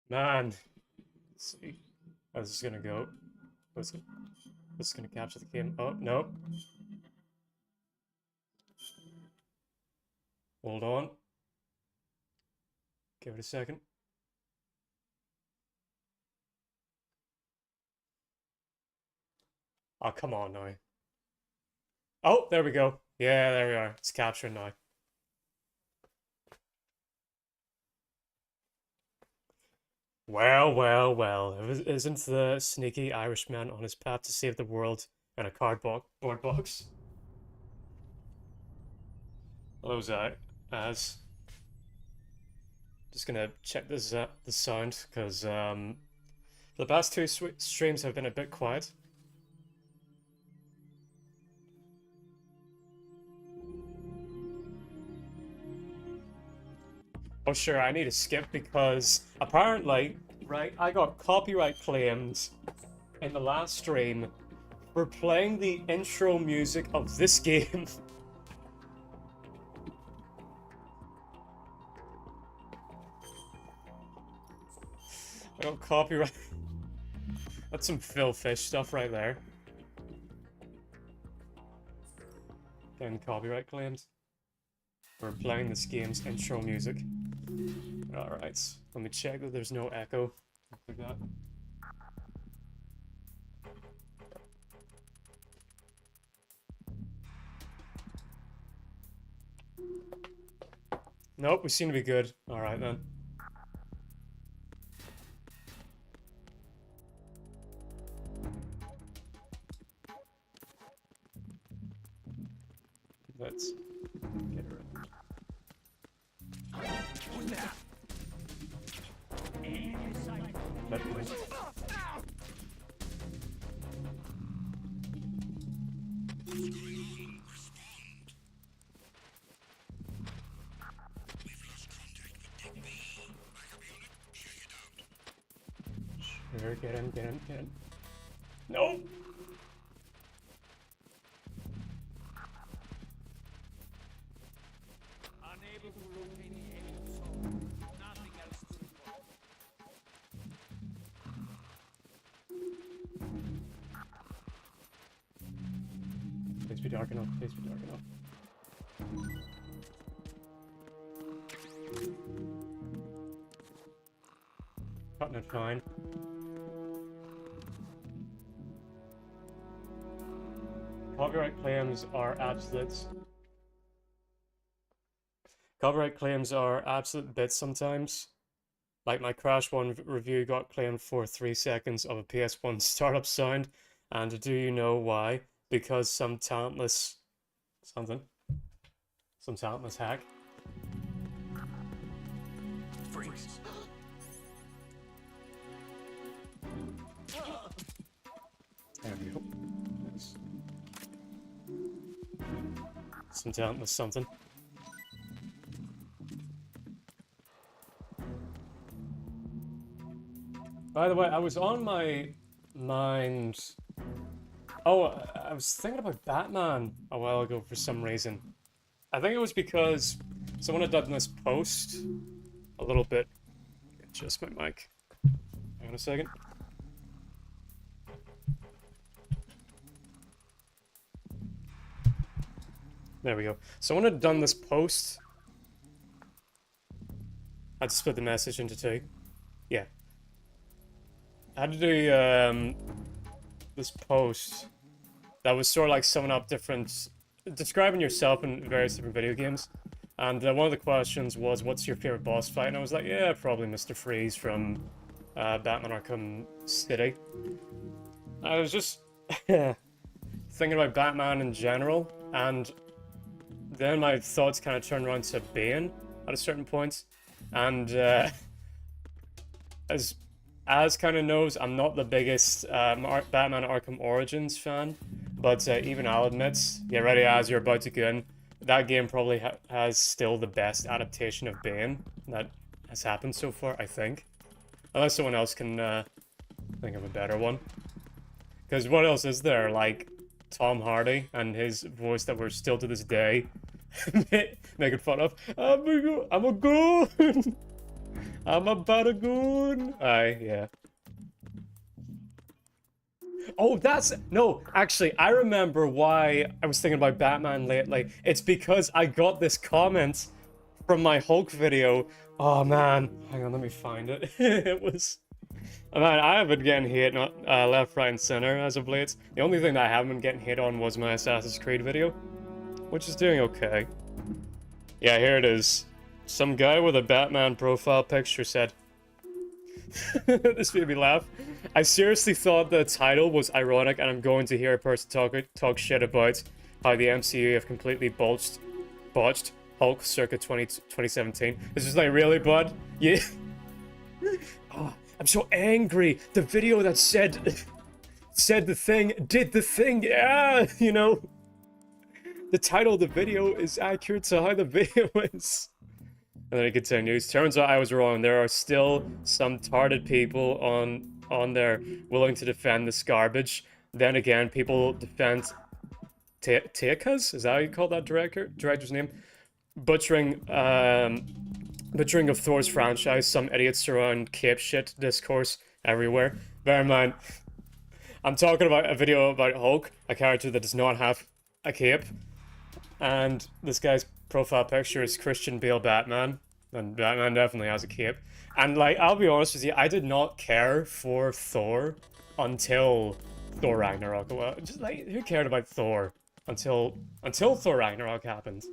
Man. Let's see how this is gonna go. What's it? This is gonna capture the game. Oh, no. Hold on. Give it a second. Oh, come on now. Oh, there we go. Yeah, there we are. It's capturing now. Well, well, well. Isn't the sneaky Irishman on his path to save the world in a cardboard box? Hello, Zach. As just gonna check this the sound because the past two streams have been a bit quiet. Oh sure, I need to skip because apparently, right, I got copyright claimed in the last stream for playing the intro music of this game. I got copyright. That's some Phil Fish stuff right there. Getting copyright claims for playing this game's intro music. Alright, let me check that there's no echo. Like that. Nope, we seem to be good. Alright then. Let's get her in. Let me. Sure, get him, get him, get him. No! Please be dark enough, please be dark enough. Cutting it fine. Copyright claims are absolute. Copyright claims are absolute bits sometimes. Like my Crash 1 review got claimed for 3 seconds of a PS1 startup sound, and do you know why? Because some talentless hack. Freeze. There we go. Nice. Some talentless something. By the way, I was on my mind. Oh, I was thinking about Batman a while ago for some reason. I think it was because someone had done this post a little bit. Adjust my mic. Hang on a second. There we go. Someone had done this post. I'd split the message into two. Yeah. I had to do this post that was sort of like summing up describing yourself in various different video games. And one of the questions was, what's your favorite boss fight? And I was like, yeah, probably Mr. Freeze from Batman Arkham City. I was just thinking about Batman in general, and then my thoughts kind of turned around to Bane at a certain point. And as kind of knows, I'm not the biggest Batman Arkham Origins fan, but even I'll admit, get ready as you're about to go in, that game probably has still the best adaptation of Bane that has happened so far, I think. Unless someone else can think of a better one. Because what else is there? Like, Tom Hardy and his voice that we're still to this day Making fun of. I'm a goon. I'm about a goon. Aye, yeah. Oh, that's... No, actually, I remember why I was thinking about Batman lately. It's because I got this comment from my Hulk video. Oh, man. Hang on, let me find it. It was... Man, I have been getting hate not left, right, and center as of late. The only thing that I haven't been getting hate on was my Assassin's Creed video, which is doing okay. Yeah, here it is. Some guy with a Batman profile picture said... This made me laugh. I seriously thought the title was ironic, and I'm going to hear a person talk shit about how the MCU have completely botched Hulk circa 2017. It's just like, really, bud? Yeah. Oh, I'm so angry. The video that said the thing did the thing. Yeah, you know. The title of the video is accurate to how the video is. And then it continues. Turns out I was wrong. There are still some tarded people on there willing to defend this garbage. Then again, people defend Taika's? Is that how you call that director's name? Butchering of Thor's franchise. Some idiots surround cape shit discourse everywhere. Bear in mind, I'm talking about a video about Hulk, a character that does not have a cape. And this guy's profile picture is Christian Bale Batman. And Batman definitely has a cape. And, like, I'll be honest with you, I did not care for Thor until Thor Ragnarok. Well, just, like, who cared about Thor until Thor Ragnarok happened?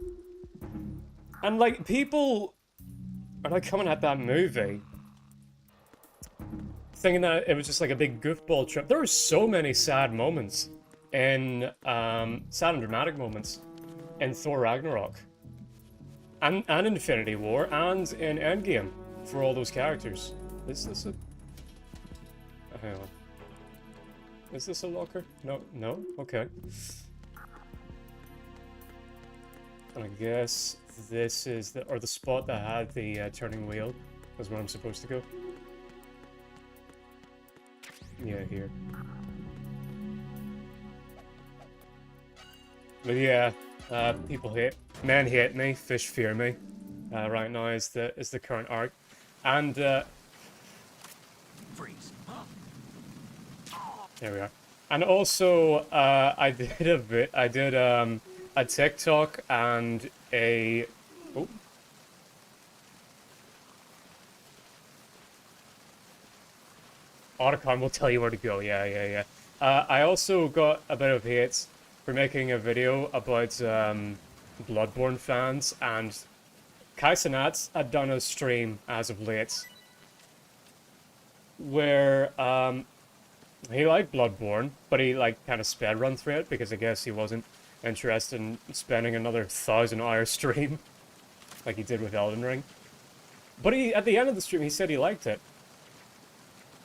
And, like, people are, like, coming at that movie thinking that it was just, like, a big goofball trip. There were so many sad moments in, sad and dramatic moments in Thor Ragnarok. And Infinity War, and in Endgame, for all those characters. Is this a... hang on. Is this a locker? No? No? Okay. And I guess this is the... or the spot that had the turning wheel is where I'm supposed to go. Yeah, here. But yeah, people hate... men hate me, fish fear me. Right now is the current arc. And, freeze. There we are. And also, I did a TikTok and a... oh. Otacon will tell you where to go, yeah. I also got a bit of hate for making a video about Bloodborne fans, and Kai Cenat had done a stream as of late where he liked Bloodborne, but he like kind of sped run through it because I guess he wasn't interested in spending another 1,000-hour stream like he did with Elden Ring. But he, at the end of the stream, he said he liked it.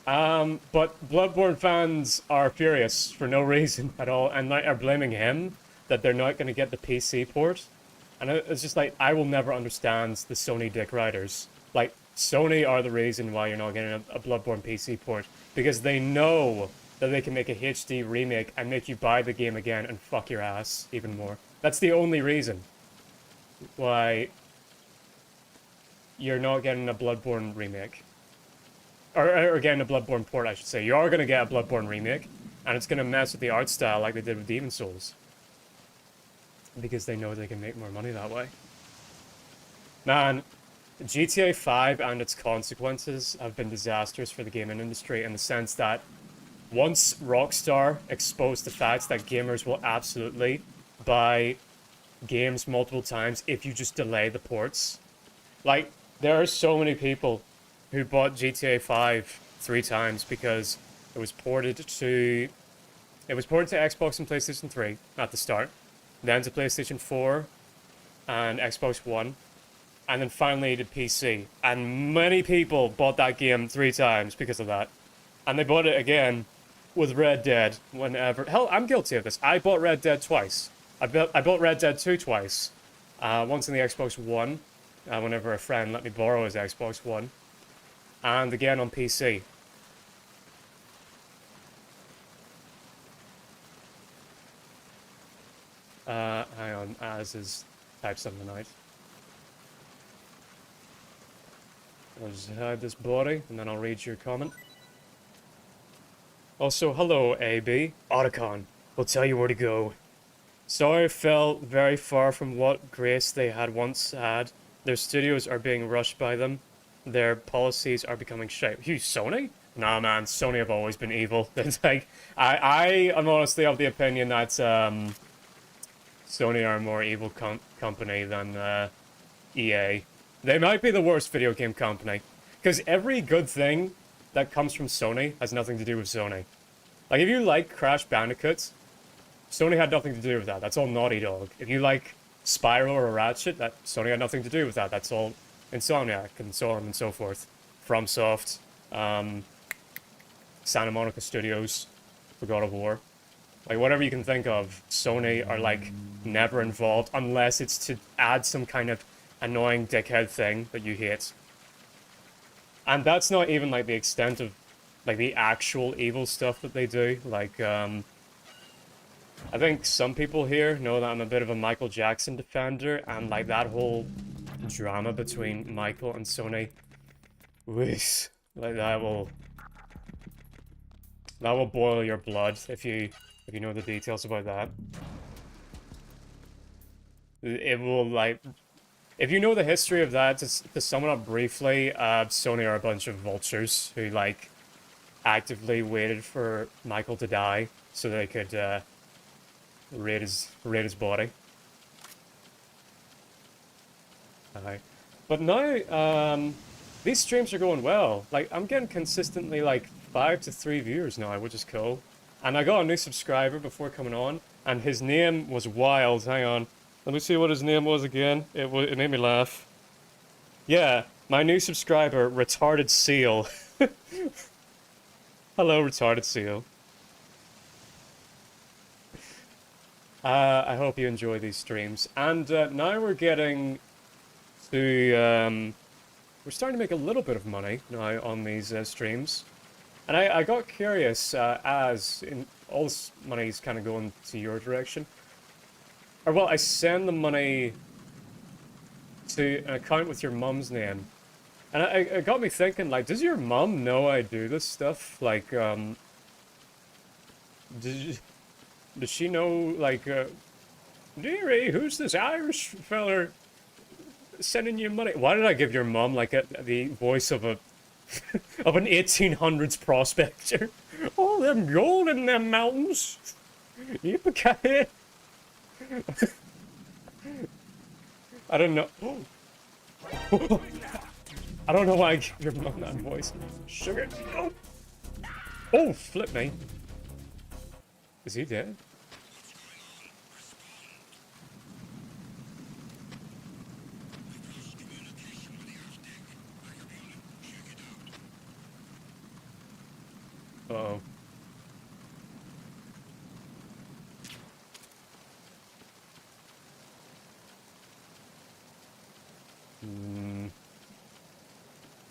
But Bloodborne fans are furious for no reason at all, and like, are blaming him that they're not going to get the PC port. And it's just like, I will never understand the Sony dick riders. Like, Sony are the reason why you're not getting a Bloodborne PC port. Because they know that they can make a HD remake and make you buy the game again and fuck your ass even more. That's the only reason why you're not getting a Bloodborne remake. Or getting a Bloodborne port, I should say. You are going to get a Bloodborne remake, and it's going to mess with the art style like they did with Demon's Souls. Because they know they can make more money that way. Man, GTA 5 and its consequences have been disasters for the gaming industry in the sense that once Rockstar exposed the fact that gamers will absolutely buy games multiple times if you just delay the ports. Like, there are so many people who bought GTA 5 3 times because it was ported to Xbox and PlayStation 3 at the start, then to PlayStation 4 and Xbox One, and then finally to PC. And many people bought that game 3 times because of that. And they bought it again with Red Dead whenever... Hell, I'm guilty of this. I bought Red Dead twice. I bought Red Dead 2 twice. Once on the Xbox One, whenever a friend let me borrow his Xbox One. And again on PC. Hang on, as is type something out. I'll just hide this body, and then I'll read your comment. Also, hello, AB. Otacon. We'll tell you where to go. Sorry fell very far from what grace they had once had. Their studios are being rushed by them. Their policies are becoming shite. You, Sony? Nah, man, Sony have always been evil. It's like, I am honestly of the opinion that, Sony are a more evil company than, EA. They might be the worst video game company. Because every good thing that comes from Sony has nothing to do with Sony. Like, if you like Crash Bandicoot, Sony had nothing to do with that. That's all Naughty Dog. If you like Spyro or Ratchet, that Sony had nothing to do with that. That's all Insomniac and so on and so forth. FromSoft, Santa Monica Studios for God of War. Like, whatever you can think of, Sony are, like, never involved unless it's to add some kind of annoying dickhead thing that you hate. And that's not even, like, the extent of, like, the actual evil stuff that they do. Like, I think some people here know that I'm a bit of a Michael Jackson defender, and, like, that whole drama between Michael and Sony, whoosh, like, that will boil your blood if you know the details about that. It will, like, if you know the history of that, to sum it up briefly, Sony are a bunch of vultures who, like, actively waited for Michael to die so they could, raid his body. But now, these streams are going well. Like, I'm getting consistently, like, 5 to 3 viewers now, which is cool. And I got a new subscriber before coming on, and his name was wild. Hang on. Let me see what his name was again. It made me laugh. Yeah, my new subscriber, Retarded Seal. Hello, Retarded Seal. I hope you enjoy these streams. And now we're getting to... we're starting to make a little bit of money now on these streams. And I got curious, as in all this money is kind of going to your direction. Or, well, I send the money to an account with your mum's name. And it got me thinking, like, does your mum know I do this stuff? Like, does she know, like, dearie, who's this Irish feller sending you money? Why did I give your mum, like, the voice of a of an 1800s prospector? Oh, them gold in them mountains. Yippee-ki-yay. I don't know. I don't know why I give your mom that voice. Sugar. Oh, oh, flip me. Is he dead? Uh-oh.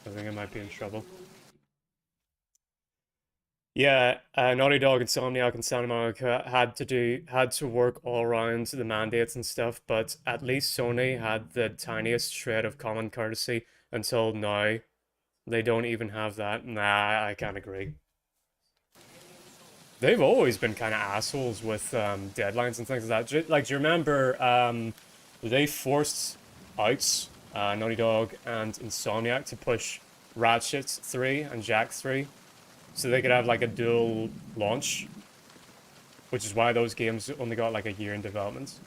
I think I might be in trouble. Yeah, Naughty Dog, Insomniac, and Santa Monica had to work all around the mandates and stuff, but at least Sony had the tiniest shred of common courtesy until now. They don't even have that. Nah, I can't agree. They've always been kind of assholes with deadlines and things like that. Like, do you remember they forced out Naughty Dog and Insomniac to push Ratchet 3 and Jak 3 so they could have like a dual launch, which is why those games only got like a year in development.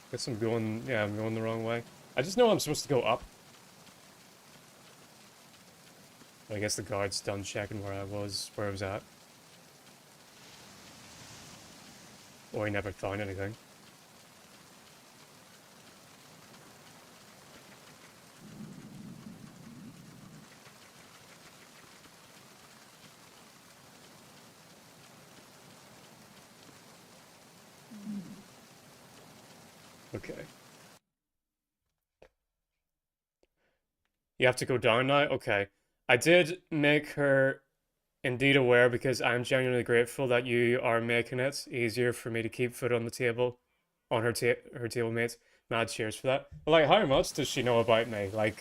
Guess I'm going the wrong way. I just know I'm supposed to go up. I guess the guard's done checking where I was at. Or he never found anything. Okay. You have to go down now? Okay. I did make her indeed aware because I'm genuinely grateful that you are making it easier for me to keep food on the table, on her table mates. Mad cheers for that. But like, how much does she know about me? Like,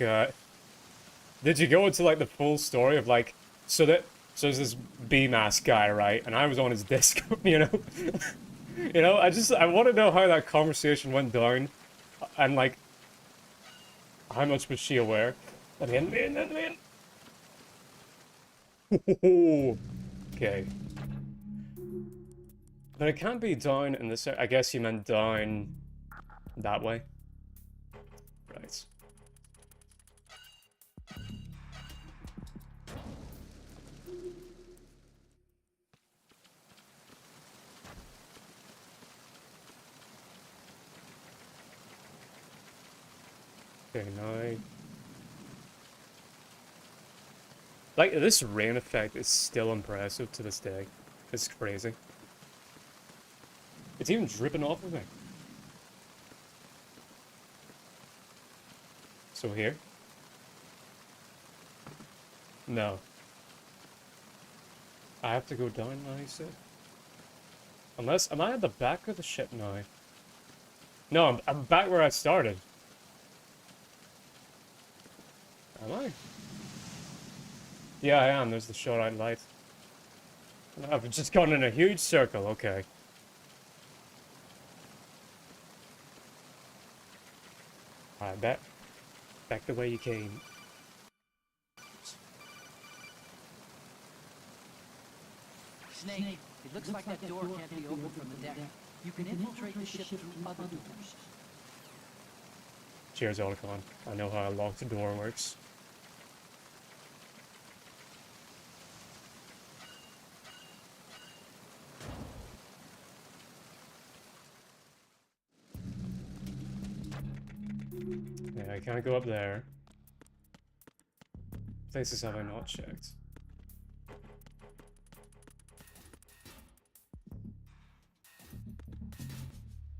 did you go into like the full story of like, so there's this B-mask guy, right? And I was on his Discord, you know? You know, I want to know how that conversation went down, and like, how much was she aware? Let me in. Okay. But it can't be down in this. I guess you meant down that way. Right. Okay, now. Like, this rain effect is still impressive to this day. It's crazy. It's even dripping off of me. So here? No. I have to go down now, you said? Unless, am I at the back of the ship now? No, I'm back where I started. Am I? Yeah, I am. There's the short-out light. I've just gone in a huge circle. Okay. Alright, back the way you came. Snake, it looks like that door can't be opened from the deck. You can infiltrate the ship through other doors. Cheers, Olicon. I know how a locked door works. Yeah, I can't go up there. Places have I not checked?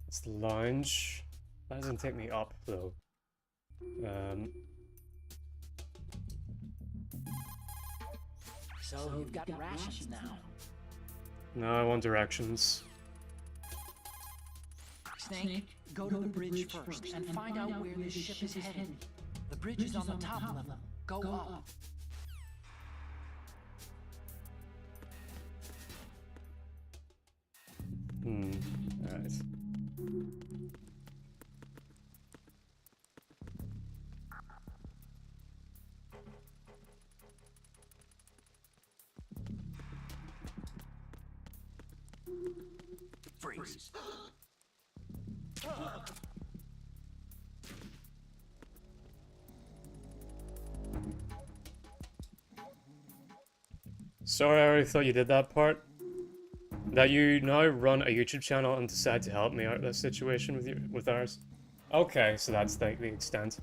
It's the lounge. That doesn't take me up, though. So you've got rations now. No, I want directions. Snake, go to the bridge first and find out where this ship is headed. The bridge is on the top level. Go up. Alright. Freeze. Sorry, I already thought you did that part. That you now run a YouTube channel and decide to help me out of this situation with ours. Okay, so that's like the extent.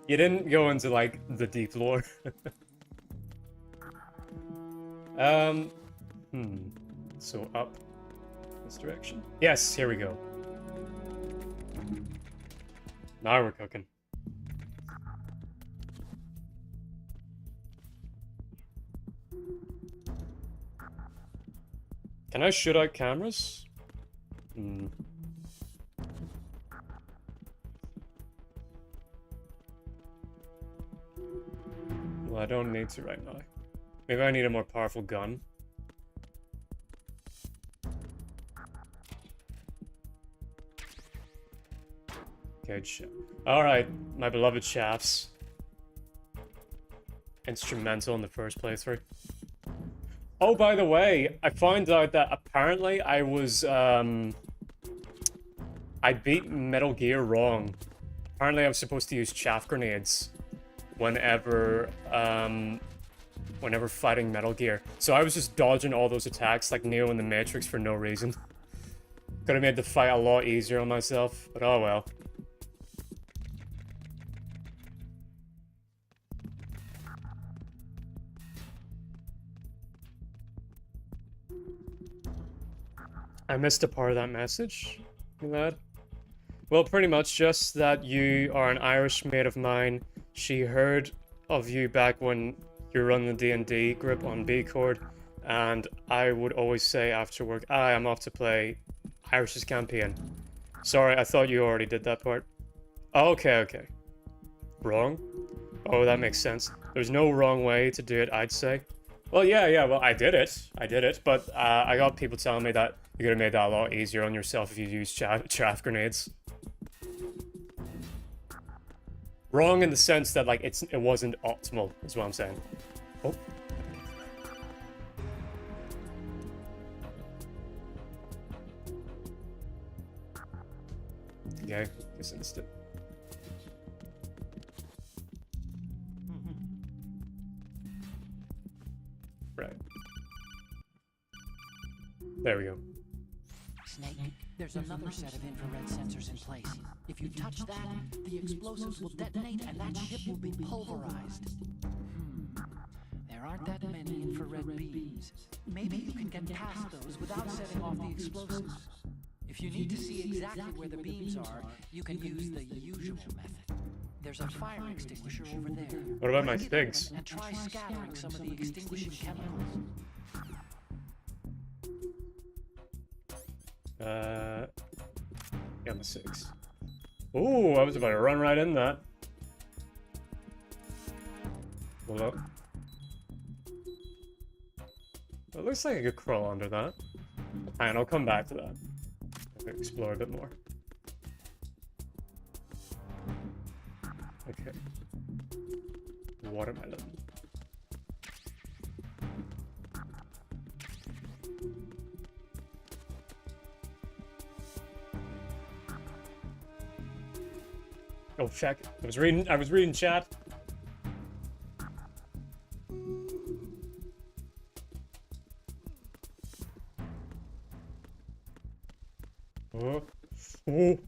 You didn't go into like the deep lore. So up this direction. Yes, here we go. Now we're cooking. Can I shoot out cameras? Well, I don't need to right now. Maybe I need a more powerful gun. Good shit. Alright, my beloved shafts. Instrumental in the first playthrough. Oh, by the way, I found out that apparently I was, I beat Metal Gear wrong. Apparently I was supposed to use chaff grenades whenever, whenever fighting Metal Gear. So I was just dodging all those attacks like Neo in the Matrix for no reason. Could have made the fight a lot easier on myself, but oh well. I missed a part of that message, you lad. Well, pretty much just that you are an Irish mate of mine she heard of you back when you were running the D&D group on B-Chord, and I would always say after work, I'm off to play Irish's Campaign. Sorry, I thought you already did that part. Okay, okay. Wrong? Oh, that makes sense. There's no wrong way to do it, I'd say. Well, yeah, well, I did it, but I got people telling me that you could have made that a lot easier on yourself if you used chaff grenades. Wrong in the sense that, like, it wasn't optimal, is what I'm saying. Oh. Okay, guess I missed it. Right. There we go. Snake, there's another set of infrared sensors in place. If you touch that, the explosives will detonate and that ship will be pulverized. There aren't that many infrared beams. Maybe you can get past those without setting off the explosives. If you need to see exactly where the beams are, you can use the usual method. There's a fire extinguisher over there. What about my sticks? And try scattering some of the extinguishing chemicals. Yeah, my 6. Ooh, I was about to run right in that. Hold up. It looks like I could crawl under that. And I'll come back to that. I'll explore a bit more. Okay. Watermelon. Oh, check. I was reading chat. Oh. Oh.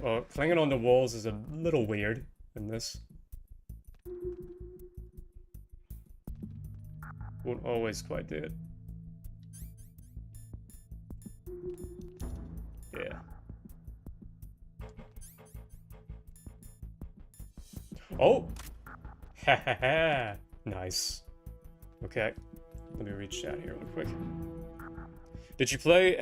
Well, clinging on the walls is a little weird in this. Won't always quite do it. Yeah. Oh! Ha ha ha! Nice. Okay. Let me reach out here real quick. Did you play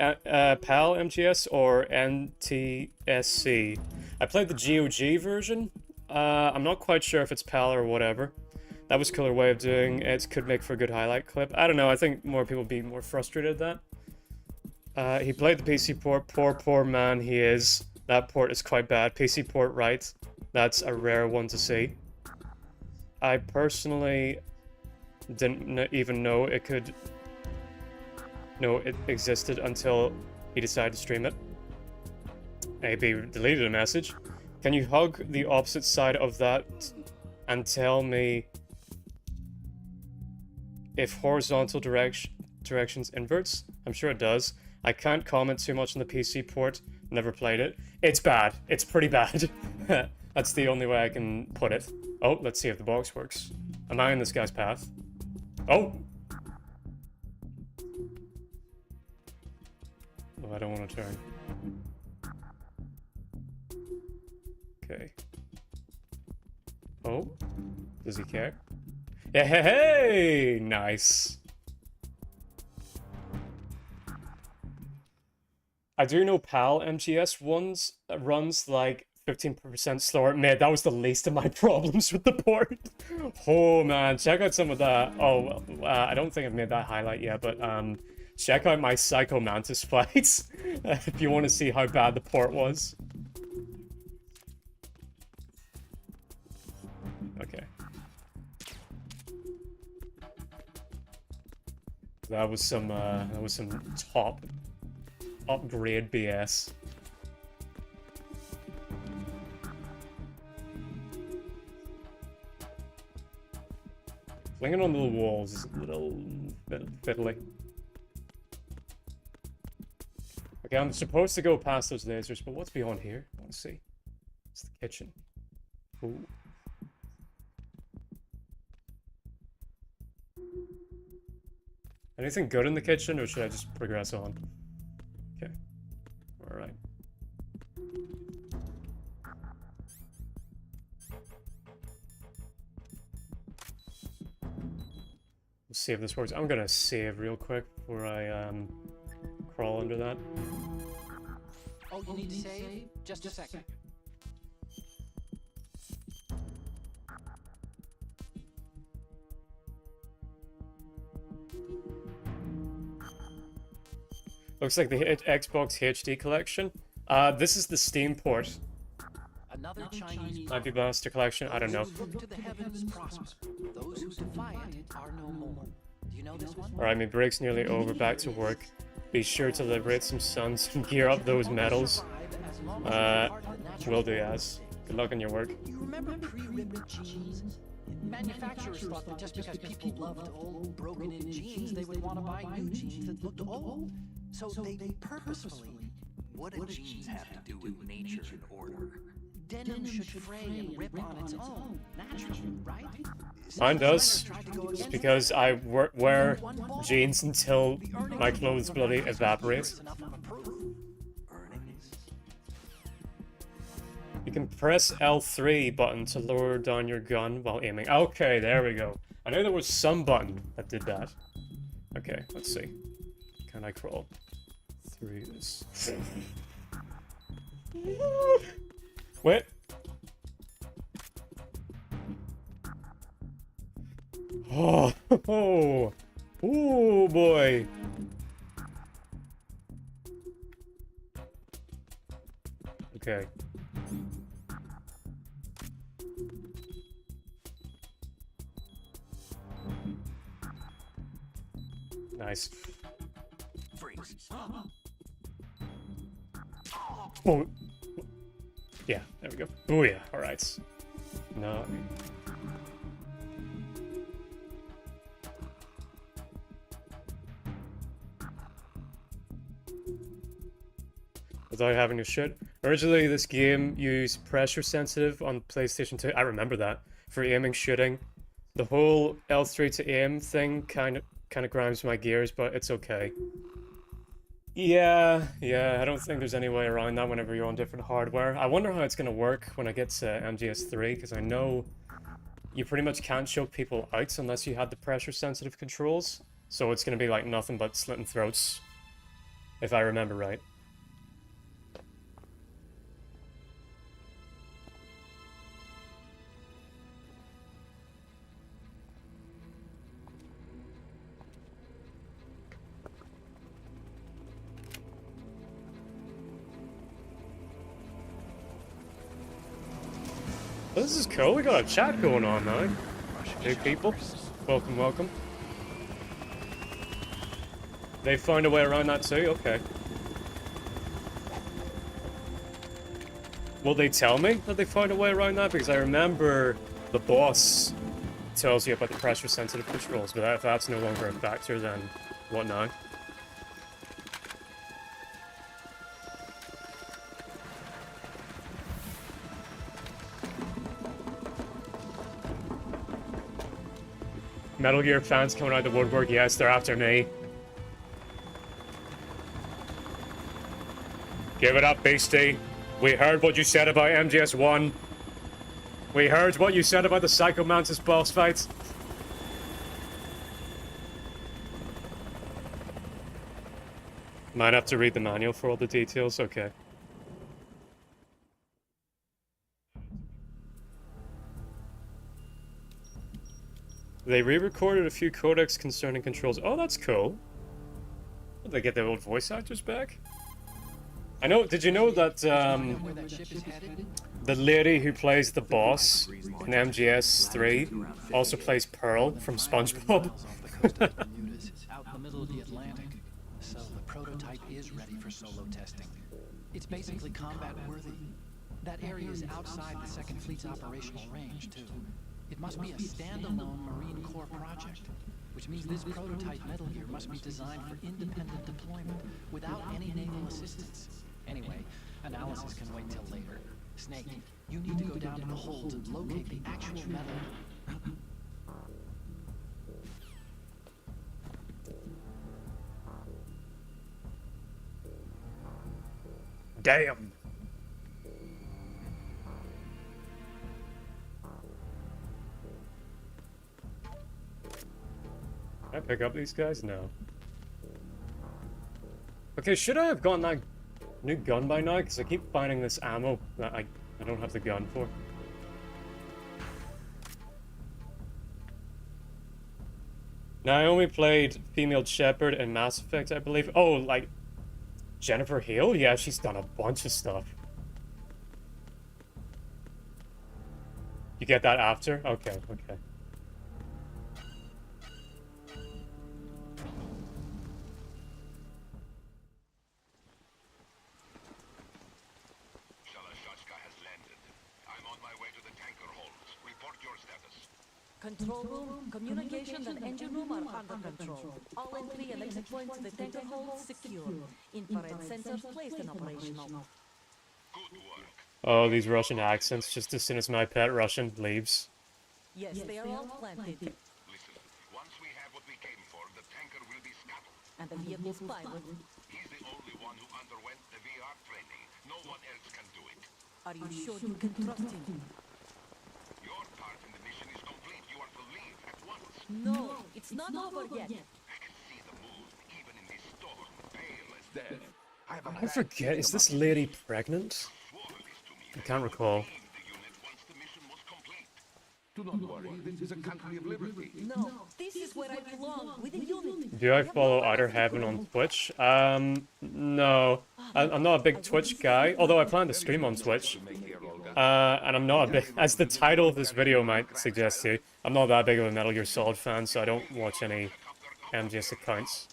PAL MTS or NTSC? I played the GOG version. I'm not quite sure if it's PAL or whatever. That was a killer way of doing it. Could make for a good highlight clip. I don't know. I think more people would be more frustrated at that. He played the PC port. Poor man he is. That port is quite bad. PC port right. That's a rare one to see. I personally didn't even know it existed until he decided to stream it. AB deleted a message. Can you hug the opposite side of that and tell me if horizontal directions inverts? I'm sure it does. I can't comment too much on the PC port. Never played it. It's bad. It's pretty bad. That's the only way I can put it. Oh, let's see if the box works. Am I in this guy's path? Oh! Oh, I don't want to turn. Okay. Oh? Does he care? Yeah, hey! Nice. I do know PAL MGS runs like 15% slower. Man, that was the least of my problems with the port. Oh man, check out some of that. Oh, I don't think I've made that highlight yet, but check out my Psycho Mantis fights if you want to see how bad the port was. Okay. That was some top upgrade BS. Flinging on the walls is a little bit fiddly. Okay, I'm supposed to go past those lasers, but what's beyond here? I want to see. It's the kitchen. Ooh. Anything good in the kitchen, or should I just progress on? Okay. Alright. see if this works. I'm gonna save real quick before I crawl under that. Oh, you need to save? Just a second. Looks like the Xbox HD collection. This is the Steam port. Another Chinese Might be Master Collection, I don't know. Those who look to the heavens prosper. Those who defy it are no more. Do you know this one? Alright, my break's nearly over, back to work. Be sure to liberate some suns and gear up those medals. Will do, yes. Good luck on your work. You remember pre-ripped jeans? Manufacturers thought that just because people loved old, broken-in jeans, they would want to buy new jeans that looked old. So they purposefully... What do jeans have to do with nature and order? Denim should fray and rip on its own, naturally, right? Mine does. Just because I wear jeans until my clothes bloody evaporate. You can press L3 button to lower down your gun while aiming. Okay, there we go. I know there was some button that did that. Okay, let's see. Can I crawl through this? Wait. Oh, oh, oh boy. Okay. Nice. Freeze. Oh. Yeah, there we go. Oh yeah, alright. No. Without having to shoot. Originally, this game used pressure sensitive on PlayStation 2. I remember that for aiming, shooting. The whole L3 to aim thing kind of grinds my gears, but it's okay. Yeah, I don't think there's any way around that whenever you're on different hardware. I wonder how it's going to work when I get to MGS3, because I know you pretty much can't choke people out unless you had the pressure-sensitive controls. So it's going to be like nothing but slitting throats, if I remember right. This is cool, we got a chat going on now. New people, welcome, welcome. They found a way around that too? Okay. Will they tell me that they found a way around that? Because I remember the boss tells you about the pressure sensitive controls, but if that's no longer a factor, then what now? Metal Gear fans coming out of the woodwork, yes, they're after me. Give it up, Beasty. We heard what you said about MGS1. We heard what you said about the Psycho Mantis boss fights. Might have to read the manual for all the details, okay. They re-recorded a few codecs concerning controls. Oh, that's cool. Did they get their old voice actors back? I know, did you know that, the lady who plays the boss in MGS3 also plays Pearl from SpongeBob? Out in the middle of the Atlantic. So the prototype is ready for solo testing. It's basically combat worthy. That area is outside the Second Fleet's operational range, too. It must be a standalone Marine Corps project, which means this prototype Metal Gear must be designed for independent deployment without any naval assistance. Anyway, analysis can wait till later. Snake, you need to go down to the hold and locate the actual metal. Damn. I pick up these guys? No. Okay, should I have gotten that new gun by now? Because I keep finding this ammo that I don't have the gun for. Now, I only played Female Shepherd in Mass Effect, I believe. Oh, like, Jennifer Hale? Yeah, she's done a bunch of stuff. You get that after? Okay, okay. Control room, communications and engine room are under control. All entry and exit points to the tanker hold secure. Infrared sensors placed and operational. Oh, these Russian accents, just as soon as my pet Russian leaves. Yes, they are all planted. Listen, once we have what we came for, the tanker will be scuttled. And the vehicle's pilot. He's the only one who underwent the VR training. No one else can do it. Are you sure you can trust him? Your part in the mission is complete. You are to leave at once. No, it's not over yet. I can see the moon, even in this storm, pale as death. I forget, is this lady pregnant? I can't recall. The unit once the mission was complete. Do not worry, this is a country of liberty. No, this is where I belong, with the unit. Do I follow Outer Heaven on Twitch? No. I'm not a big Twitch guy, although I plan to stream on Twitch. And I'm not a big, as the title of this video might suggest to you, I'm not that big of a Metal Gear Solid fan, so I don't watch any MGS accounts.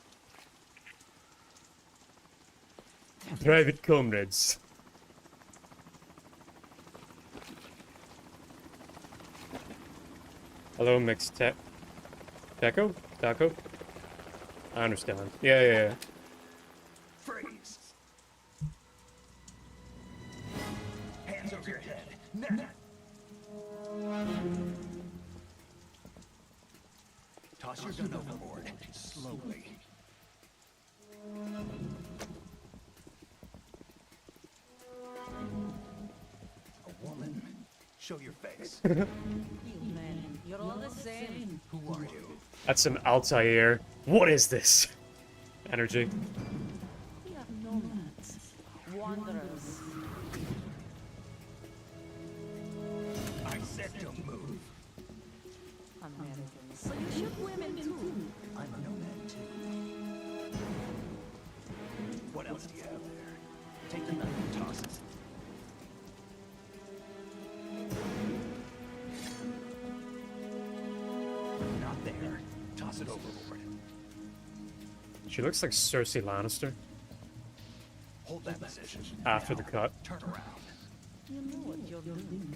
Private comrades. Hello, mixed Taco? Taco? I understand. Yeah. Freeze! Hands over your head. Now! Toss your gun overboard. Slowly. A woman. Show your face. You men, you're all the same. Who are you? That's some Altair. What is this? Energy. We are nomads, wanderers. I said don't move. Americans. So you shoot women too. I'm a nomad too. What else do you have there? Take the knife and toss it. Not there. Toss it overboard. She looks like Cersei Lannister Hold that position. after Now, the cut. turn around. You know what you're doing.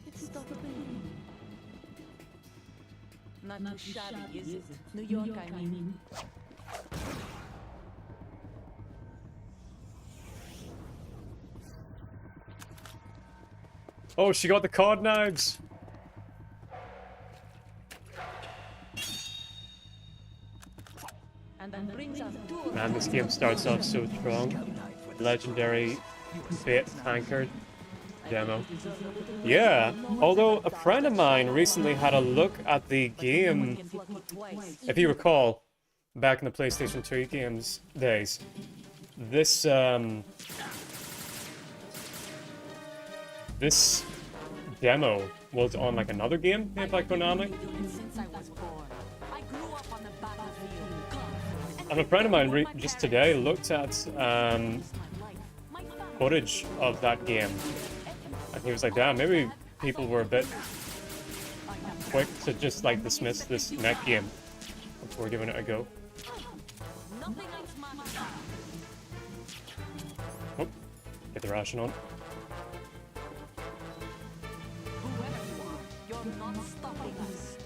It's stopping. Not too shabby, is it? New York, I mean. Oh, she got the card knives! And then brings us to Man, this game starts off so strong. Legendary bait tankard demo. Yeah, although a friend of mine recently had a look at the game, if you recall, back in the PlayStation 3 games days. This this demo was on like another game made by Konami. Since I was born, I grew up on the battlefield. And a friend of mine just today looked at footage of that game, and he was like, damn, maybe people were a bit quick to just like dismiss this mech game before giving it a go. Nothing else matters. Oh, get the ration on. Whoever you are, you're not stopping us.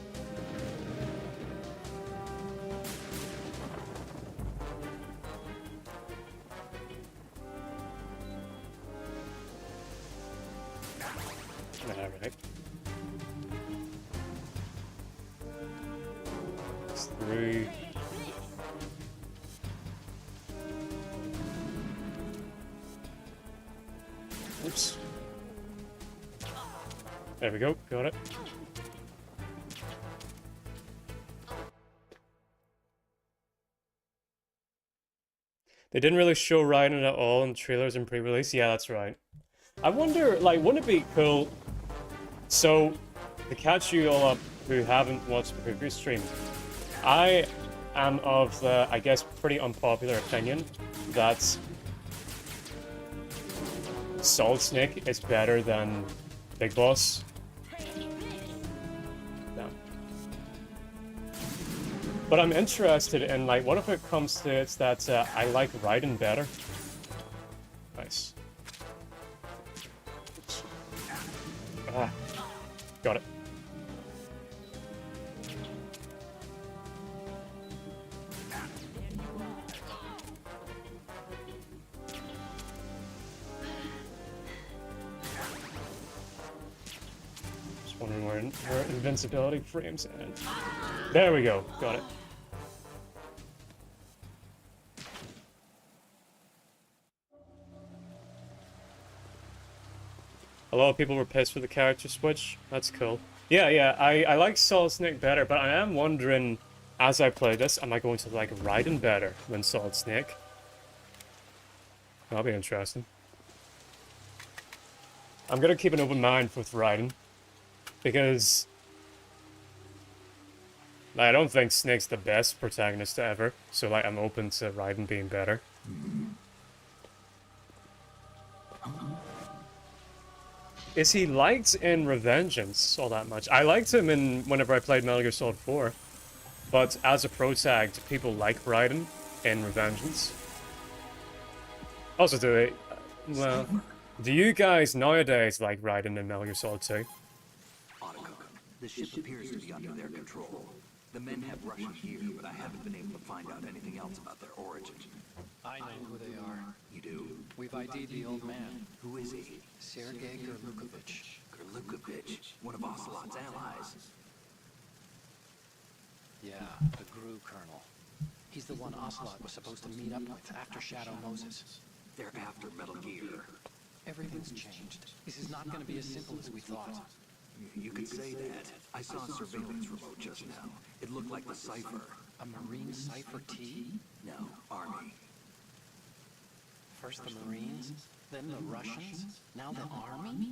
Alright. It's through. Oops. There we go, got it. They didn't really show Raiden at all in trailers and pre-release. Yeah, that's right. I wonder, like, wouldn't it be cool? So, to catch you all up who haven't watched the previous stream, I am of the, I guess, pretty unpopular opinion that Solid Snake is better than Big Boss. No. But I'm interested in, like, what if it comes to it that I like Raiden better? Nice. Ah, got it. Just wondering where invincibility frames end. There we go, got it. A lot of people were pissed for the character switch. That's cool. Yeah, I like Solid Snake better, but I am wondering, as I play this, am I going to like Raiden better than Solid Snake? That'll be interesting. I'm gonna keep an open mind with Raiden, because like, I don't think Snake's the best protagonist ever, so like I'm open to Raiden being better. Is he liked in Revengeance all that much? I liked him in whenever I played Metal Gear Solid 4. But as a protag, do people like Raiden in Revengeance? Also, do they... Well, do you guys nowadays like Raiden in Metal Gear Solid 2? Otto, the ship appears to be under their control. The men have Russian gear, but I haven't been able to find out anything else about their origin. I know who they are. You do? We've ID'd the old man, Who is he? Sergei Gerlukovich. Gerlukovich, one of Ocelot's allies. Yeah, the GRU colonel. He's the one Ocelot was supposed to meet up with after Shadow Moses. They're after Metal Gear. Everything's changed. This is not going to be as simple as we thought. You could say that. I saw a surveillance remote just now. It looked like the cipher. A Marine Cipher T? No, Army. First the Marines, then the Russians, now the Army?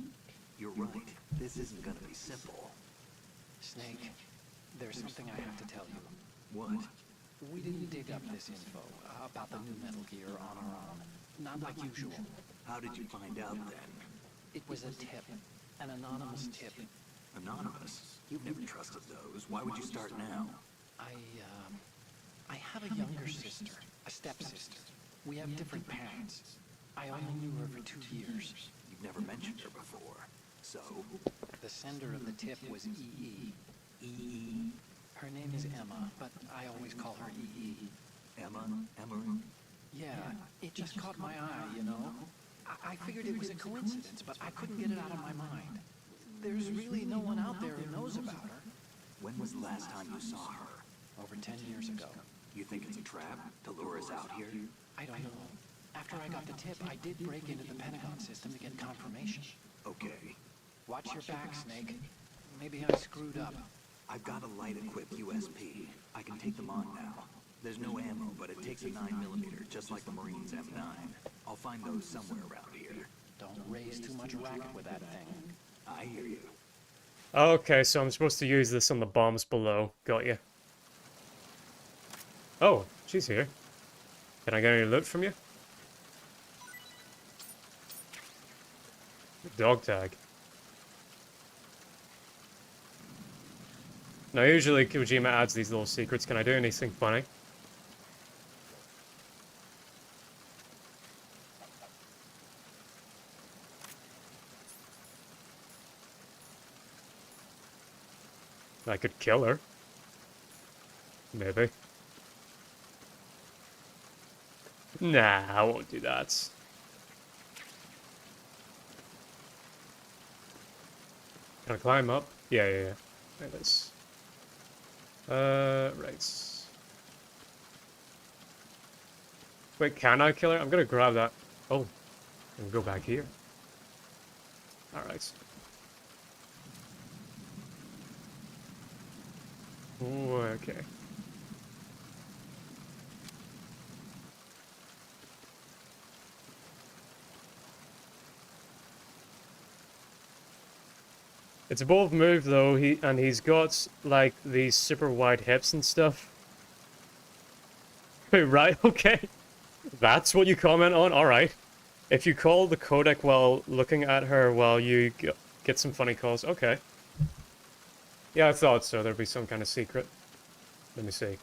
You're right. This isn't gonna be simple. Snake, there's something I have to tell you. What? We didn't dig up this info about the new Metal Gear on our own. Not like usual. How did you find out then? It was a tip. An anonymous tip. Anonymous? You've never trusted those. Why would you start now? I have a younger sister, a stepsister. We have different parents. I only knew her for 2 years. You've never mentioned her before. So? The sender of the tip was EE. E.E. Her name is Emma, but I always call her EE. Emma? Yeah, it just caught my eye, you know? I figured it was a coincidence, but I couldn't get it out of my mind. There's really no one out there who knows about her. When was the last time you saw her? Over 10 years ago. You think it's a trap to lure us out here? I don't know. After I got the tip, I did break into the Pentagon system to get confirmation. Okay. Watch your back, Snake. Maybe I screwed up. I've got a light-equipped USP. I can take them on now. There's no ammo, but it takes a 9mm, just like the Marines M9. I'll find those somewhere around here. Don't raise too much racket with that thing. I hear you. Okay, so I'm supposed to use this on the bombs below. Got you. Oh, she's here. Can I get any loot from you? Dog tag. Now, usually Kojima adds these little secrets. Can I do anything funny? I could kill her. Maybe. Nah, I won't do that. Can I climb up? Yeah. There it is. Right. Wait, can I kill her? I'm gonna grab that. Oh, and go back here. Alright. Ooh, okay. It's a bold move though, he's got like these super wide hips and stuff. Right, okay. That's what you comment on? Alright. If you call the codec while looking at her while you get some funny calls, okay. Yeah, I thought so. There'd be some kind of secret. Let me see.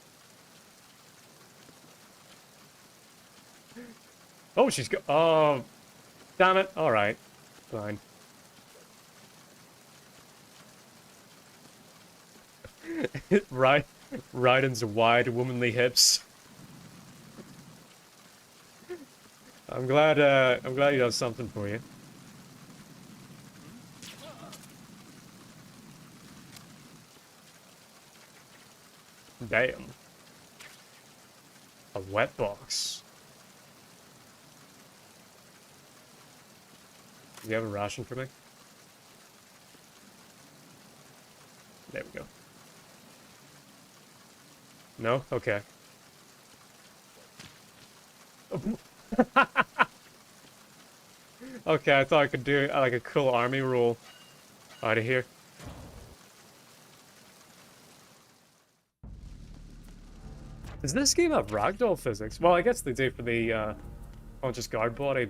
Oh, she's got. Oh, damn it. All right, fine. Right, Raiden's wide, womanly hips. I'm glad he does something for you. Damn. A wet box. Do you have a ration for me? There we go. No? Okay. Okay, I thought I could do like a cool army roll out of here. Does this game have ragdoll physics? Well, I guess they do for the just guard bodies,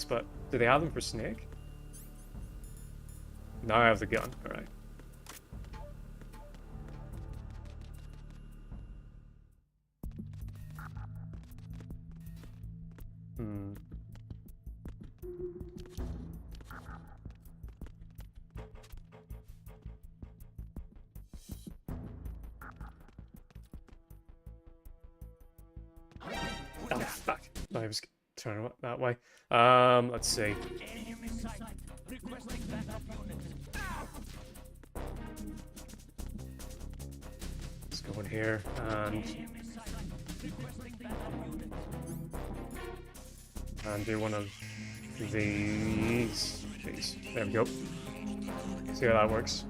but do they have them for Snake? Now I have the gun. All right. Hmm. Oh, fuck. I was turning that way. Let's see. Let's go in here and do one of these. Jeez. There we go. See how that works.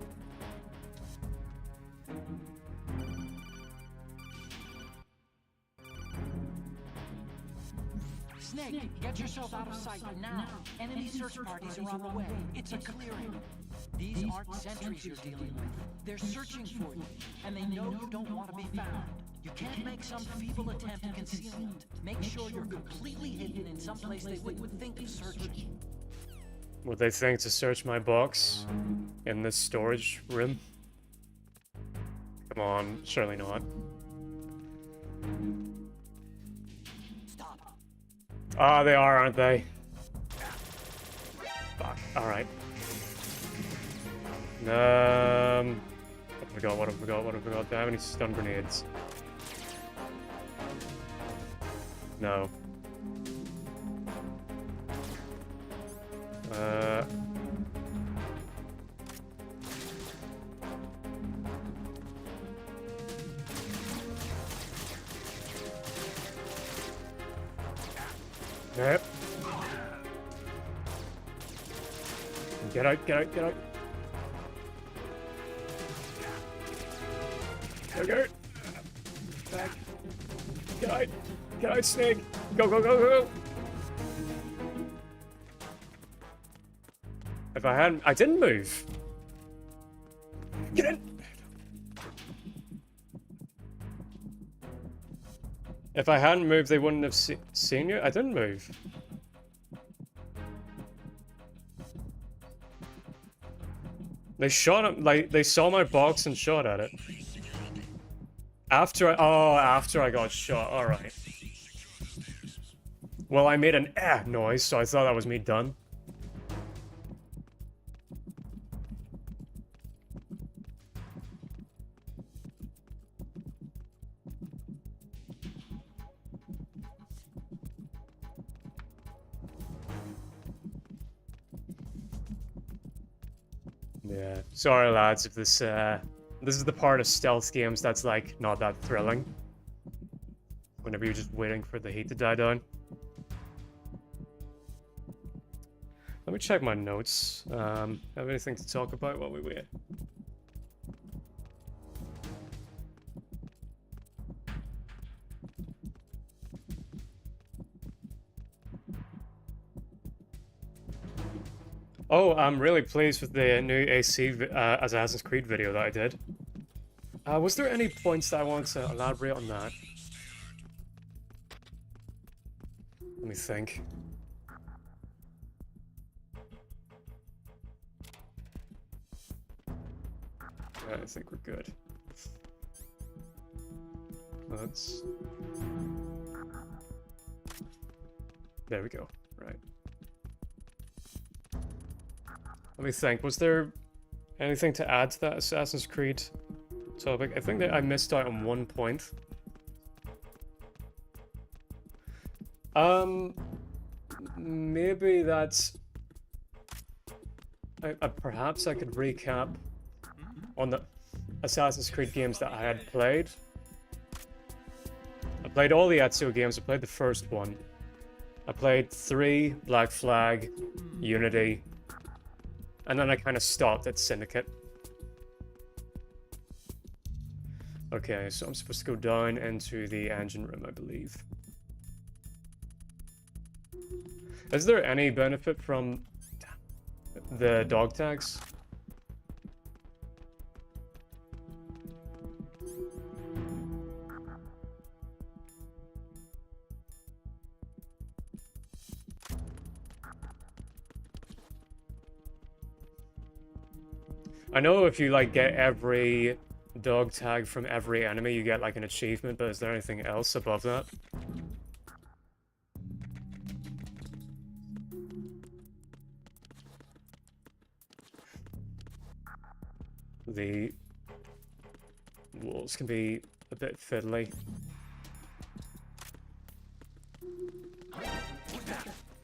Snake, get yourself out of sight now. Enemy search parties are on the way. It's a clearing. These aren't sentries you're dealing with. They're searching for you, and they know you don't want to be found. You can't make some feeble attempt at concealment. Make sure you're completely hidden in some place they wouldn't think of searching. Would they think to search my box in this storage room? Come on, surely not. Ah, they are, aren't they? Fuck. Alright. What have we got? What have we got? What have we got? Do I have any stun grenades? No. Yep. Get out, get out, get out. Okay. Back. Get out. Get out, Snake. Go, go, go, go, go. If I hadn't... I didn't move. Get in. If I hadn't moved, they wouldn't have seen you. I didn't move. They shot at, like, they saw my box and shot at it. After I got shot. All right. Well, I made an noise, so I thought that was me done. Yeah, sorry lads if this is the part of stealth games that's like not that thrilling. Whenever you're just waiting for the heat to die down. Let me check my notes. Have anything to talk about while we wait? Oh, I'm really pleased with the new Assassin's Creed video that I did. Was there any points that I wanted to elaborate on that? Let me think. Yeah, I think we're good. Let's... There we go. Right. Let me think. Was there anything to add to that Assassin's Creed topic? I think that I missed out on one point. Maybe that's... perhaps I could recap on the Assassin's Creed games that I had played. I played all the Ezio games. I played the first one. I played 3, Black Flag, Unity, and then I kind of stopped at Syndicate. Okay, so I'm supposed to go down into the engine room, I believe. Is there any benefit from the dog tags? I know if you like get every dog tag from every enemy, you get like an achievement, but is there anything else above that? The walls can be a bit fiddly.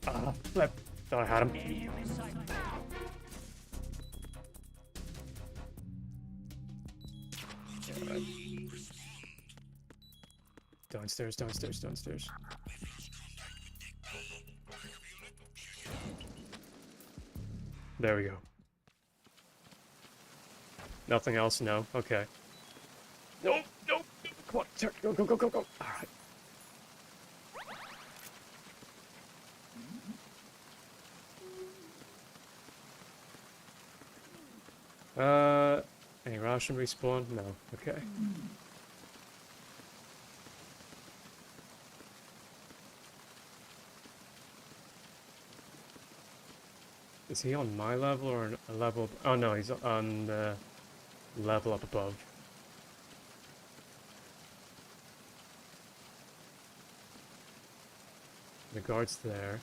Ah, flip. Thought I had him. Right. Downstairs, downstairs, downstairs. There we go. Nothing else? No? Okay. No, no, no. Come on, turn. Go, go, go, go, go. Alright. Any ration respawn? No. Okay. Is he on my level or a level? Oh no, he's on the level up above. The guard's there.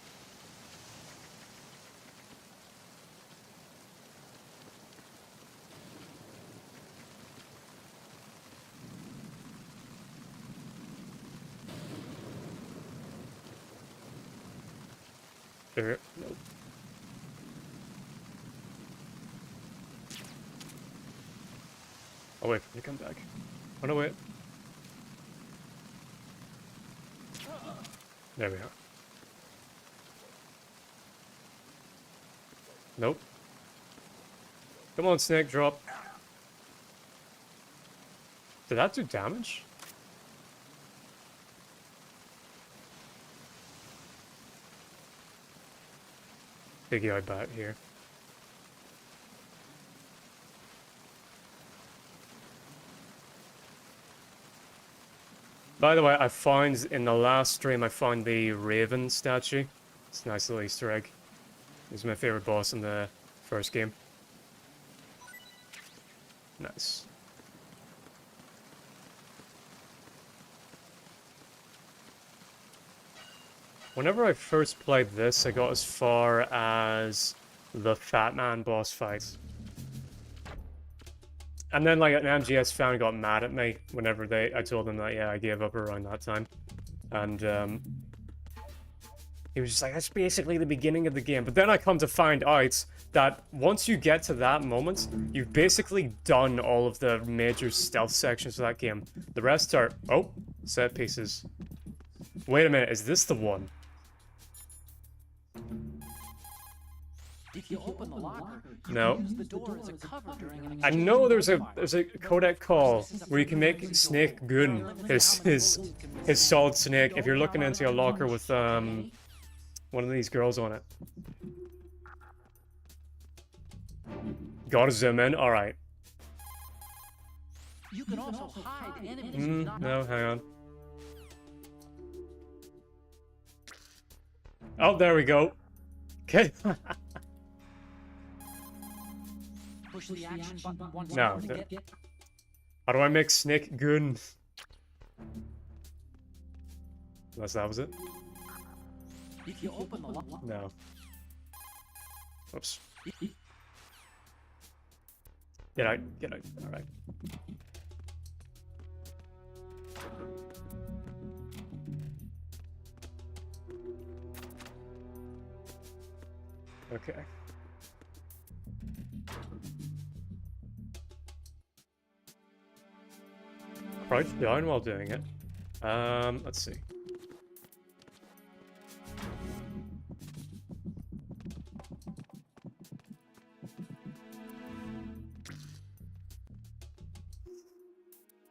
Nope. I'll wait for him to come back. Oh no, wait. There we are. Nope. Come on, snake, drop. Did that do damage? Big yard bat here. By the way, I found in the last stream, I found the Raven statue. It's a nice little Easter egg. He was my favorite boss in the first game. Nice. Whenever I first played this, I got as far as the Fat Man boss fight. And then like an MGS fan got mad at me whenever I told them that, yeah, I gave up around that time. And he was just like, that's basically the beginning of the game. But then I come to find out that once you get to that moment, you've basically done all of the major stealth sections of that game. The rest are, oh, set pieces. Wait a minute, is this the one? If you open the locker, you No. can use the door as a cover during an I exchange know with there's a gunfire. codec call where you can make Snake Gun his solid snake if you're looking into a locker with one of these girls on it. Gotta zoom in. All right. You can also hide enemies. No, hang on. Oh, there we go. Okay. Push the action button once No, more to the- get. How do I make Snake Gun? Unless that was it. If you open the locker. No. Oops. Get out. Get out. All right. Okay. Crouch down while doing it. Let's see.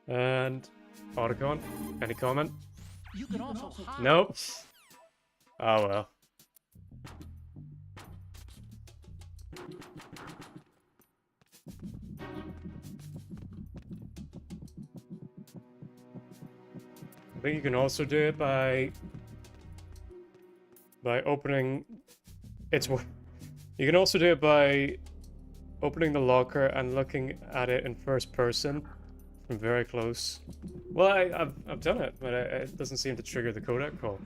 And autocon. Any comment? You can also hide. Nope. Oh well. I think you can also do it by opening. You can also do it by opening the locker and looking at it in first person from very close. Well, I've done it, but it doesn't seem to trigger the codec call.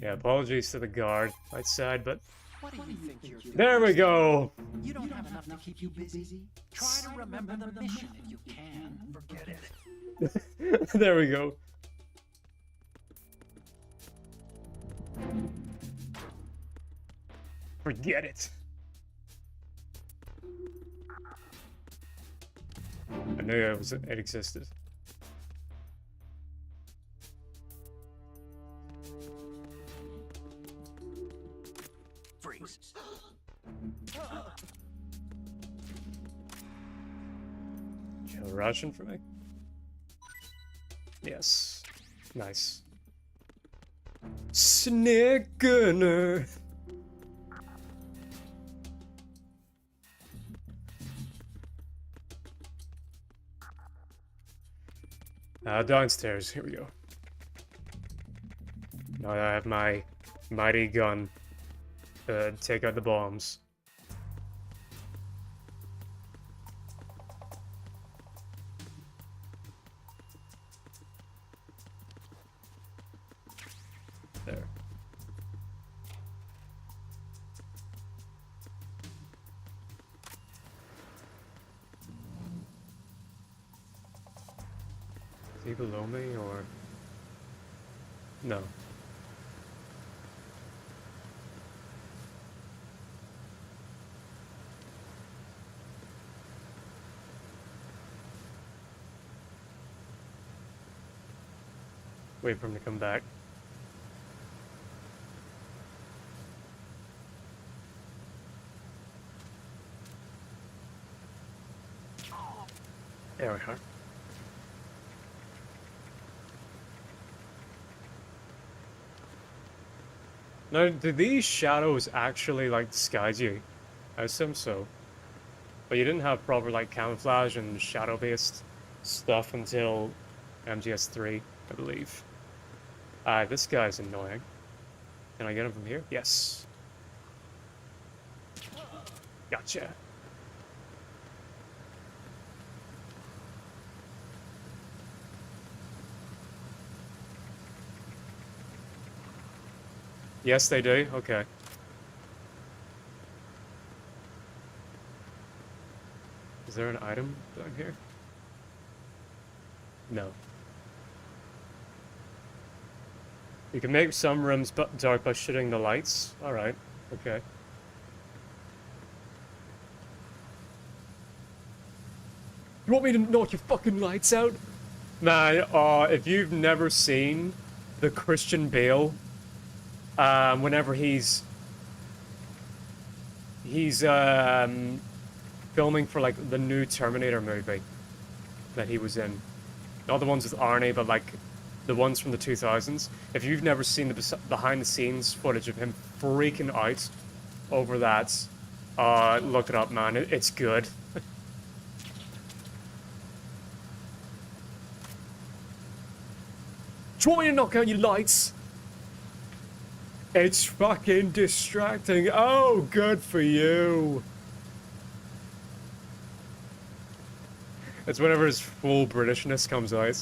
Yeah, apologies to the guard outside, but What do you think you're doing? there we go. You don't have enough to keep you busy. Try to remember the mission if you can. Forget it. There we go. Forget it. I knew it existed. Freeze. You have a ration for me? Yes. Nice. Snake Gunner. Downstairs. Here we go. Now I have my mighty gun to take out the bombs. There. Is he below me or no? Wait for him to come back. There we are. Now, do these shadows actually, like, disguise you? I assume so. But you didn't have proper, like, camouflage and shadow-based stuff until MGS3, I believe. This guy's annoying. Can I get him from here? Yes. Gotcha. Yes, they do? Okay. Is there an item down here? No. You can make some rooms dark by shooting the lights. Alright, okay. You want me to knock your fucking lights out? Man, if you've never seen the Christian Bale, whenever he's filming for like the new Terminator movie that he was in. Not the ones with Arnie, but like the ones from the 2000s. If you've never seen the behind the scenes footage of him freaking out over that, look it up, man. It's good. Do you want me to knock out your lights? It's fucking distracting. Oh, good for you. It's whenever his full Britishness comes out.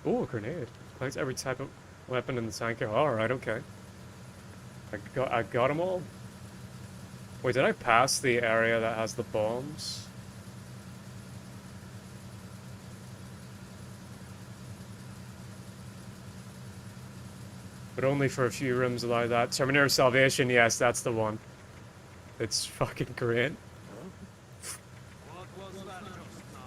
Oh, a grenade. Collects every type of weapon in the tanker. Alright, okay. I got them all. Wait, did I pass the area that has the bombs? But only for a few rooms allow that. Terminator Salvation, yes, that's the one. It's fucking great. What was that just now?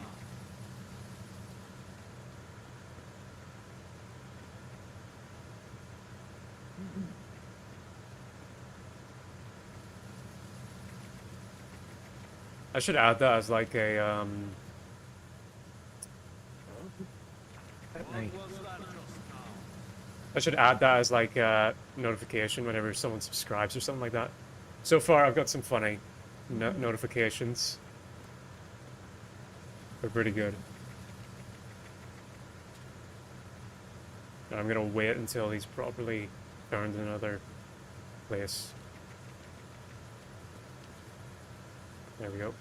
I should add that as like a, I should add that as like a notification whenever someone subscribes or something like that. So far, I've got some funny notifications. They're pretty good. And I'm gonna wait until he's properly turned in another place. There we go.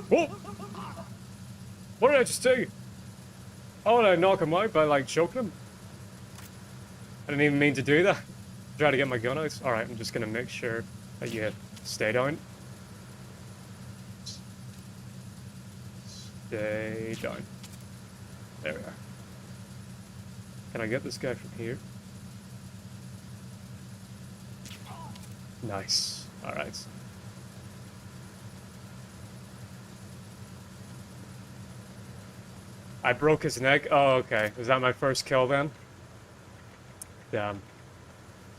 Whoa! What did I just do? Oh, did I knock him out by, like, choking him? I didn't even mean to do that. Try to get my gun out. Alright, I'm just gonna make sure that you stay down. Stay down. There we are. Can I get this guy from here? Nice. Alright. I broke his neck? Oh, okay. Was that my first kill then? Damn.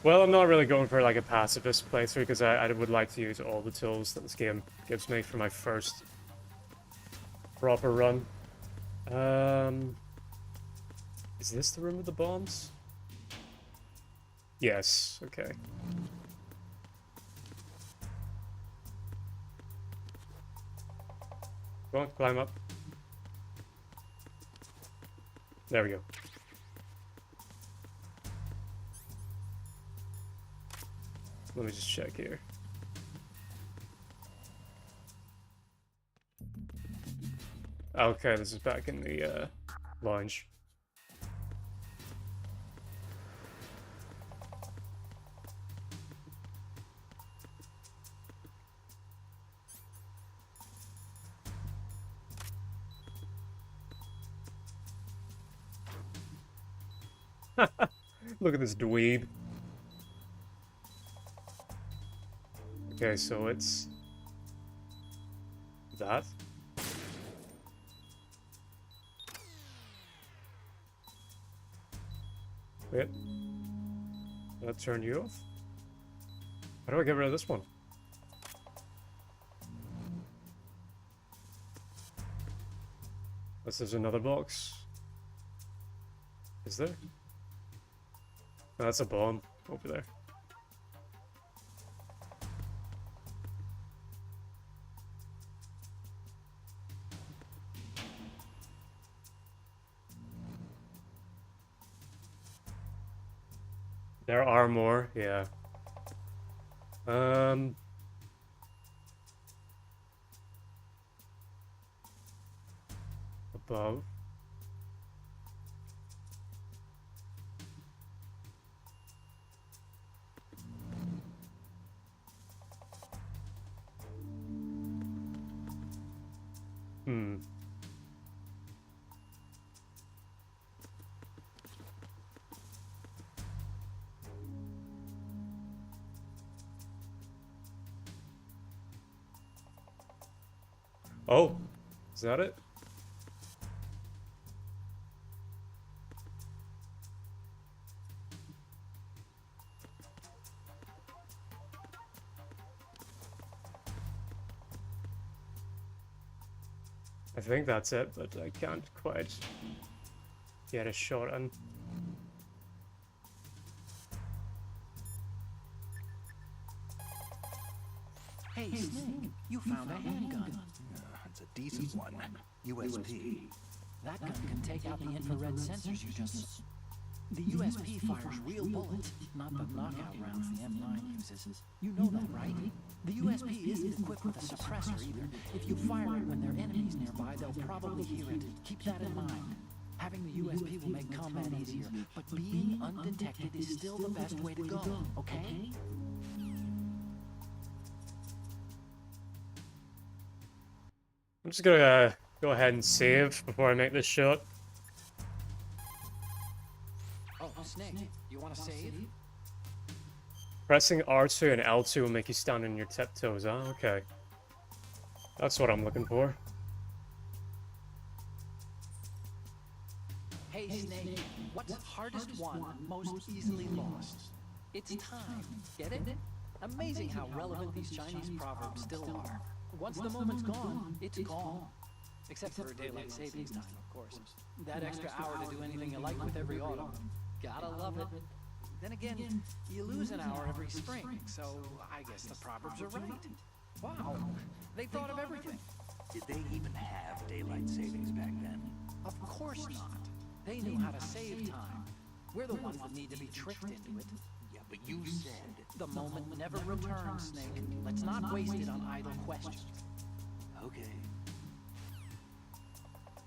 Well, I'm not really going for like a pacifist playthrough because I would like to use all the tools that this game gives me for my first proper run. Is this the room with the bombs? Yes, okay. Go on, climb up. There we go. Let me just check here. Okay, this is back in the lounge. Look at this dweeb. Okay, so it's that. Wait. Did that turn you off? How do I get rid of this one? Unless there's another box. Is there? No, that's a bomb over there. There are more, yeah. above. Hmm. Oh, is that it? I think that's it, but I can't quite get a shot on. Hey, Snake, you found a handgun. It's a decent one. USP. That gun can take out the infrared sensors you just... The USP fires real bullets, not the knockout rounds the M9 uses. You know that, right? The USP isn't equipped with a suppressor either. If you fire it when there are enemies nearby, they'll probably hear it. Keep that in mind. Having the USP will make combat easier, but being undetected is still the best way to go, okay? I'm just gonna go ahead and save before I make this shot. Oh, Snake, you want to save? Pressing R2 and L2 will make you stand on your tiptoes. Ah, okay. That's what I'm looking for. Hey, Snake, what's hardest won, most easily lost? It's time. Get it? Amazing how relevant these Chinese proverbs still are. Once the moment's gone, it's gone. Except for daylight savings time, of course. That extra hour to do anything you like with every autumn. Gotta love it. Then again, you lose an hour every spring, so I guess the proverbs are right. Wow, they thought of everything. Did they even have daylight savings back then? Of course not. They knew how to save time. We're the ones that need to be tricked into it. Yeah, but you said... The moment never returns, Snake. Let's not waste it on idle questions. Okay.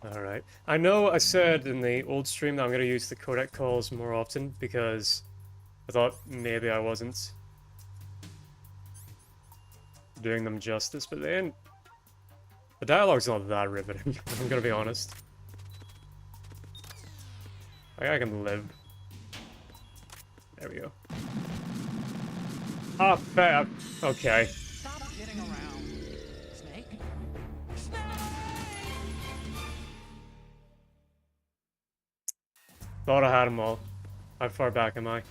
Alright. I know I said in the old stream that I'm going to use the codec calls more often because I thought maybe I wasn't doing them justice, but they ain't. The dialogue's not that riveting, I'm going to be honest. I can live. There we go. Ah, fair. Okay. Stop kidding around. Snake? Snake! Thought I had them all. How far back am I?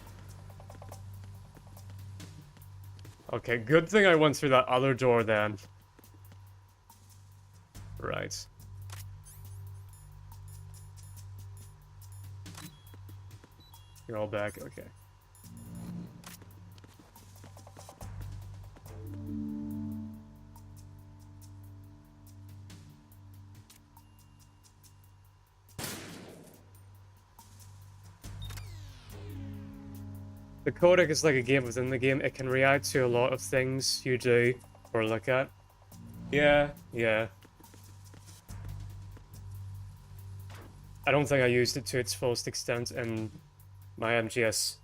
Okay, good thing I went through that other door then. Right. You're all back, okay. The codec is like a game within the game. It can react to a lot of things you do or look at. Yeah. I don't think I used it to its fullest extent in my MGS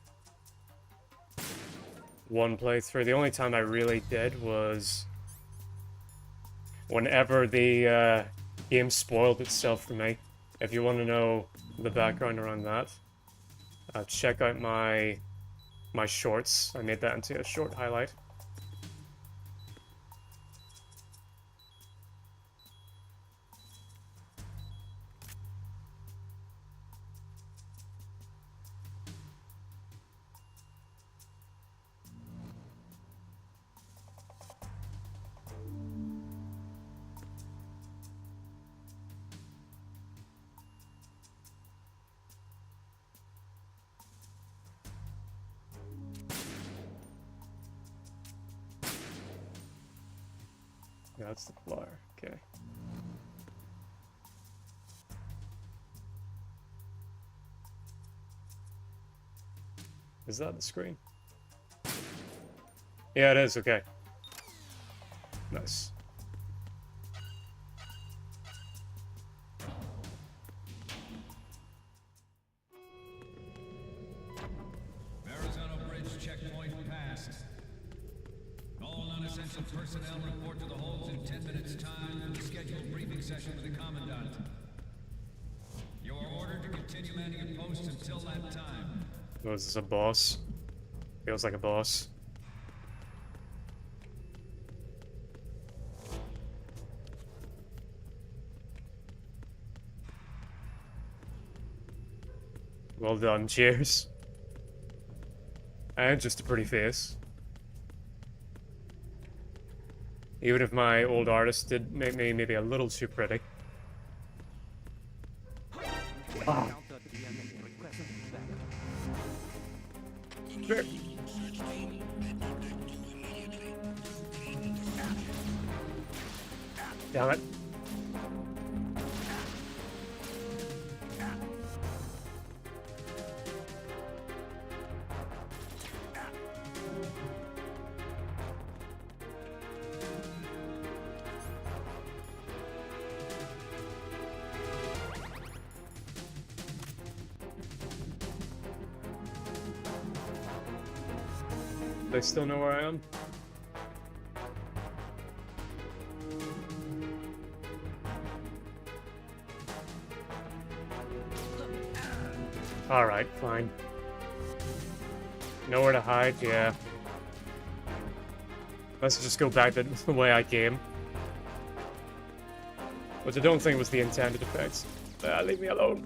1 playthrough. The only time I really did was whenever the game spoiled itself for me. If you want to know the background around that, check out my shorts. I made that into a short highlight. Yeah, that's the flyer. Okay. Is that the screen? Yeah, it is. Okay. Nice. checkpoint passed. All non-essential personnel report to the holds in 10 minutes' time for the scheduled briefing session with the Commandant. You are ordered to continue manning your post until that time. Oh, is this a boss? Feels like a boss. Well done, cheers. And just a pretty face. Even if my old artist did make me maybe a little too pretty. Ah. Sure. Damn it. They still know where I am? Alright, fine. Nowhere to hide, yeah. Let's just go back the way I came. Which I don't think was the intended effect. Leave me alone.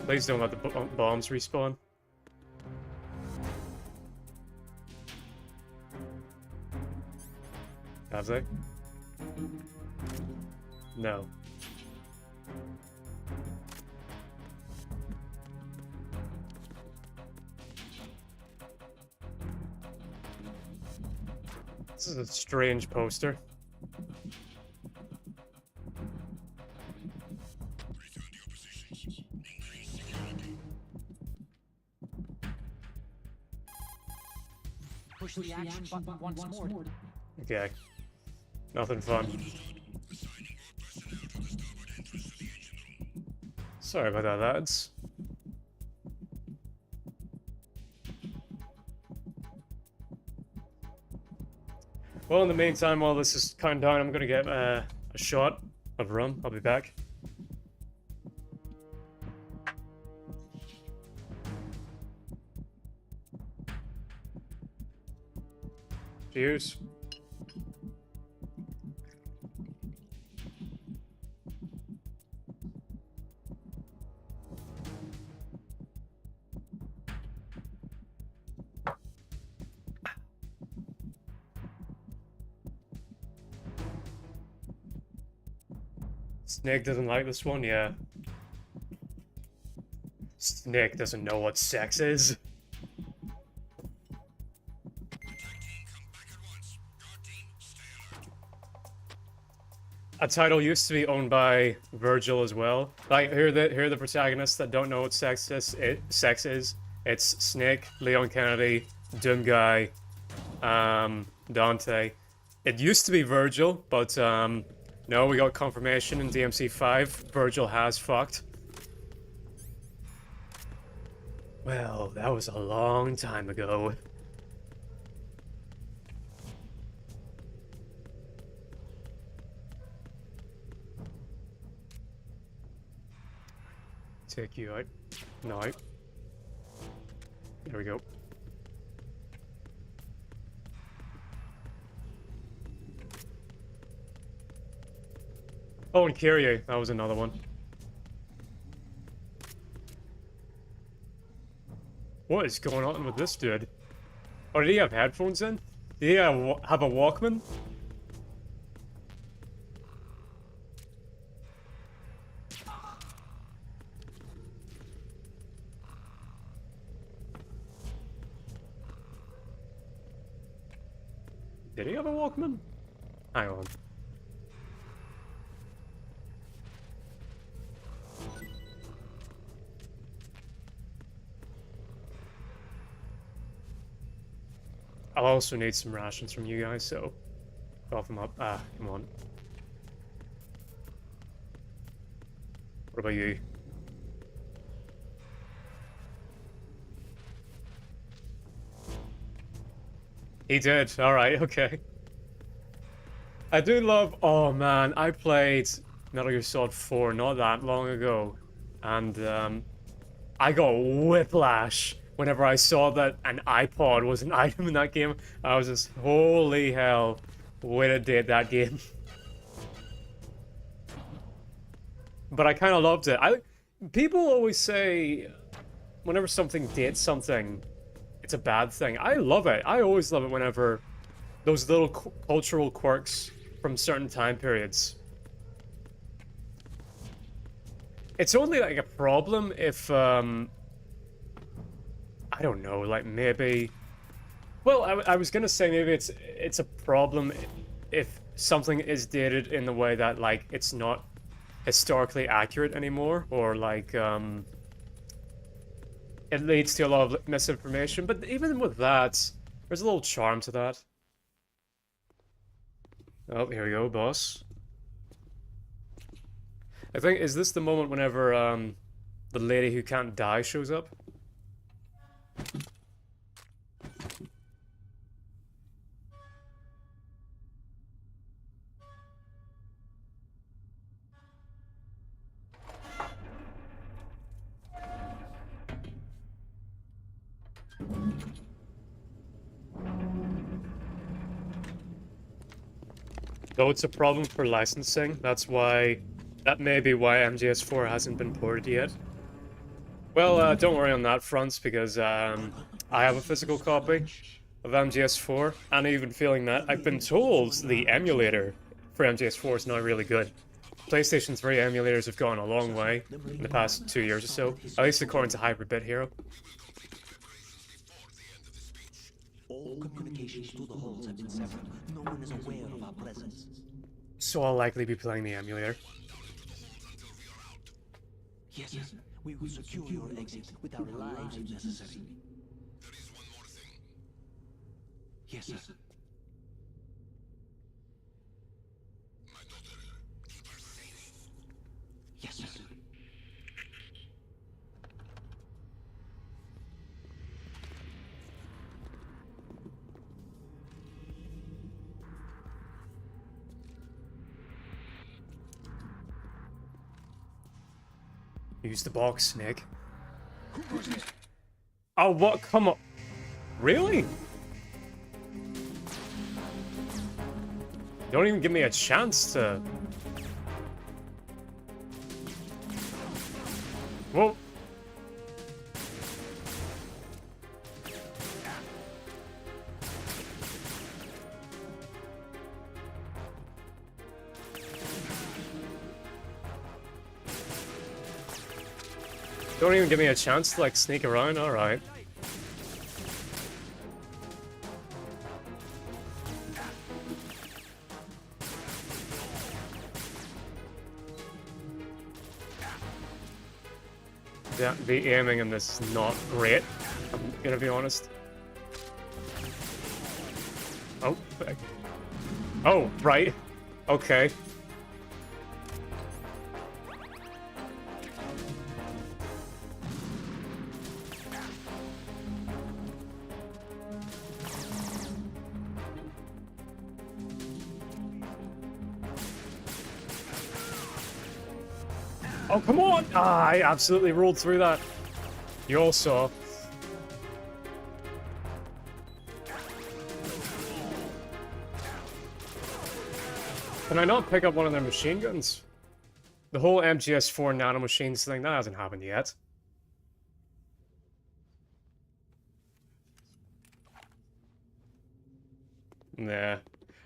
Please don't let the bombs respawn. Have they? No. This is a strange poster. Push the action button once more. Okay. Nothing fun. Sorry about that, lads. Well, in the meantime, while this is counting down, I'm gonna get a shot of rum. I'll be back. Cheers. Snake doesn't like this one, yeah. Snake doesn't know what sex is. A title used to be owned by Virgil as well. Like, here are the protagonists that don't know what sex is. It's Snake, Leon Kennedy, Doom Guy, Dante. It used to be Virgil, but no, we got confirmation in DMC5. Virgil has fucked. Well, that was a long time ago. Take you out. No. There we go. Oh, and Kyrie. That was another one. What is going on with this dude? Oh, did he have headphones in? Did he have a Walkman? Did he have a Walkman? Hang on. I'll also need some rations from you guys, so cough them up. Ah, come on. What about you? He did. All right. Okay. I do love. Oh man, I played Metal Gear Solid 4 not that long ago, and I got whiplash whenever I saw that an iPod was an item in that game. I was just, holy hell, way to date that game. But I kind of loved it. People always say, whenever something dates something, it's a bad thing. I love it. I always love it whenever those little cultural quirks from certain time periods. It's only like a problem if, I don't know, like maybe... Well, I was gonna say maybe it's a problem if something is dated in the way that, like, it's not historically accurate anymore, or like, it leads to a lot of misinformation. But even with that, there's a little charm to that. Oh, here we go, boss. I think, is this the moment whenever, the lady who can't die shows up? Though it's a problem for licensing, that may be why MGS4 hasn't been ported yet. Well, don't worry on that front, because I have a physical copy of MGS4, and even feeling that, I've been told the emulator for MGS4 is not really good. PlayStation 3 emulators have gone a long way in the past 2 years or so, at least according to Hyperbit Hero. All communications to the halls have been severed. No one is aware of our presence. So I'll likely be playing the emulator. Yes, sir. We will secure your exit with our lives if necessary. There is one more thing. Yes, sir. My daughter, keep her safe. Yes, sir. Use the box, Snake. Oh, what? Come on. Really? Don't even give me a chance to... Whoa. Don't even give me a chance to, like, sneak around? Alright. Yeah, the aiming in this is not great, I'm gonna be honest. Oh, oh, right. Okay. Oh, come on! Ah, I absolutely rolled through that. You all saw. Can I not pick up one of their machine guns? The whole MGS4 nanomachines thing, that hasn't happened yet. Nah.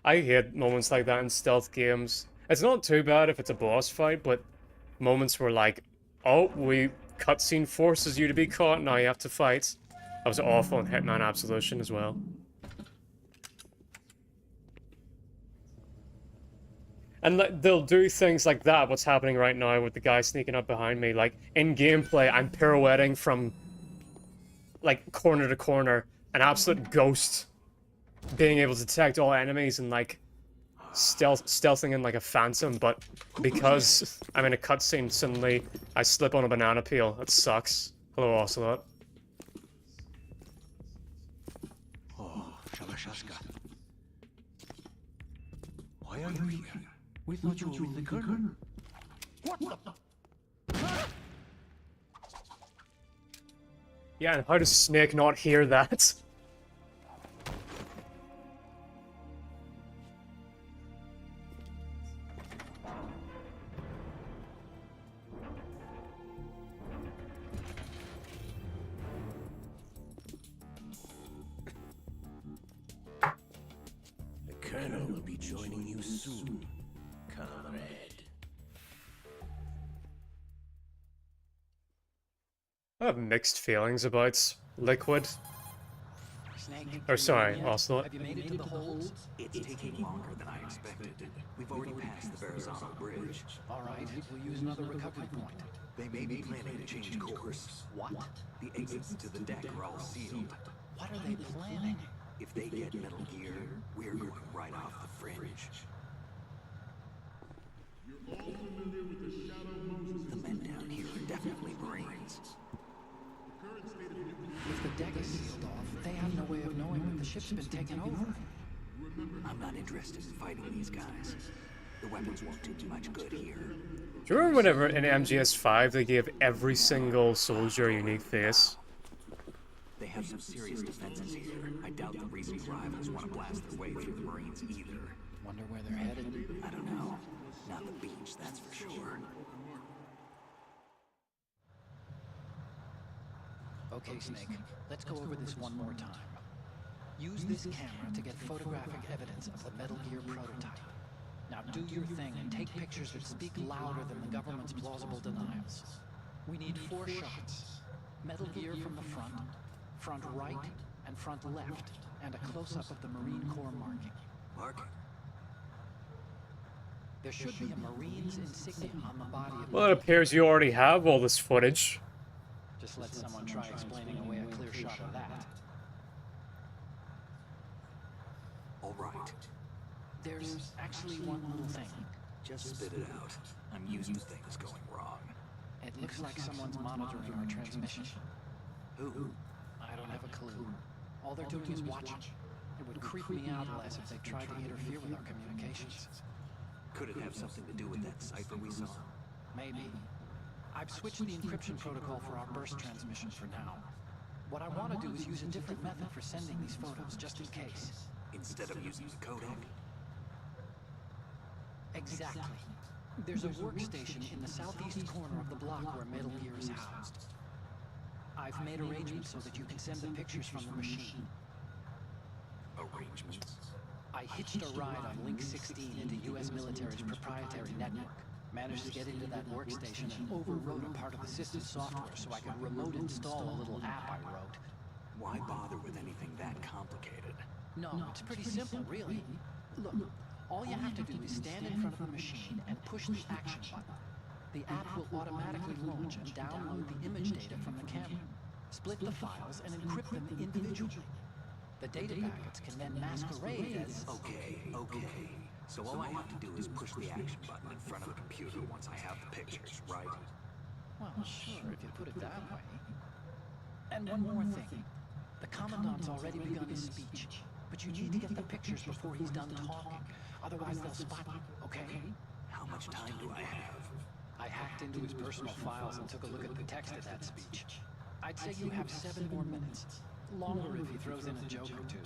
I hate moments like that in stealth games. It's not too bad if it's a boss fight, but moments where, like, oh, we cutscene forces you to be caught, now you have to fight. That was awful in Hitman Absolution as well. And they'll do things like that, what's happening right now with the guy sneaking up behind me. Like, in gameplay, I'm pirouetting from, like, corner to corner. An absolute ghost. being able to detect all enemies and like stealthing in like a phantom, but because I'm in a cutscene, suddenly I slip on a banana peel. That sucks. Hello, Ocelot. Oh, Shabashashka. Why are you here? We thought you were with the colonel. What the? Yeah, and how does Snake not hear that? The colonel will be joining you soon, comrade. I have mixed feelings about Liquid. Snake, Or sorry, yet? Ocelot. Have you made it to the holds? It's taking longer than I expected. We've already passed the Verrazano Bridge. All right, we'll use another recovery point. They may be planning to change course. What? The exits to the deck are all sealed. What are they planning? If they get Metal Gear, we're going right off the fringe. The men down here are definitely Marines. If the deck is sealed off, they have no way of knowing that the ship's been taken over. I'm not interested in fighting these guys. The weapons won't do much good here. Do you remember whenever in MGS5 they gave every single soldier a unique face? They have some serious defenses here. I doubt the recent rivals want to blast their way through the Marines either. Wonder where they're headed. I don't know. Not the beach, that's for sure. Okay, Snake, let's go over this one more time. Use this camera to get photographic evidence of the Metal Gear prototype. Now do your thing and take pictures that speak louder than the government's plausible denials. We need 4 shots. Metal Gear from the front, front right, and front left, and a close-up of the Marine Corps marking. Mark? There should be a Marine's insignia on the body of the... Well, it appears you already have all this footage. Just let someone try explaining away a clear shot of that. All right. There's actually one little thing. Just spit it out. I'm used to things going wrong. It looks like someone's monitoring our transmission. Who? I don't have a clue. All they're doing is watching. It would creep me out less if they tried to interfere with our communications. Could it have something to do with that cipher we saw? Maybe. I've switched the encryption protocol for our burst transmission for now. What I want to do is use a different method for sending these photos, just in case. Instead of using the codec? Exactly. There's a workstation in the southeast corner of the block where Metal Gear is housed. I've made arrangements so that you can send the pictures from the machine. Arrangements? I hitched a ride on Link 16 into U.S. military's proprietary network. Managed to get into that workstation and overwrote a part of the system software so I could remote install a little app I wrote. Why bother with anything that complicated? No, it's pretty simple, really. Look, all you have to do is stand in front of the machine and push the action button. The app will automatically launch and download the image data from the camera, split the files, and encrypt them individually. The data packets can then masquerade as... Okay. So all I have to do is push the action button in front of the computer once I have the pictures, right? Well, sure, if you put it that way. And one more thing. The Commandant's already begun his speech, but you need to get the pictures before he's done talking. Otherwise they'll spot you, okay? How much time do I have? I hacked into his personal files and took a look at the text of that speech. I'd say you have 7 more minutes. Longer if he throws in a joke or two.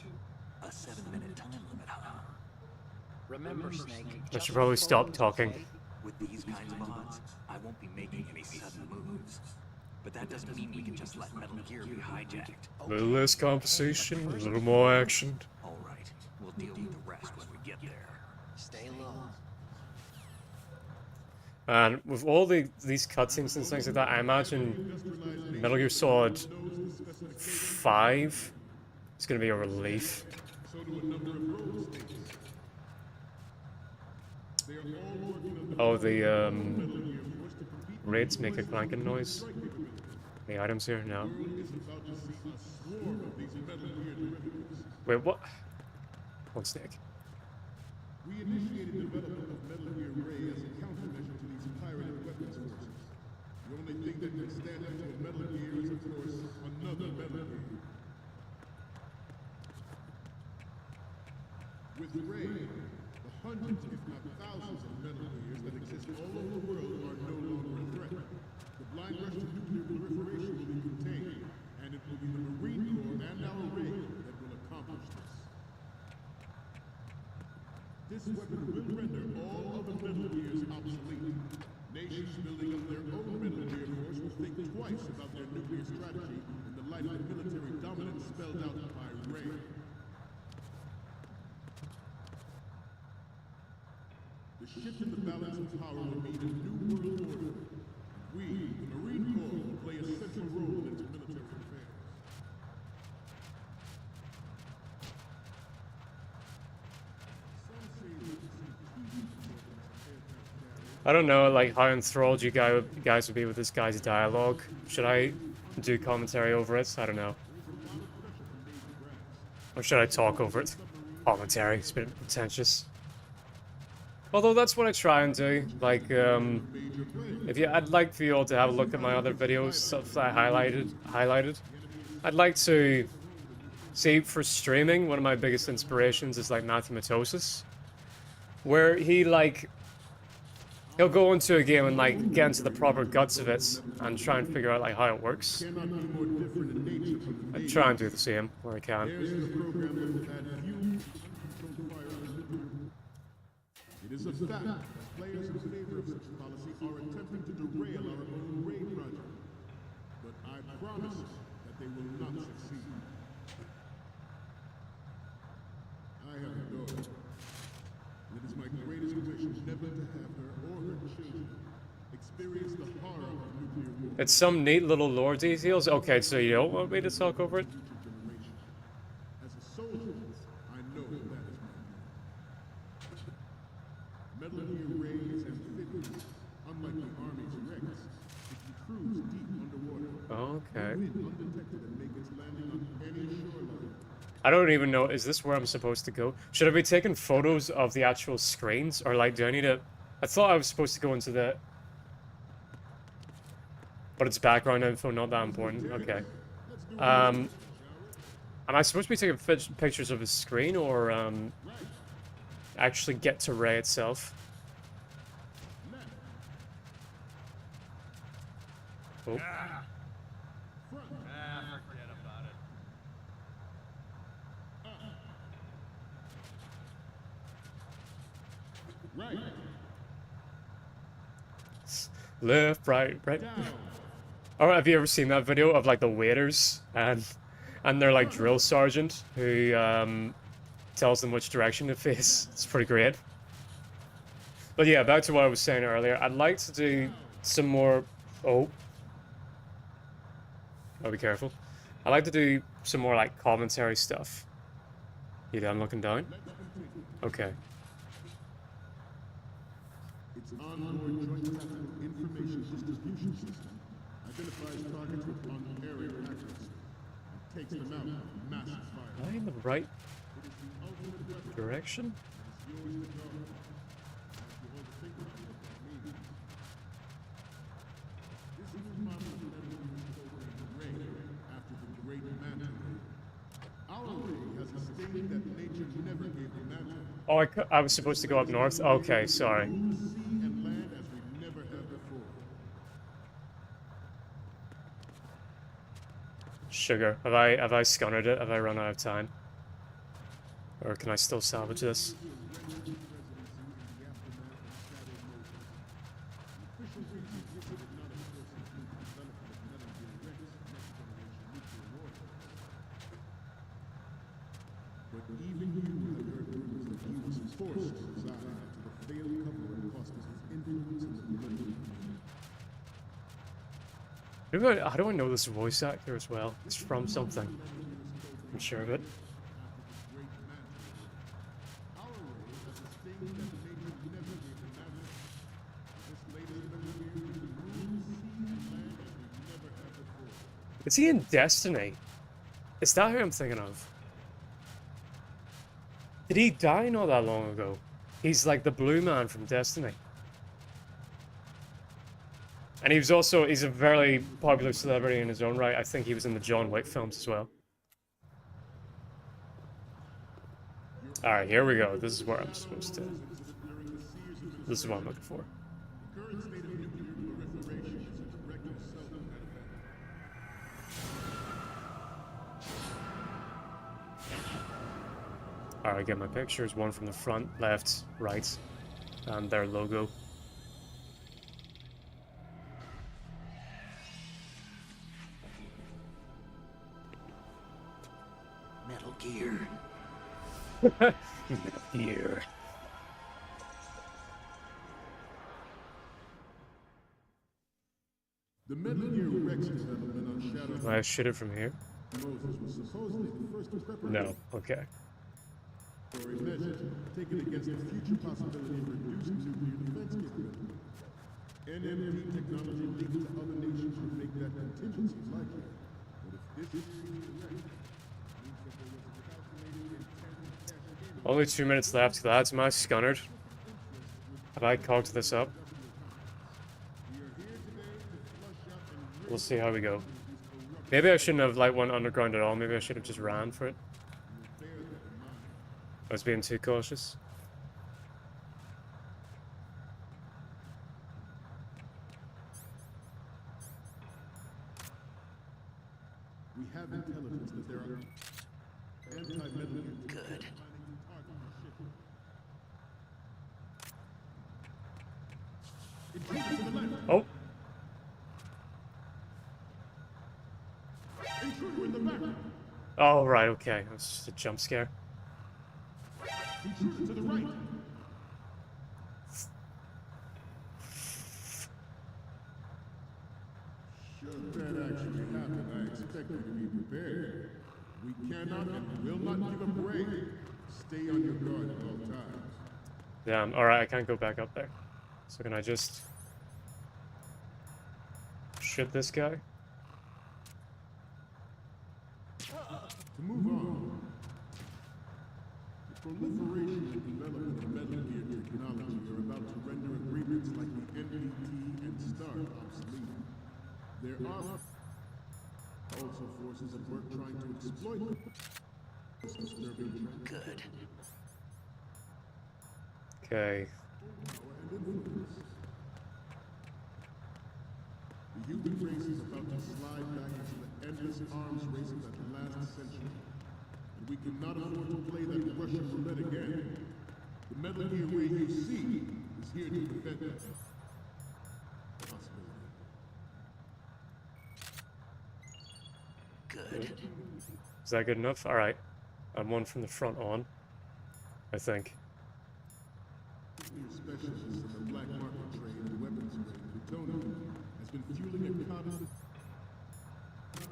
A 7-minute time limit, huh? Remember, Snake, I should probably stop talking. With these kinds of odds, I won't be making any sudden moves. But that doesn't mean we can just let Metal Gear be hijacked. A little less conversation, a little more action. All right, we'll deal with the rest when we get there. Stay low. And with all these cutscenes and things like that, I imagine Metal Gear Solid 5 is going to be a relief. Oh, the raids make a clanking noise. Any items here? No. Wait, what? on Snake. We initiated development of Metal Gear Ray as a countermeasure to these pirated weapons forces. The only thing that can stand up to a Metal Gear is, of course, another Metal Gear. With Ray, the hundreds, if not thousands, of Metal Gears that exist all over the world are no longer a threat. The blind rush to nuclear proliferation will be contained, and it will be the Marine Corps and our Ray that will accomplish this. This weapon will render all other Metal Gears obsolete. Nations building up their own Metal Gear force will think twice about their nuclear strategy in the light of the military dominance spelled out by Ray. The shift in the balance of power will mean a new world order. We, the Marine Corps, will play a central role in its military affairs. I don't know, like, how enthralled you guys would be with this guy's dialogue. Should I do commentary over it? I don't know. Or should I talk over it? Commentary, it's a bit pretentious. Although that's what I try and do. Like, I'd like for you all to have a look at my other videos, stuff that I highlighted. I'd like to see, for streaming, one of my biggest inspirations is like Matthew Matosis, where he he'll go into a game and like get into the proper guts of it and try and figure out like how it works. I try and do the same where I can. It is a fact that players in favor of such policy are attempting to derail our own Ray project. But I promise that they will not succeed. I have a daughter. And it is my greatest wish never to have her or her children experience the horror of nuclear war. It's some neat little lore details. Okay, so you don't want me to talk over it? As a soldier, I know that is my duty. Metal Gear Ray is amphibious, unlike the Army's Rex. It can cruise deep underwater. Okay. Undetected and make its landing on any shoreline. I don't even know, is this where I'm supposed to go? Should I be taking photos of the actual screens? Or like, do I need to... I thought I was supposed to go into the... But it's background info, not that important. Okay. Am I supposed to be taking pictures of the screen or actually get to Ray itself? Oh. Forget about it. Right. Left, right. Alright, have you ever seen that video of like the waiters and their like drill sergeant who tells them which direction to face? It's pretty great. But yeah, back to what I was saying earlier. I'd like to do some more... Oh. I'll be careful. I'd like to do some more like commentary stuff. You done looking down? Okay. Its onboard joint tactical information distribution system identifies targets with on-area accuracy and takes them out with massive fire. Am I in the right It is the ultimate weapon. direction? It's yours to go. You hold to think about what that means. This is the model of Metal Gear Solid Ray after the Great Manta Ray. Our Ray has a sting that nature never gave the Manta. Oh, I was supposed to go up north? Okay, sorry. Sea and land as we never have before. Sugar. Have I scunnered it? Have I run out of time? Or can I still salvage this? But even you have heard rumors that he was forced to resign after the failed cover-up cost us his influence in the political community. How do I know this voice actor as well? It's from something. I'm sure of it. Our Ray has a sting that nature never gave the Manta. This latest Metal Gear can rule sea and land as we never have before. Is he in Destiny? Is that who I'm thinking of? Did he die not that long ago? He's like the blue man from Destiny. And he was also, he's a very popular celebrity in his own right. I think he was in the John Wick films as well. Alright, here we go. This is where I'm supposed to... This is what I'm looking for. Alright, get my pictures. One from the front, left, right, and their logo. Metal Gear. Here. The Metal Gear Rex development on Shadow Do I shoot it from here? Moses was supposedly the first preparatory No. Okay. measures taken against the future possibility of reduced nuclear defense capability. NMD technology leaked to other nations would make that contingency likely. But if this is correct, means that there was a calculated intent to cash in. Only 2 minutes left. Lads, am I scunnered? Have I cocked this up? We'll see how we go. Maybe I shouldn't have went underground at all. Maybe I should have just ran for it. I was being too cautious. We have intelligence that there are anti-metal gear. Good. Oh! Intruder in the back. Oh, right, okay. That's just a jump scare. Intruder to the right. Should that actually happen, I expect you to be prepared. We cannot and will not give a break. Stay on your guard at all times. Damn, alright, I can't go back up there. So can I just... shoot this guy? To move on, the proliferation and development of Metal Gear technology are about to render agreements like the NPT and START obsolete. There are also forces at work trying to exploit this disturbing trend. Good. Okay. Power and influence. The human race is about to slide back into the endless arms races of the last century. And we cannot afford to play that Russian roulette again. The Metal Gear way you see is here to prevent that possibility. Good. Is that good enough? Alright. I'm one from the front on. I think. Nuclear specialists in the black market trade and weapons trade, plutonium, has been fueling a cottage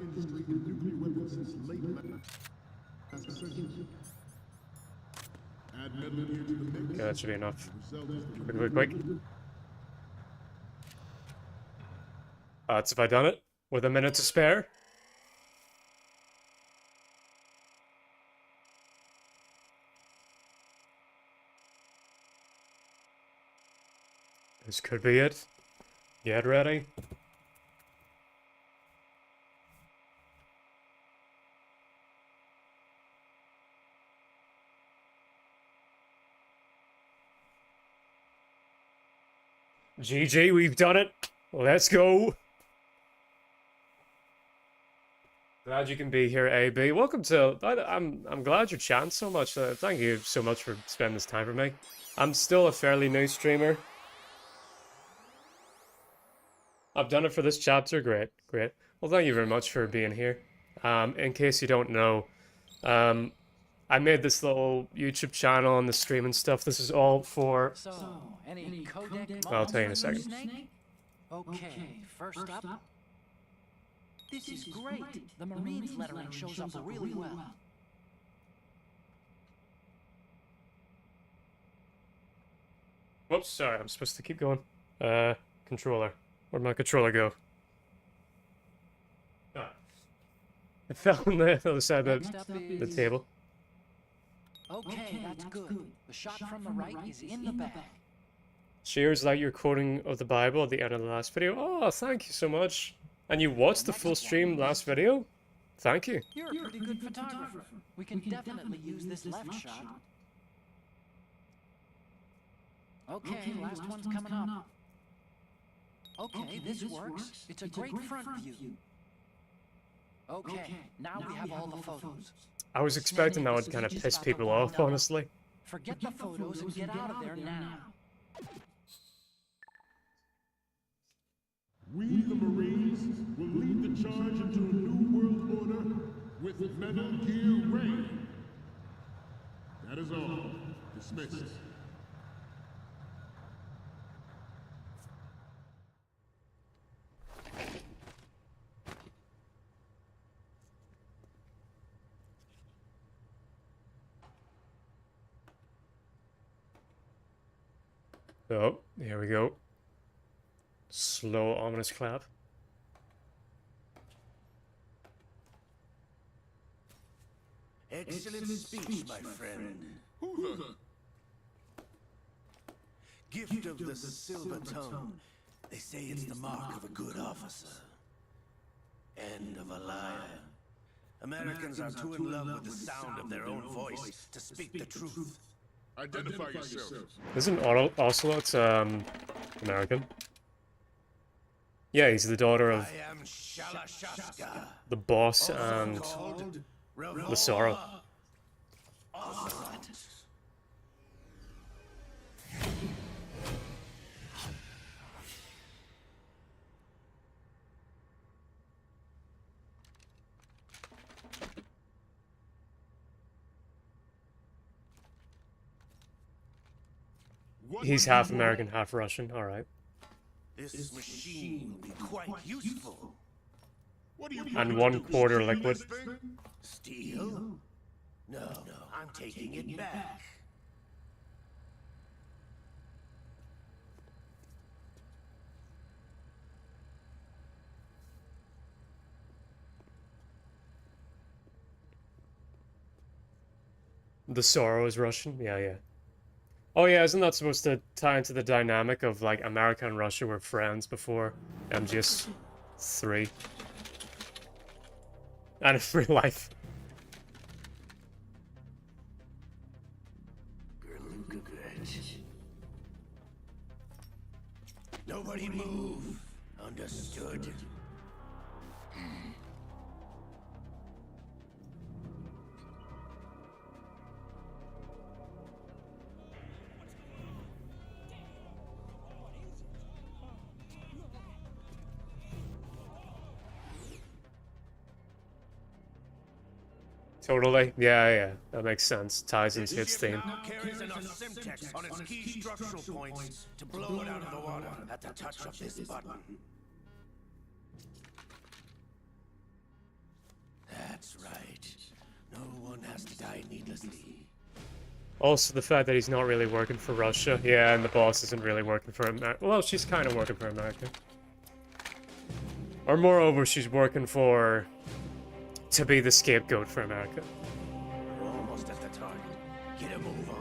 industry in nuclear weapons since late last century. Add Metal Gear to the mix. Okay, that should be enough. The result is the Quick, quick, quick. That's if I done it. With a minute to spare. This could be it. Get ready. GG, we've done it. Let's go. Glad you can be here, AB. Welcome to. I'm glad you're chatting so much. Thank you so much for spending this time with me. I'm still a fairly new streamer. I've done it for this chapter. Great, great. Well, thank you very much for being here. In case you don't know, I made this little YouTube channel and the stream and stuff. This is all for... So, any codec I'll tell you in a models, second. Snake? Okay, first up. This is great. The Marines lettering shows up really well. Whoops, sorry, I'm supposed to keep going. Controller. Where'd my controller go? Ah. It fell on the other side of Next up the is table. Okay, that's good. The shot from the right is in the bag. Cheers, like your quoting of the Bible at the end of the last video. Oh, thank you so much. And you watched the full stream last video? Thank you. You're a pretty good photographer. We can definitely use this left shot. Okay, last one's coming up. Okay, this works. It's a great front view. Okay, now we have all the photos. I was expecting that would kind of piss people off, honestly. Forget the photos and get out of there now. We, the Marines, will lead the charge into a new world order with Metal Gear Rain. That is all. Dismissed. Oh, here we go. Slow, ominous clap. Excellent speech, my friend. Who the? Gift of the silver tongue. They say it's the mark of a good officer. And of a liar. Americans are too in love with the sound of their own voice to speak the truth. Identify yourself. Isn't Ocelot, American? Yeah, he's the daughter of I am Shalashaska. the boss and Called the Sorrow. Ocelot. He's half American, half Russian. All right. This machine will be quite useful. What are you And 1/4 liquid. Steal? No, I'm taking it back. The Sorrow is Russian? Yeah, yeah. Oh yeah, isn't that supposed to tie into the dynamic of like America and Russia were friends before MGS 3? And in real life. Nobody move. Understood. Totally. Yeah, yeah. That makes sense. Ties into its theme. Now carries enough Simtex on its key structural points to blow it out of the water at the touch of this button. That's right. No one has to die needlessly. Also, the fact that he's not really working for Russia. Yeah, and the boss isn't really working for America. Well, she's kind of working for America. Or moreover, she's working for... to be the scapegoat for America. We're almost at the target. Get a move on.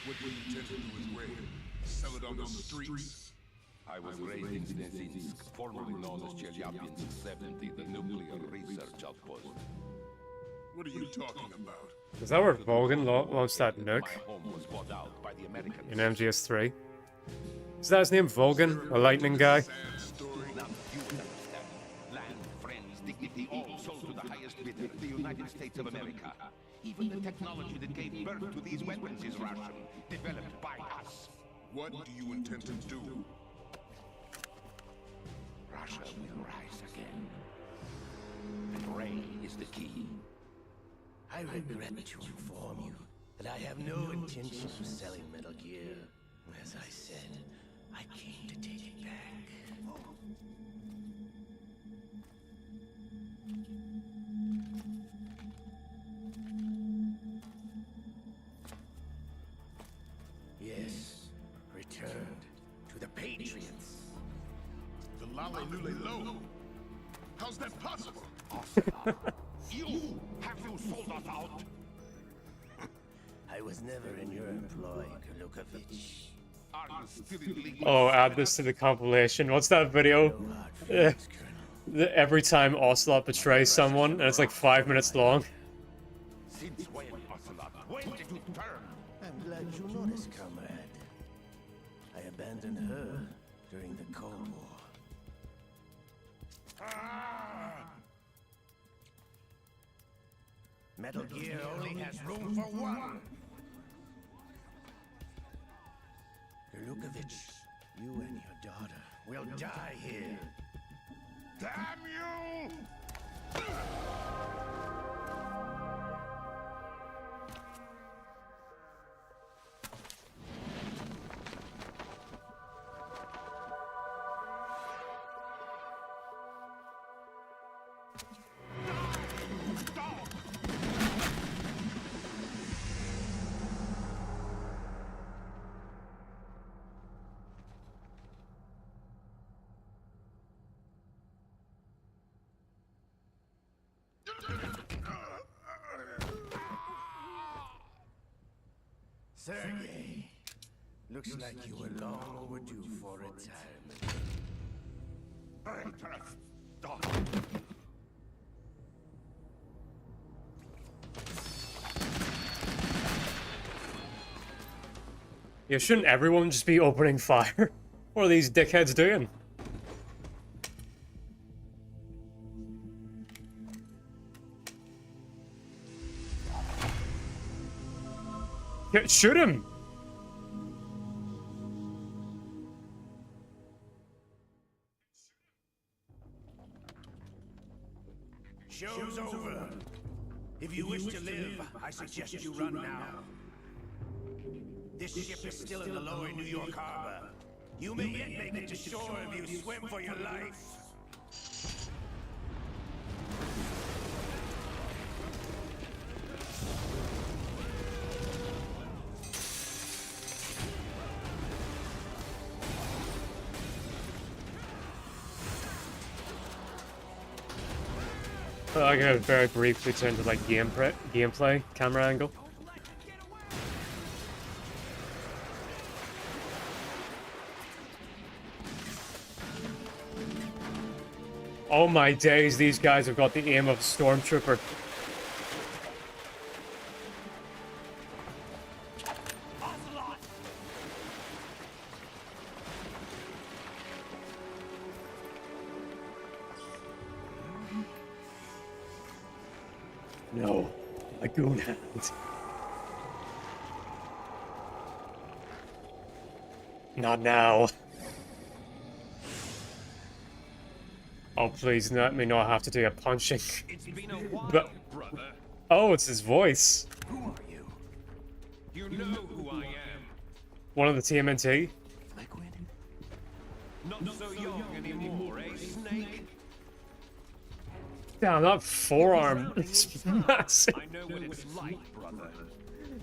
What we intend to do is raid. Sell it on the streets. I was raised in Snezinsk, formerly known as Chelyabinsk 70, the nuclear research outpost. What are you talking about? Is that where Volgan launched that nuke? My home was bought out by the Americans. In MGS3? Is that his name, Volgan? A lightning guy? Sad story. Now you would understand. Land, friends, dignity, all sold to the highest bidder, the United States of America. Even the technology that gave birth to these weapons is Russian, developed by us. What do you intend to do? Russia will rise again. And Ray is the key. I regret to inform you that I have no intention of selling Metal Gear. As I said, I came to take it back. Low. How's that possible? You! Have you sold us out? I was never in your employ, Kolukovich. Are you still illegal? Oh, add this to the compilation. What's that video? No hard Yeah. feelings, Colonel. Every time Ocelot betrays someone, and it's like 5 minutes long. Since when, Ocelot? When did you turn? I'm glad you noticed, comrade. I abandoned her during the Cold War. Metal Gear only has room for one. Kolukovich, you and your daughter will die here. Damn you! Sergei, looks like you were long overdue for retirement. Stop. Yeah, shouldn't everyone just be opening fire? What are these dickheads doing? Yeah, shoot him! Show's over. If you wish to live, I suggest you run now. This ship is still in the lower New York harbor. You may yet make it to shore if you swim for your life. I'm gonna very briefly turn to like gameplay camera angle. Oh my days, these guys have got the aim of a stormtrooper. No, my goon hand. Not now. Oh, please let me not have to do a punching. It's been a while, But brother. oh, it's his voice. Who are you? You know who I am. One of the TMNT. Liquid? Not so young anymore, eh, Snake? Damn, that forearm is massive. I know what it's like, brother.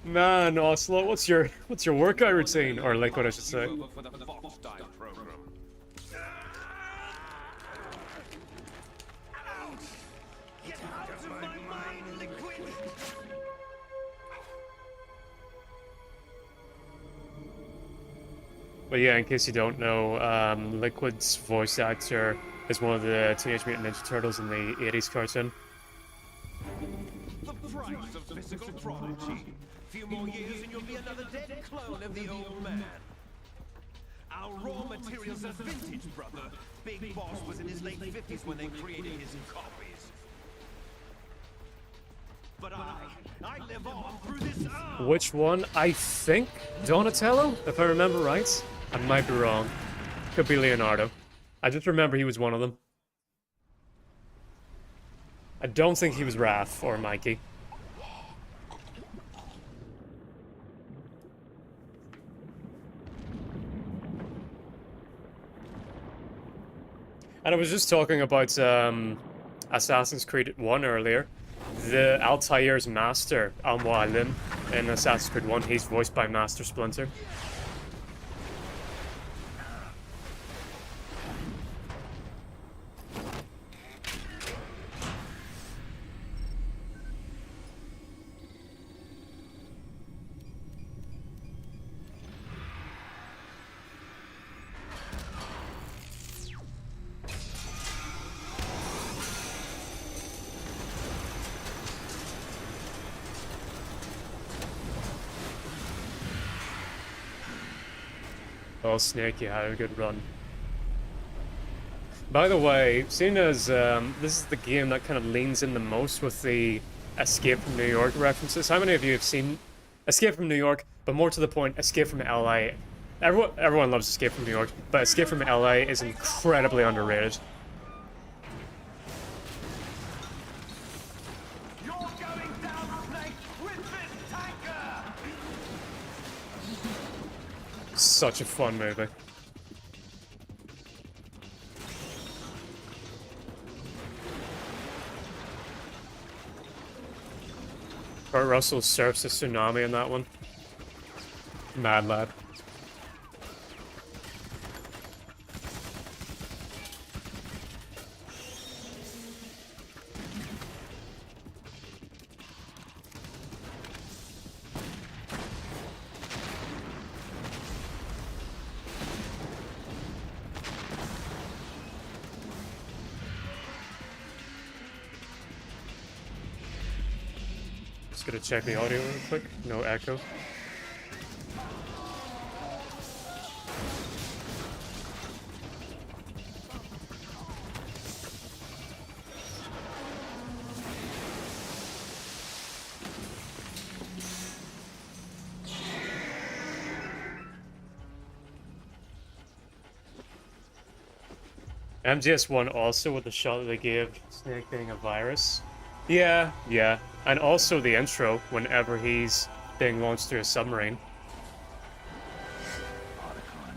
Man, Ocelot, what's your workout routine? Or Liquid, I should say. Over for the Fox style program. Get out of my mind, Liquid! But yeah, in case you don't know, Liquid's voice actor is one of the Teenage Mutant Ninja Turtles in the 80s cartoon. The price of physical prodigy. Few more years and you'll be another dead clone of the old man. Our raw materials are vintage, brother. Big Boss was in his late 50s when they created his copies. But I live on through this arm. Which one? I think Donatello, if I remember right. I might be wrong. Could be Leonardo. I just remember he was one of them. I don't think he was Raph or Mikey. And I was just talking about Assassin's Creed 1 earlier. The Altair's master, Al-Mualim, in Assassin's Creed 1, he's voiced by Master Splinter. Well, Snake, you had a good run. By the way, seeing as this is the game that kind of leans in the most with the Escape from New York references, how many of you have seen Escape from New York, but more to the point, Escape from LA? Everyone loves Escape from New York, but Escape from LA is incredibly underrated. You're going down, Snake, with this tanker! Such a fun movie. Kurt Russell surfs a tsunami in that one. Mad lad. Just gonna check the audio real quick. No echo. MGS1 also with the shot that they gave Snake being a virus. Yeah. And also the intro whenever he's being launched through a submarine. Otacon,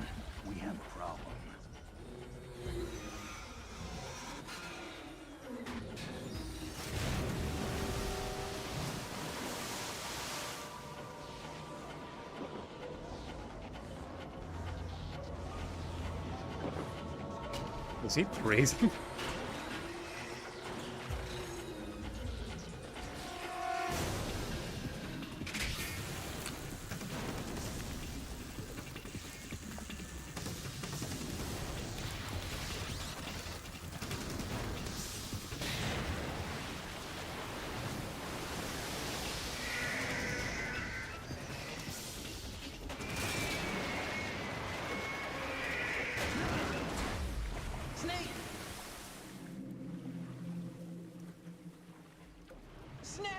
we have a problem. Is he breathing? Snake! Snake!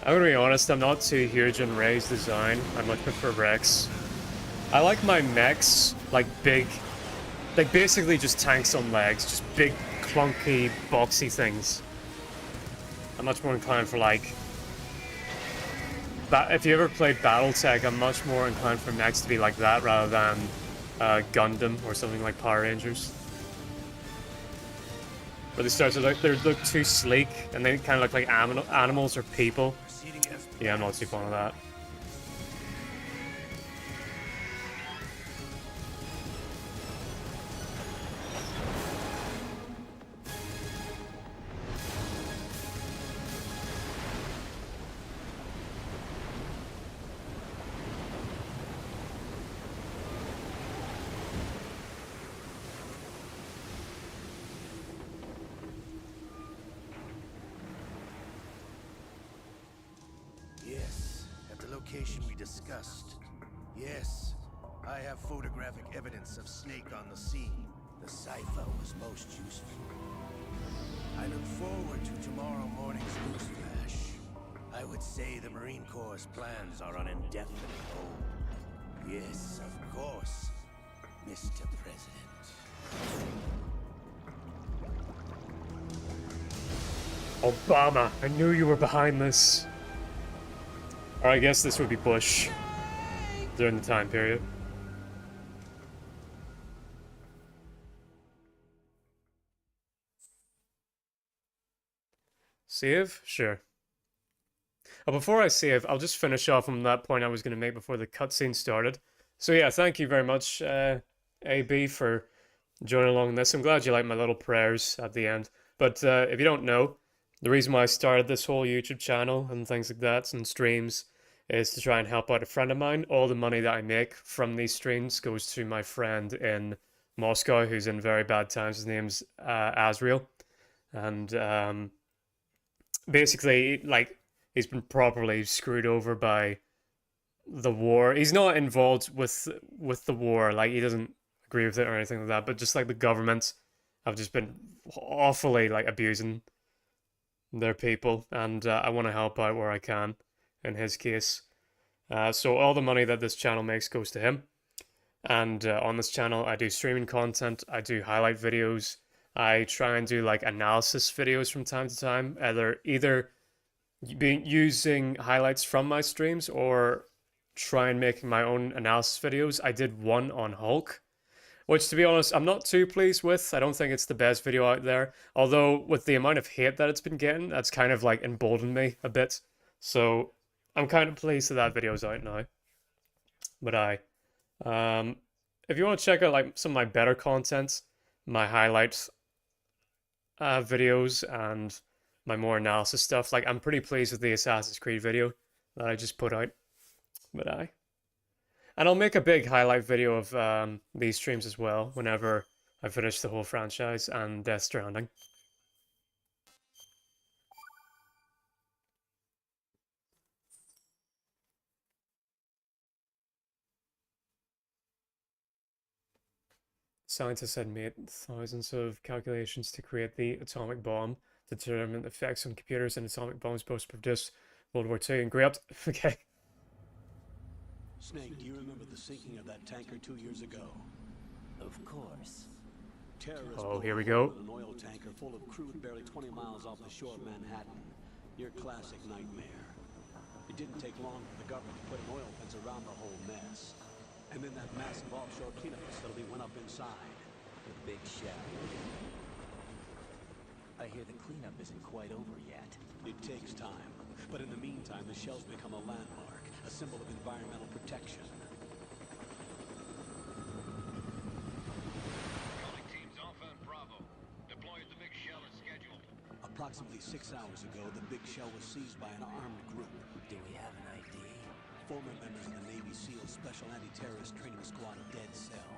I'm gonna be honest, I'm not too huge on Ray's design. I much prefer Rex. I like my mechs, like big, like basically just tanks on legs, just big, clunky, boxy things. I'm much more inclined for like, if you ever played BattleTech, I'm much more inclined for mechs to be like that rather than Gundam or something like Power Rangers. Where they start to look too sleek and they kind of look like animals or people. Yeah, I'm not too fond of that. Yes, at the location we discussed. Yes, I have photographic evidence of Snake on the scene. The cipher was most useful. I look forward to tomorrow morning's newsflash. I would say the Marine Corps' plans are on indefinite hold. Yes, of course, Mr. President. Obama, I knew you were behind this. Or I guess this would be Bush during the time period. Save? Sure. Oh, before I save, I'll just finish off on that point I was going to make before the cutscene started. So yeah, thank you very much, AB, for joining along in this. I'm glad you liked my little prayers at the end. But if you don't know, The reason why I started this whole YouTube channel and things like that and streams is to try and help out a friend of mine. All the money that I make from these streams goes to my friend in Moscow who's in very bad times. His name's Azriel. And basically, like, he's been properly screwed over by the war. He's not involved with the war, like, he doesn't agree with it or anything like that, but just like the government have just been awfully like abusing their people, and I want to help out where I can in his case. So all the money that this channel makes goes to him, and on this channel I do streaming content, I do highlight videos, I try and do like analysis videos from time to time, either using highlights from my streams or try and making my own analysis videos. I did one on Hulk, which, to be honest, I'm not too pleased with. I don't think it's the best video out there. Although, with the amount of hate that it's been getting, that's kind of like emboldened me a bit. So, I'm kind of pleased that that video's out now. But if you want to check out like some of my better content, my highlights videos, and my more analysis stuff, like, I'm pretty pleased with the Assassin's Creed video that I just put out. But and I'll make a big highlight video of these streams as well whenever I finish the whole franchise and Death Stranding. Scientists had made thousands of calculations to create the atomic bomb, to determine the effects on computers and atomic bombs post-produced World War II. And great. Okay. Snake, do you remember the sinking of that tanker 2 years ago? Of course. Terrorists Oh, here we go. an oil tanker full of crude barely 20 miles off the shore of Manhattan. Your classic nightmare. It didn't take long for the government to put an oil fence around the whole mess. And then that massive offshore cleanup facility went up inside. The big shell. I hear the cleanup isn't quite over yet. It takes time. But in the meantime, the shell's become a landmark, a symbol of environmental protection. Calling teams Alpha and Bravo. Deploy at the big shell as scheduled. Approximately 6 hours ago, the big shell was seized by an armed group. Do we have an ID? Former members of the Navy SEAL Special Anti-Terrorist Training Squad Dead Cell.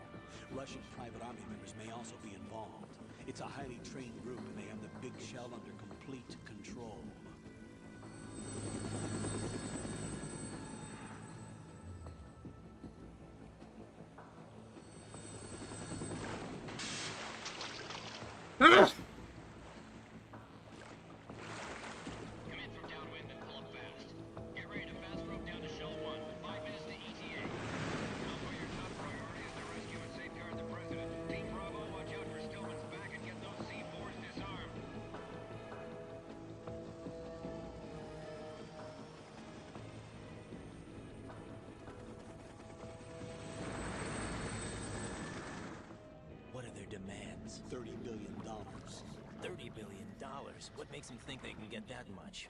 Russian private army members may also be involved. It's a highly trained group, and they have the big shell under complete control. Come in from downwind and pull up fast. Get ready to fast rope down to Shell 1. 5 minutes to ETA. Alpha, your top priority is to rescue and safeguard the president. Team Bravo, watch out for Stillman's back and get those C4s disarmed. What are their demands? $30 billion. $30 billion? What makes them think they can get that much?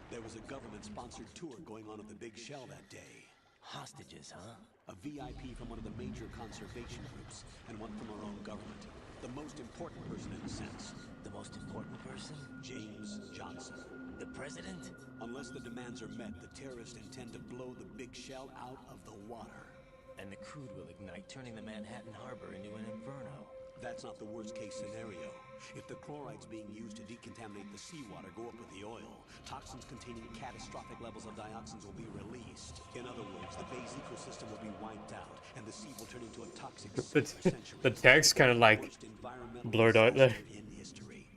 There was a government-sponsored tour going on at the big shell that day. Hostages, huh? A VIP from one of the major conservation groups, and one from our own government. The most important person in a sense. The most important person? James Johnson. The president? Unless the demands are met, the terrorists intend to blow the big shell out of the water. And the crude will ignite, turning the Manhattan Harbor into an inferno. That's not the worst-case scenario. If the chlorides being used to decontaminate the seawater go up with the oil, toxins containing catastrophic levels of dioxins will be released. In other words, the bay's ecosystem will be wiped out, and the sea will turn into a toxic sea for centuries. The text kind of like Worst environmental blurred out there. disaster in history.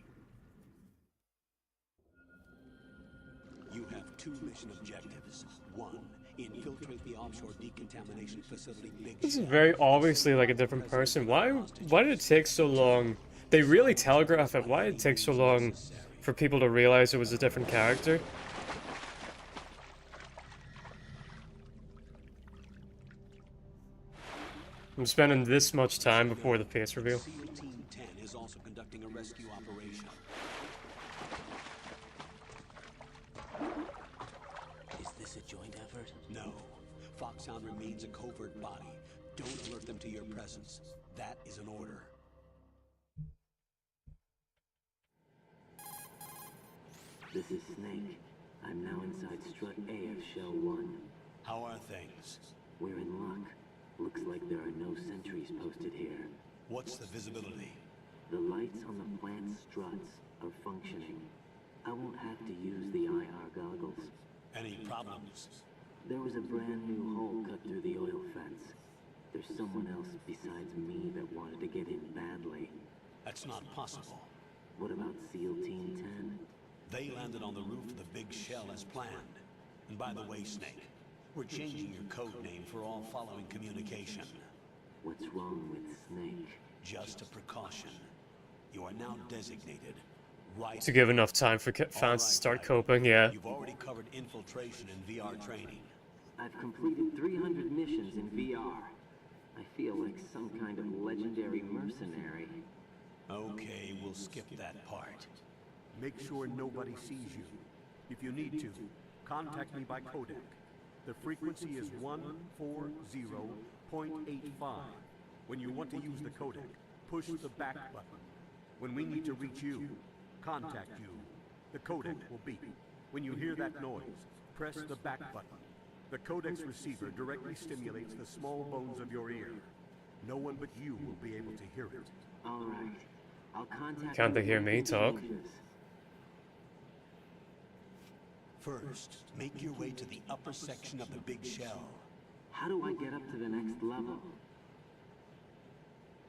You have 2 mission objectives. 1, infiltrate the offshore decontamination facility Big This is Shell. very obviously like a different person. Why did it take so long? They really telegraph it. Why did it take so long for people to realize it was a different character? I'm spending this much time before the face reveal. SEAL Team 10 is also conducting a rescue operation. Is this a joint effort? No. Foxhound remains a covert body. Don't alert them to your presence. That is an order. This is Snake. I'm now inside Strut A of Shell 1. How are things? We're in luck. Looks like there are no sentries posted here. What's the visibility? The lights on the plant struts are functioning. I won't have to use the IR goggles. Any problems? There was a brand new hole cut through the oil fence. There's someone else besides me that wanted to get in badly. That's not possible. What about SEAL Team 10? They landed on the roof of the big shell as planned. And by the way, Snake, we're changing your code name for all following communication. What's wrong with Snake? Just a precaution. You are now designated right. To give enough time for fans to start coping, yeah. You've already covered infiltration and VR training. I've completed 300 missions in VR. I feel like some kind of legendary mercenary. Okay, we'll skip that part. Make sure nobody sees you. If you need to, contact me by codec. The frequency is 140.85. When you want to use the codec, push the back button. When we need to reach you, contact you. The codec will beep. When you hear that noise, press the back button. The codec's receiver directly stimulates the small bones of your ear. No one but you will be able to hear it. All right. I'll contact. Can't they hear me talk? First, make your way to the upper section of the big shell. How do I get up to the next level?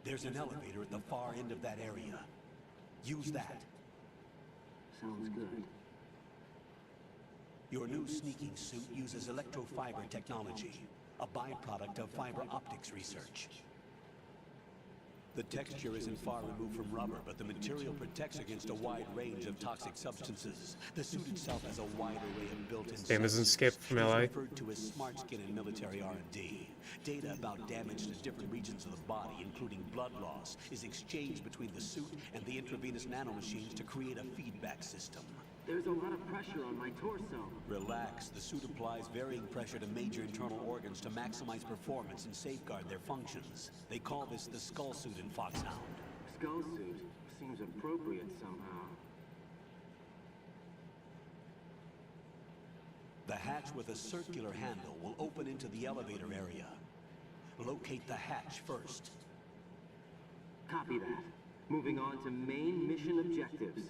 There's an elevator at the far end of that area. Use that. Sounds good. Your new sneaking suit uses electrofiber technology, a byproduct of fiber optics research. The texture isn't far removed from rubber, but the material protects against a wide range of toxic substances. The suit itself has a wide array of built-in Same as in Skip from LA. It's referred to as smart skin in military R&D. Data about damage to different regions of the body, including blood loss, is exchanged between the suit and the intravenous nanomachines to create a feedback system. There's a lot of pressure on my torso. Relax. The suit applies varying pressure to major internal organs to maximize performance and safeguard their functions. They call this the skull suit in Foxhound. Skull suit seems appropriate somehow. The hatch with a circular handle will open into the elevator area. Locate the hatch first. Copy that. Moving on to main mission objectives.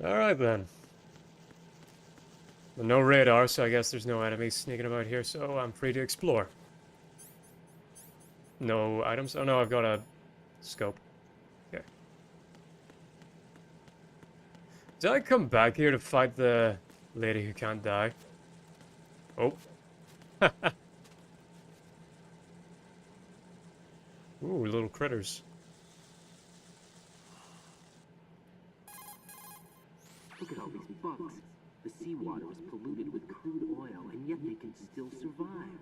Alright then. Well, no radar, so I guess there's no enemies sneaking about here, so I'm free to explore. No items? Oh no, I've got a scope. Okay. Did I come back here to fight the lady who can't die? Oh. Ooh, little critters. Look at all these bugs. The seawater is polluted with crude oil, and yet they can still survive.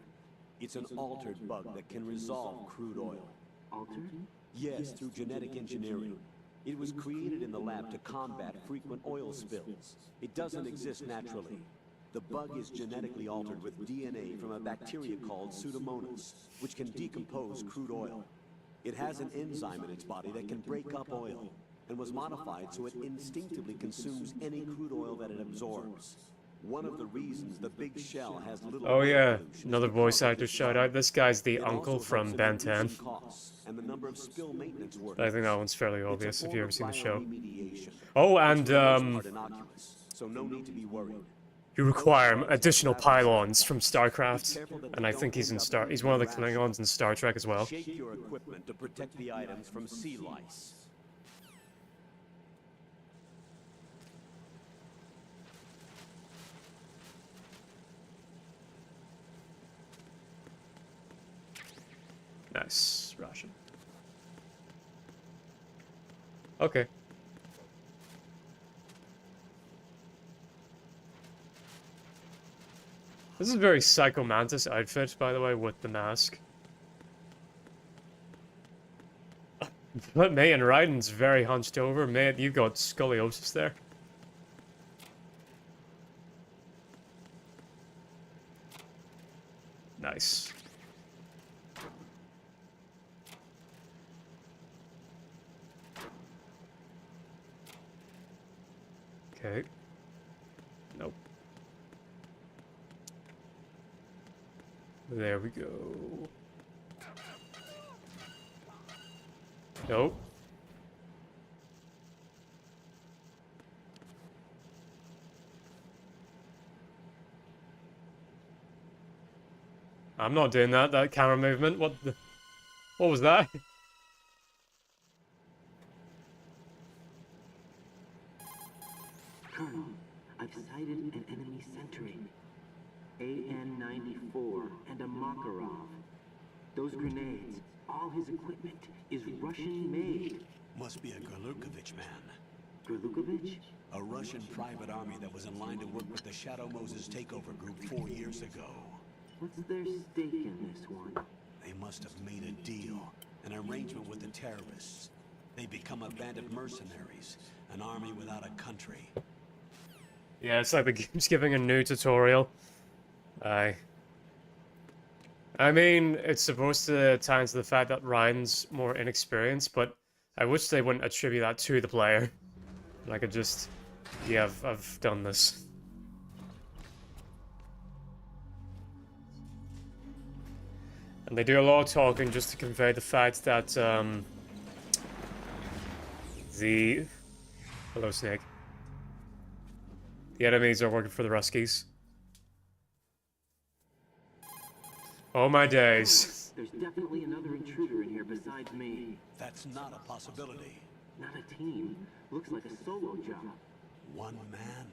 It's an altered bug that can resolve crude oil. Altered? Yes, through genetic engineering. It was created in the lab to combat frequent oil spills. It doesn't exist naturally. The bug is genetically altered with DNA from a bacteria called Pseudomonas, which can decompose crude oil. It has an enzyme in its body that can break up oil, and was modified so it instinctively consumes any crude oil that it absorbs. One of the reasons the big shell has little... Oh yeah, another voice actor shout out. This guy's the uncle from Ben 10. And the number of spill maintenance I think that one's fairly obvious if you've ever seen the show. remediation. Oh, and So no need to be worried. you require additional pylons from StarCraft, and I think he's in he's one of the Klingons in Star Trek as well. Shake your equipment to protect the items from sea lice. Nice, Russian. Okay. This is a very Psycho Mantis outfit, by the way, with the mask. But May and Raiden's very hunched over. May, you've got scoliosis there. Nice. There we go. Nope. I'm not doing that. That camera movement. What was that? Colonel, I've sighted an enemy sentry. AN-94 and a Makarov. Those grenades, all his equipment, is Russian-made. Must be a Gurlukovich man. Gurlukovich? A Russian private army that was in line to work with the Shadow Moses takeover group 4 years ago. What's their stake in this one? They must have made a deal, an arrangement with the terrorists. They become a band of mercenaries, an army without a country. Yeah, it's like the game's giving a new tutorial. I mean, it's supposed to tie into the fact that Ryan's more inexperienced, but I wish they wouldn't attribute that to the player. Like, I just... Yeah, I've done this. And they do a lot of talking just to convey the fact that, the... Hello, Snake. The enemies are working for the Ruskies. Oh my days. There's definitely another intruder in here besides me. That's not a possibility. Not a team. Looks like a solo job. One man.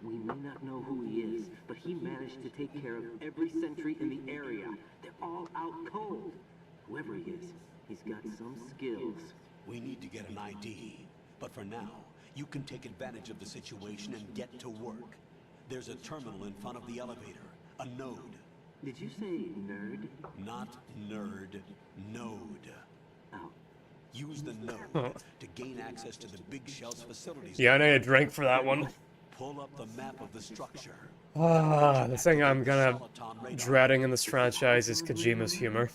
We may not know who he is, but he managed to take care of every sentry in the area. They're all out cold. Whoever he is, he's got some skills. We need to get an ID. But for now, you can take advantage of the situation and get to work. There's a terminal in front of the elevator. A node. Did you say nerd? Not nerd. Node. Oh. Use the node to gain access to the Big Shell's facilities. Yeah, I need a drink for that one. Pull up the map of the structure. Ah, the thing I'm kinda dreading in this franchise is Kojima's humor.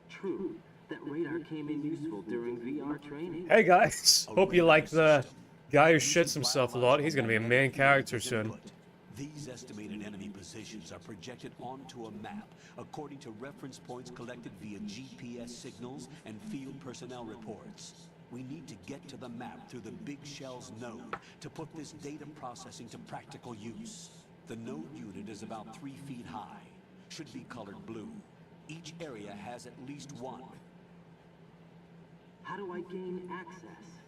True. That radar came in useful during VR training. Hey guys, hope you like the guy who shits himself a lot. He's gonna be a main character soon. These estimated enemy positions are projected onto a map according to reference points collected via GPS signals and field personnel reports. We need to get to the map through the Big Shell's node to put this data processing to practical use. The node unit is about 3 feet high, should be colored blue. Each area has at least one. How do I gain access?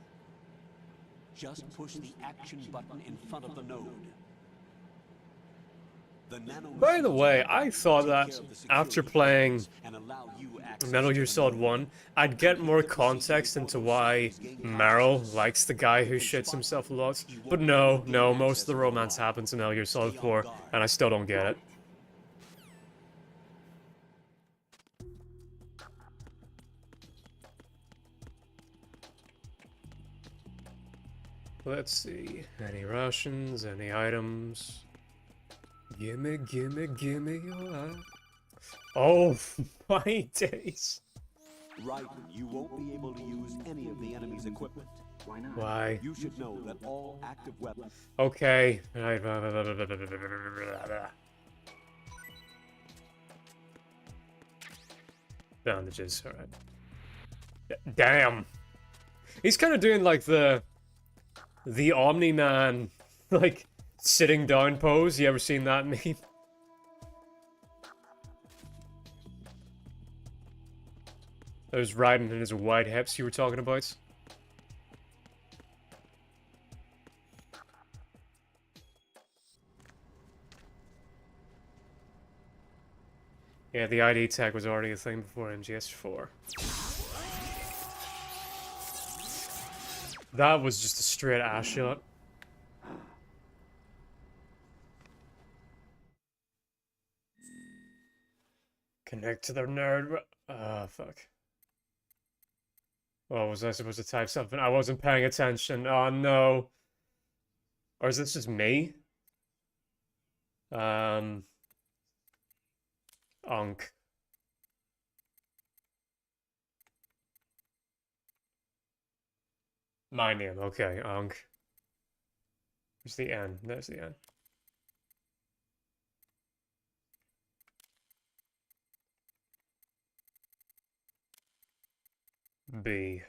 Just push the action button in front of the node. By the way, I thought that after playing Metal Gear Solid 1, I'd get more context into why Meryl likes the guy who shits himself a lot. But no, most of the romance happens in Metal Gear Solid 4, and I still don't get it. Let's see. Any Russians, any items? Gimme, gimme, gimme your life. Oh my days. Right, you won't be able to use any of the enemy's equipment. Why not? Why? You should know that all active weapons... Okay. Bandages, alright. Damn. He's kind of doing like the Omni-Man, like, sitting down pose. You ever seen that meme? Those riding in his wide hips you were talking about? Yeah, the ID tag was already a thing before MGS4. That was just a straight ass shot. Connect to the nerd. Ah, fuck. Oh, was I supposed to type something? I wasn't paying attention. Oh, no. Or is this just me? Unk. My name, okay, Unk. Where's the N? There's the N. B.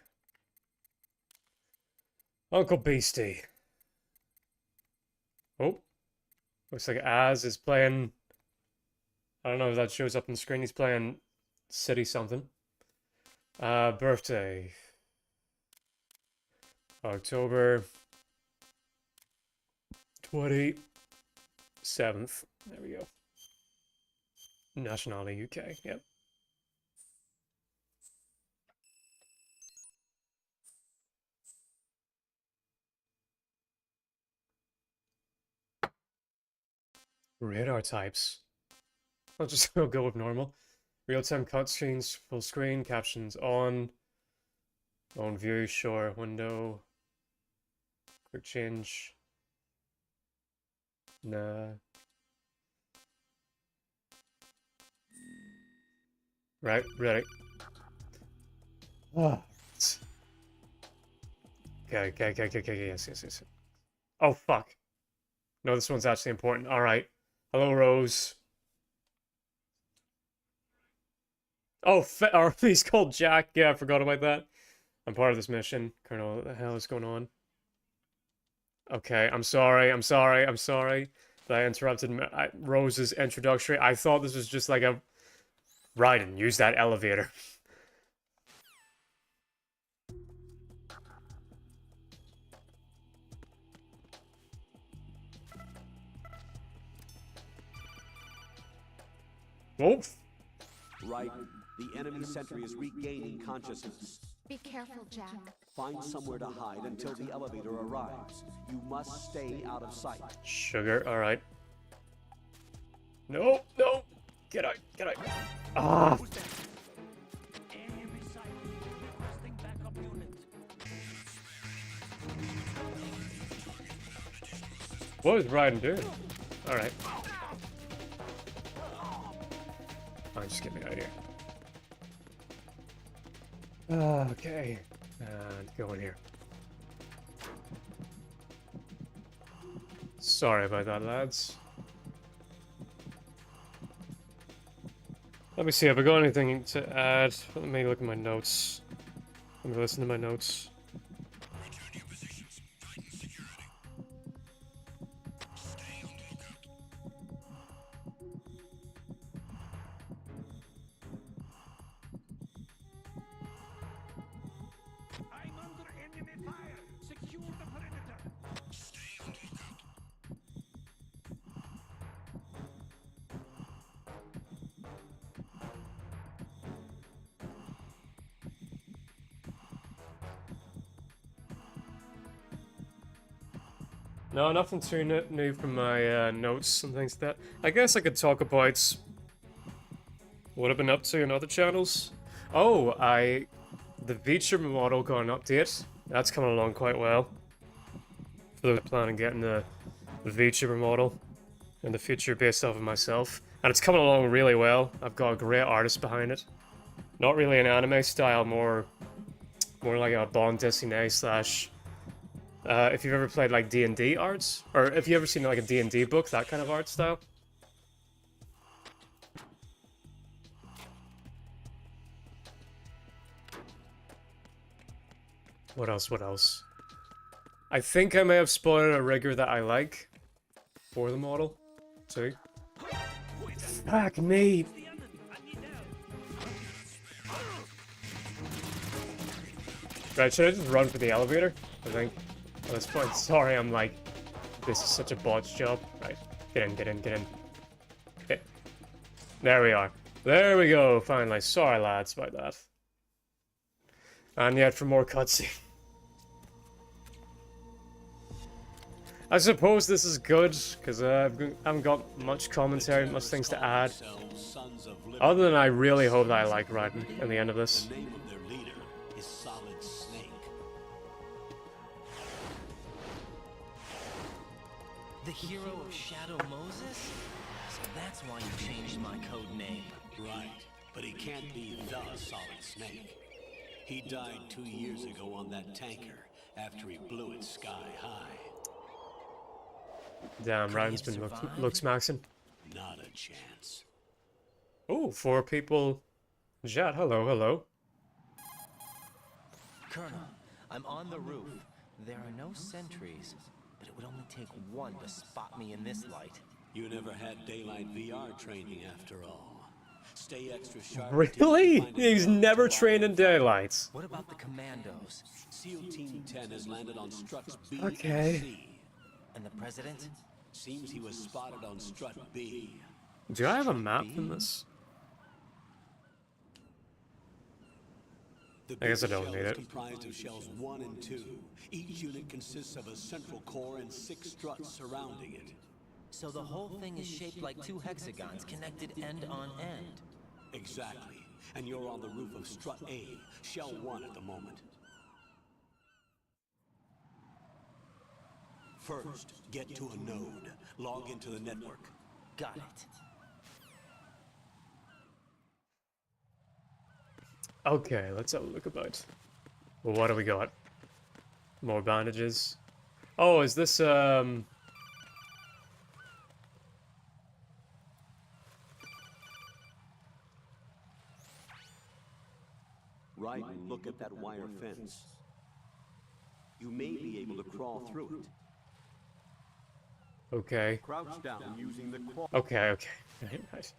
Uncle Beasty. Oh. Looks like Az is playing... I don't know if that shows up on the screen. He's playing City something. Birthday. October 27th. There we go. Nationality UK. Yep. Radar types. I'll just go with normal. Real-time cutscenes, full screen, captions on. On view, sure, window. Quick change. Nah. Right, ready. Oh. Okay, yes. Oh, fuck. No, this one's actually important. Alright. Hello, Rose. Oh, he's called Jack. Yeah, I forgot about that. I'm part of this mission. Colonel, what the hell is going on? Okay, I'm sorry that I interrupted Rose's introductory. I thought this was just like a... Raiden, use that elevator. Whoa. Right. The enemy sentry is regaining consciousness. Be careful, Jack. Find somewhere to hide until the elevator arrives. You must stay out of sight. Sugar, alright. No. Get out. Ah. What is Raiden doing? Alright. Oh, just get me out of here. Okay. And go in here. Sorry about that, lads. Let me see, have I got anything to add? Let me look at my notes. Let me listen to my notes. No, nothing too new from my notes and things like that. I guess I could talk about what I've been up to in other channels. Oh, the VTuber model got an update. That's coming along quite well. For the plan on getting the VTuber model in the future based off of myself. And it's coming along really well. I've got a great artist behind it. Not really an anime style, more like a bande dessinée slash... if you've ever played like D&D arts, or if you've ever seen like a D&D book, that kind of art style. What else? I think I may have spotted a rigger that I like for the model, too. Fuck me! Right, should I just run for the elevator? I think. At this point, sorry, I'm like, this is such a botch job. Right, get in. Okay. There we are. There we go, finally. Sorry, lads, about that. And yet for more cutscene. I suppose this is good, because I haven't got much commentary, much things to add. Other than I really hope that I like Raiden in the end of this. The hero of Shadow Moses? So that's why you changed my code name. Right, but he can't be the Solid Snake. He died 2 years ago on that tanker after he blew it sky high. Damn, Ryan's been looks maxing. Not a chance. Oh, 4 people. Jet, hello. Colonel, I'm on the roof. There are no sentries, but it would only take one to spot me in this light. You never had daylight VR training after all. Stay extra sharp. Really? He's never trained in daylight. What about the commandos? SEAL Team 10 has landed on struts B Okay. and C. And the president? Seems he was spotted on strut B. Do I have a map in this? The I guess I big don't shell need is it. comprised of shells 1 and 2. Each unit consists of a central core and 6 struts surrounding it. So the whole thing is shaped like 2 hexagons connected end on end. Exactly. And you're on the roof of strut A, shell 1 at the moment. First, get to a node. Log into the network. Got it. Okay, let's have a look about. Well, what do we got? More bandages. Oh, is this, Right, and look at that wire fence. You may be able to crawl through it. Okay. Crouch down using the claw. Okay, okay. Right, right.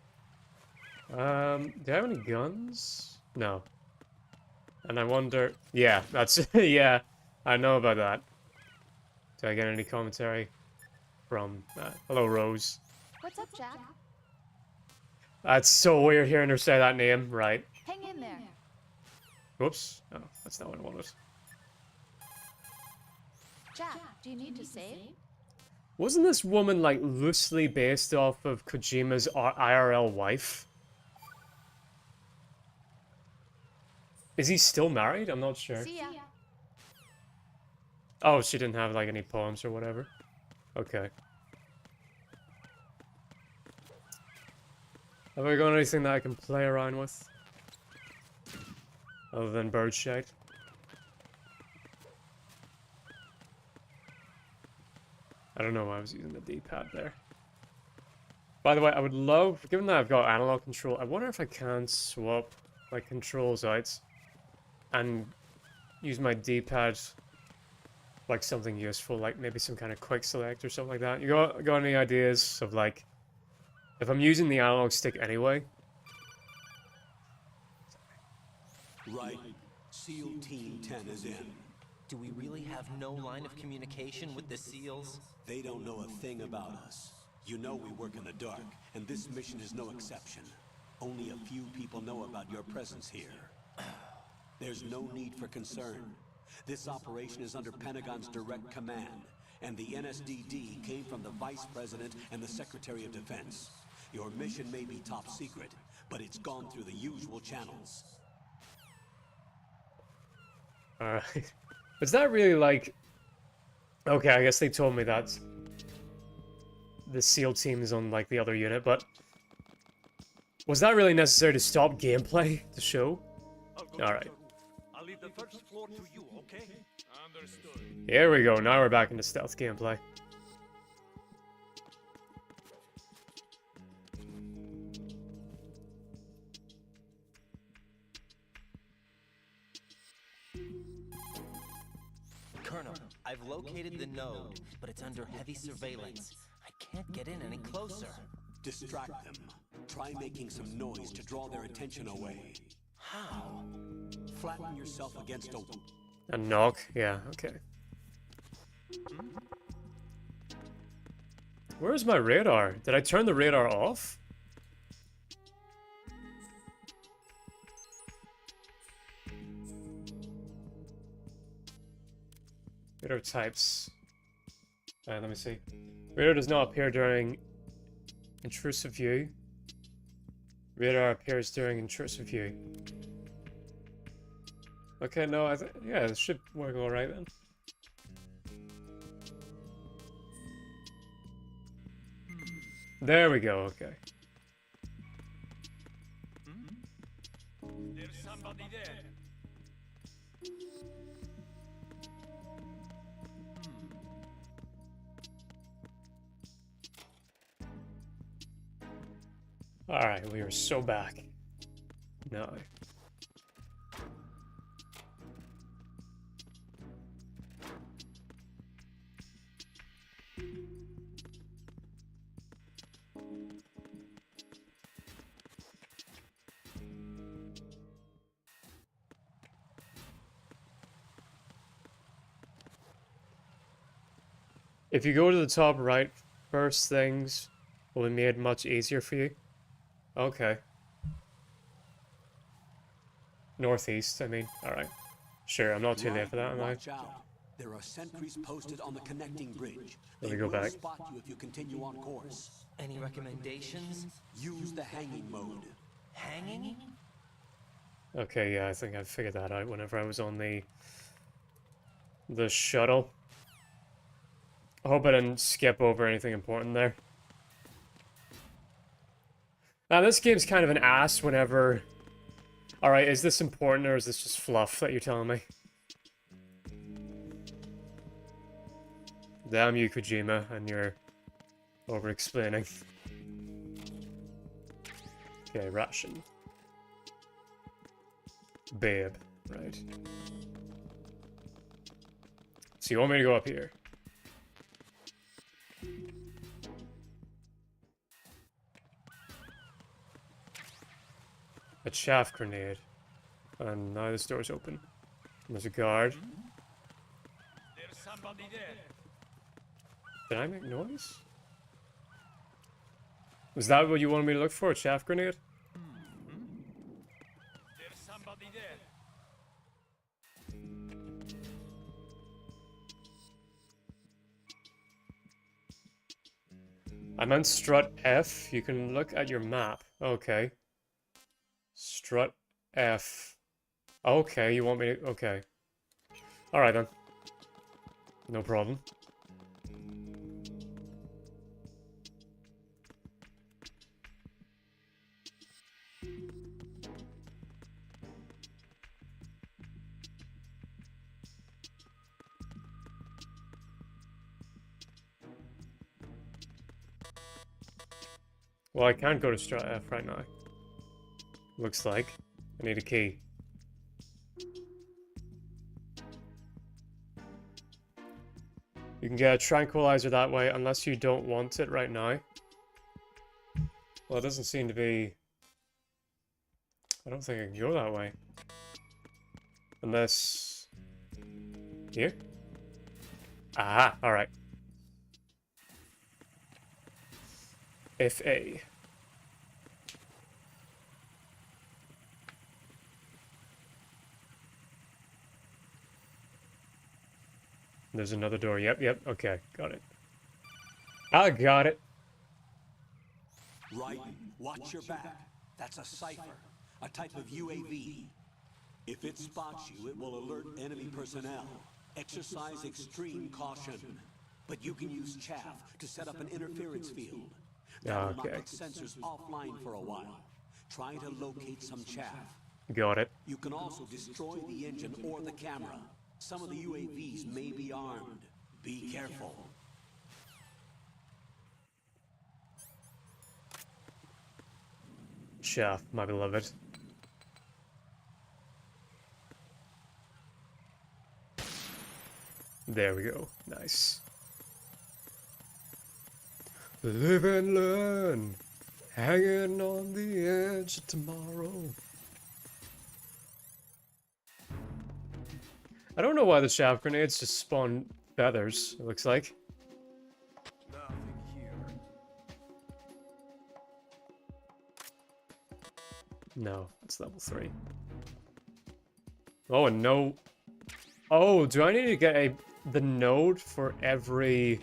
Do I have any guns? No. And I wonder... Yeah, that's... yeah, I know about that. Do I get any commentary from... hello, Rose. What's up, Jack? That's so weird hearing her say that name. Right. Hang in there. Whoops. Oh, that's not what I wanted. Jack, do you need to save? Wasn't this woman, like, loosely based off of Kojima's IRL wife? Is he still married? I'm not sure. See ya. Oh, she didn't have, like, any poems or whatever. Okay. Have I got anything that I can play around with? Other than bird shite? I don't know why I was using the D-pad there. By the way, I would love, given that I've got analog control, I wonder if I can swap my controls out and use my D-pad like something useful, like maybe some kind of quick select or something like that. You got any ideas of, like, if I'm using the analog stick anyway? Right. SEAL Team 10 is in. Do we really have no line of communication with the SEALs? They don't know a thing about us. You know we work in the dark, and this mission is no exception. Only a few people know about your presence here. There's no need for concern. This operation is under Pentagon's direct command, and the NSDD came from the Vice President and the Secretary of Defense. Your mission may be top secret, but it's gone through the usual channels. Alright. Is that really like... Okay, I guess they told me that the SEAL team is on, like, the other unit, but... Was that really necessary to stop gameplay to show? Alright. I'll leave the first floor to you, okay? Understood. Here we go, now we're back into stealth gameplay. Colonel, I've located the node, but it's under heavy surveillance. I can't get in any closer. Distract them. Try making some noise to draw their attention away. How? Flatten yourself against a... A knock? Yeah, okay. Where's my radar? Did I turn the radar off? Radar types. Let me see. Radar does not appear during intrusive view. Radar appears during intrusive view. Okay, no, yeah, this should work alright then. There we go, okay. There's somebody there. Alright, we are so back. No. If you go to the top right, first things will be made much easier for you. Okay. Northeast, I mean. Alright. Sure, I'm not too late for that, am I? Watch out. There are sentries posted on the connecting bridge. Let They me go will back. spot you if you continue on course. Any recommendations? Use the hanging mode. Hanging? Okay, yeah, I think I figured that out whenever I was on the shuttle. I hope I didn't skip over anything important there. Now, this game's kind of an ass whenever... Alright, is this important or is this just fluff that you're telling me? Damn you, Kojima, and your over-explaining. Okay, ration. Babe, right. So you want me to go up here? A chaff grenade. And now this door's open. There's a guard. There's somebody there. Did I make noise? Was that what you wanted me to look for? A chaff grenade? There's somebody there. I meant strut F. You can look at your map. Okay. Strut F. Okay, you want me to... Okay. Alright then. No problem. Well, I can't go to strut F right now. Looks like. I need a key. You can get a tranquilizer that way unless you don't want it right now. Well, it doesn't seem to be... I don't think I can go that way. Unless... Here? Aha, alright. FA. There's another door. Yep, okay. Got it. I got it. Right, watch your back. That's a cipher, a type of UAV. If it spots you, it will alert enemy personnel. Exercise extreme caution. But you can use chaff to set up an interference field. That'll knock its sensors offline for a while. Try to locate some chaff. Got it. You can also destroy the engine or the camera. Some of the UAVs may be armed. Be careful. Chaff, my beloved. There we go. Nice. Live and learn. Hanging on the edge of tomorrow. I don't know why the chaff grenades just spawn feathers, it looks like. Nothing here. No, it's level 3. Oh, and no... Oh, do I need to get the node for every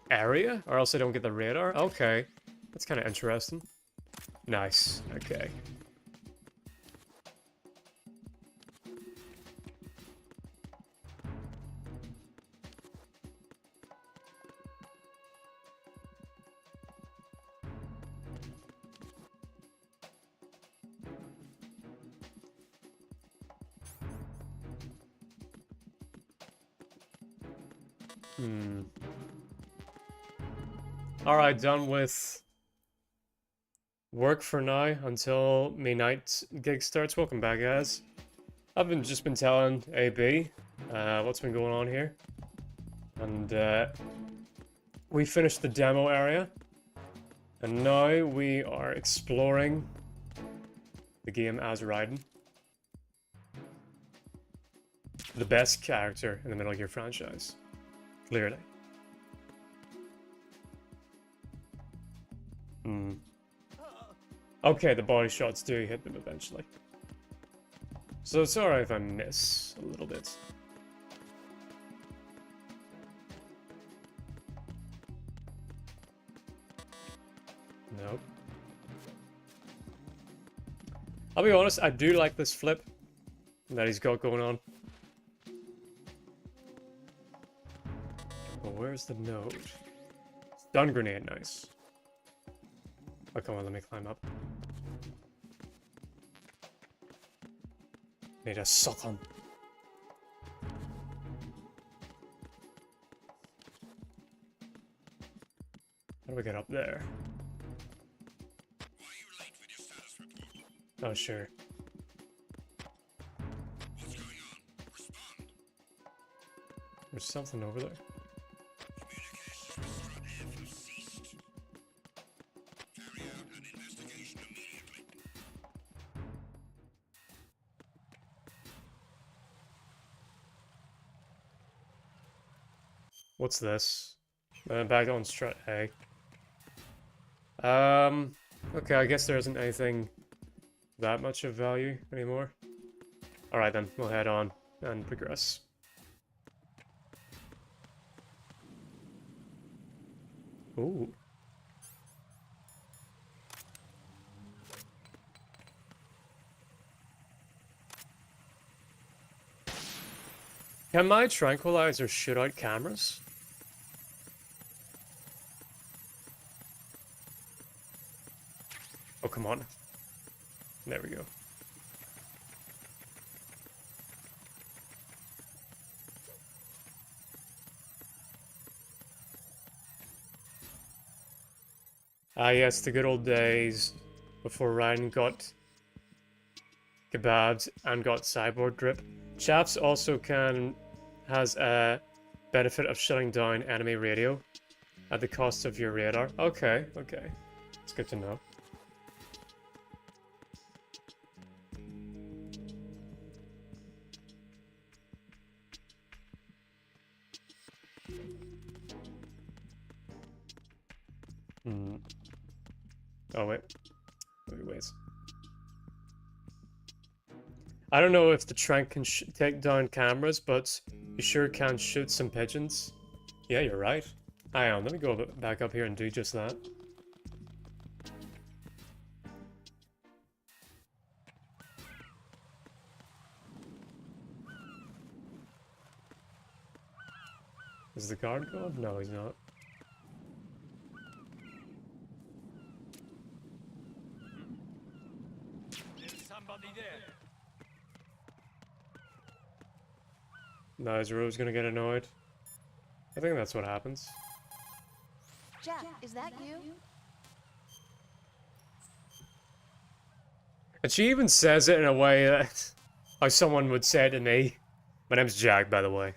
area? Or else I don't get the radar? Okay. That's kind of interesting. Nice. Okay. Alright, done with work for now until me night gig starts. Welcome back, guys. I've just been telling AB what's been going on here. And we finished the demo area. And now we are exploring the game as Raiden. The best character in the Metal Gear franchise. Clearly. Okay, the body shots do hit them eventually. So it's alright if I miss a little bit. Nope. I'll be honest, I do like this flip that he's got going on. Well, where's the node? Stun grenade, nice. Oh, come on, let me climb up. Need a suck on. How do we get up there? Oh, sure. There's something over there. What's this? Back on strut A. Okay, I guess there isn't anything that much of value anymore. Alright then, we'll head on and progress. Ooh. Can my tranquilizer shoot out cameras? Oh, come on. There we go. Ah, yes, the good old days before Ryan got kebabbed and got cyborg drip. Chaps also has a benefit of shutting down enemy radio at the cost of your radar. Okay, okay. It's good to know. Oh, wait. Wait. I don't know if the Trank can take down cameras, but you sure can shoot some pigeons. Yeah, you're right. Hang on, let me go back up here and do just that. Is the guard gone? No, he's not. No, is Rose gonna get annoyed? I think that's what happens. Jack, is that you? And she even says it in a way that how someone would say it to me. My name's Jack, by the way.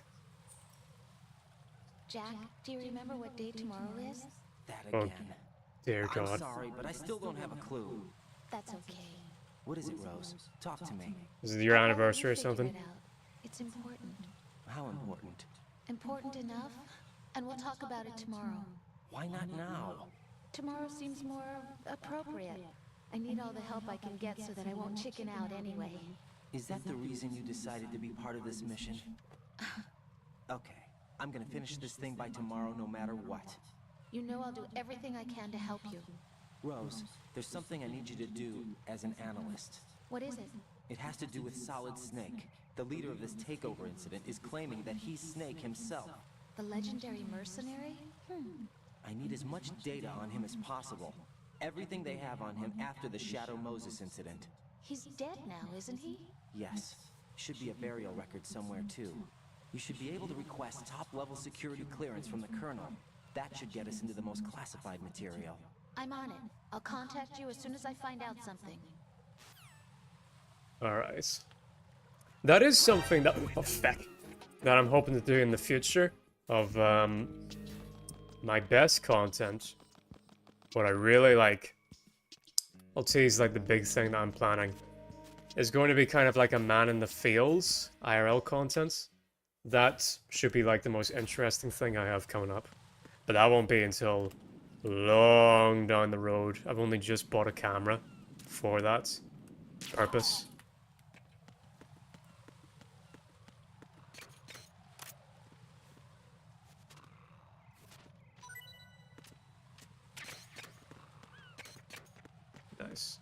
Jack, do you remember what day tomorrow is? That Oh, again. dear God. I'm sorry, but I still don't have a clue. That's okay. What is it, Rose? Talk to me. Is it your anniversary or something? It's important. How important? Important enough? And we'll talk about it tomorrow. Why not now? Tomorrow seems more appropriate. I need all the help I can get so that I won't chicken out anyway. Is that the reason you decided to be part of this mission? Okay, I'm gonna finish this thing by tomorrow no matter what. You know I'll do everything I can to help you. Rose, there's something I need you to do as an analyst. What is it? It has to do with Solid Snake. The leader of this takeover incident is claiming that he's Snake himself. The legendary mercenary? I need as much data on him as possible. Everything they have on him after the Shadow Moses incident. He's dead now, isn't he? Yes. Should be a burial record somewhere too. You should be able to request top-level security clearance from the Colonel. That should get us into the most classified material. I'm on it. I'll contact you as soon as I find out something. Alright. That is something that, that I'm hoping to do in the future of my best content. What I really like, I'll tease like the big thing that I'm planning, is going to be kind of like a man in the fields IRL content. That should be like the most interesting thing I have coming up. But that won't be until long down the road. I've only just bought a camera for that purpose. Nice.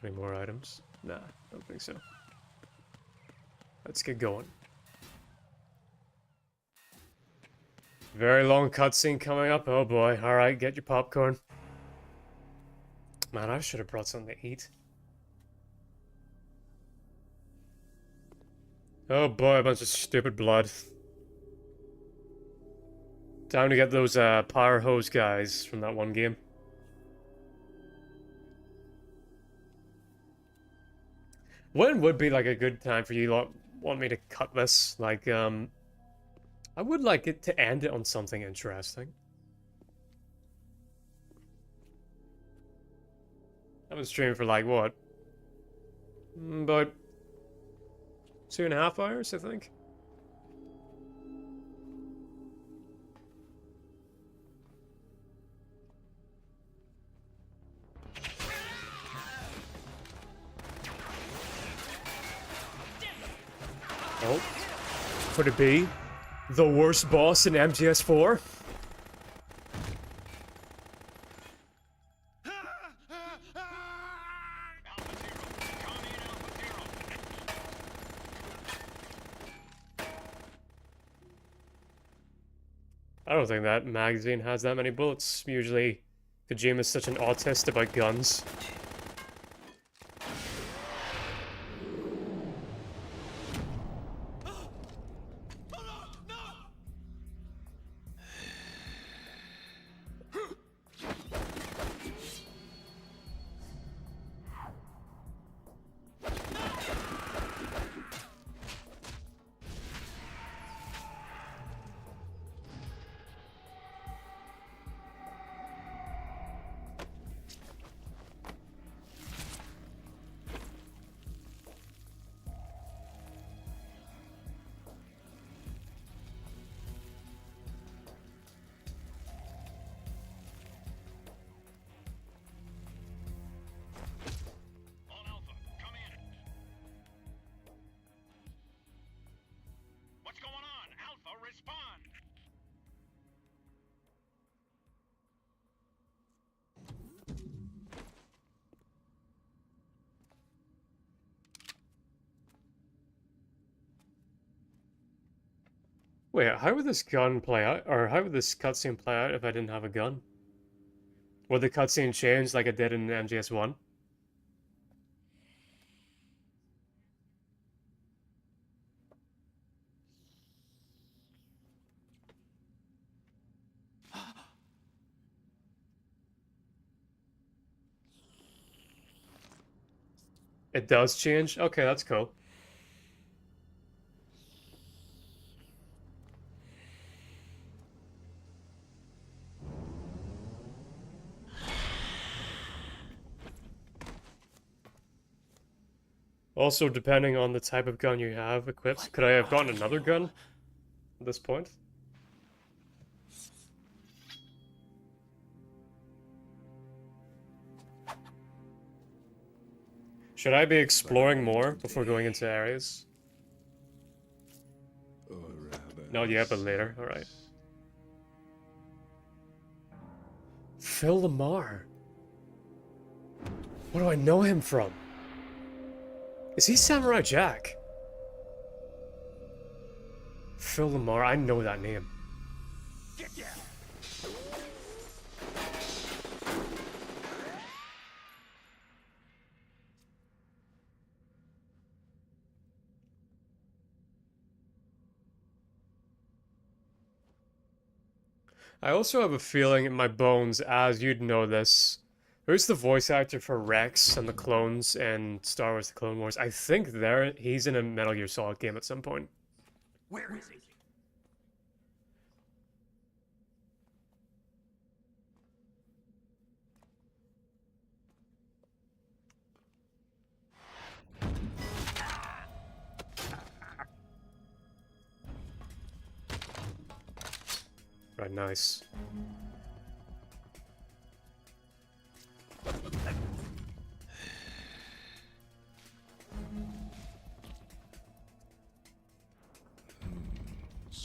Any more items? Nah, don't think so. Let's get going. Very long cutscene coming up. Oh boy. Alright, get your popcorn. Man, I should have brought something to eat. Oh boy, a bunch of stupid blood. Time to get those power hose guys from that one game. When would be like a good time for you lot want me to cut this? Like, I would like it to end it on something interesting. I've been streaming for like what? About 2.5 hours, I think. Oh, could it be the worst boss in MGS4? I don't think that magazine has that many bullets. Usually, Kojima's such an autist about guns. Wait, how would this gun play out? Or how would this cutscene play out if I didn't have a gun? Would the cutscene change like it did in MGS1? It does change? Okay, that's cool. Also, depending on the type of gun you have equipped, could I have gotten another gun at this point? Should I be exploring more before going into areas? Not yet, but later. Alright. Phil Lamar. What do I know him from? Is he Samurai Jack? Phil Lamar, I know that name. I also have a feeling in my bones, as you'd know this. Who's the voice actor for Rex and the clones and Star Wars The Clone Wars? I think he's in a Metal Gear Solid game at some point. Where is he? Right, nice.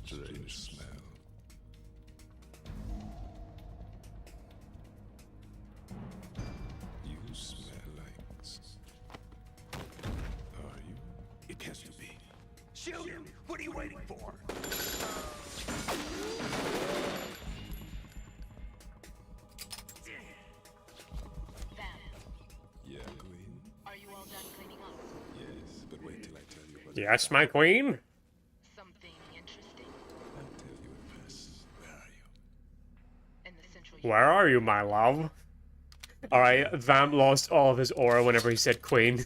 strange smell. You smell like... Are you? It has to be. Shoot him! What are you waiting for? Yeah, Queen? Are you all done cleaning up? Yes, but wait till I tell you what... Yes, my queen. Something interesting? I'll tell you in person. Where are you? In the central... Where are you, my love? Alright, Vamp lost all of his aura whenever he said queen.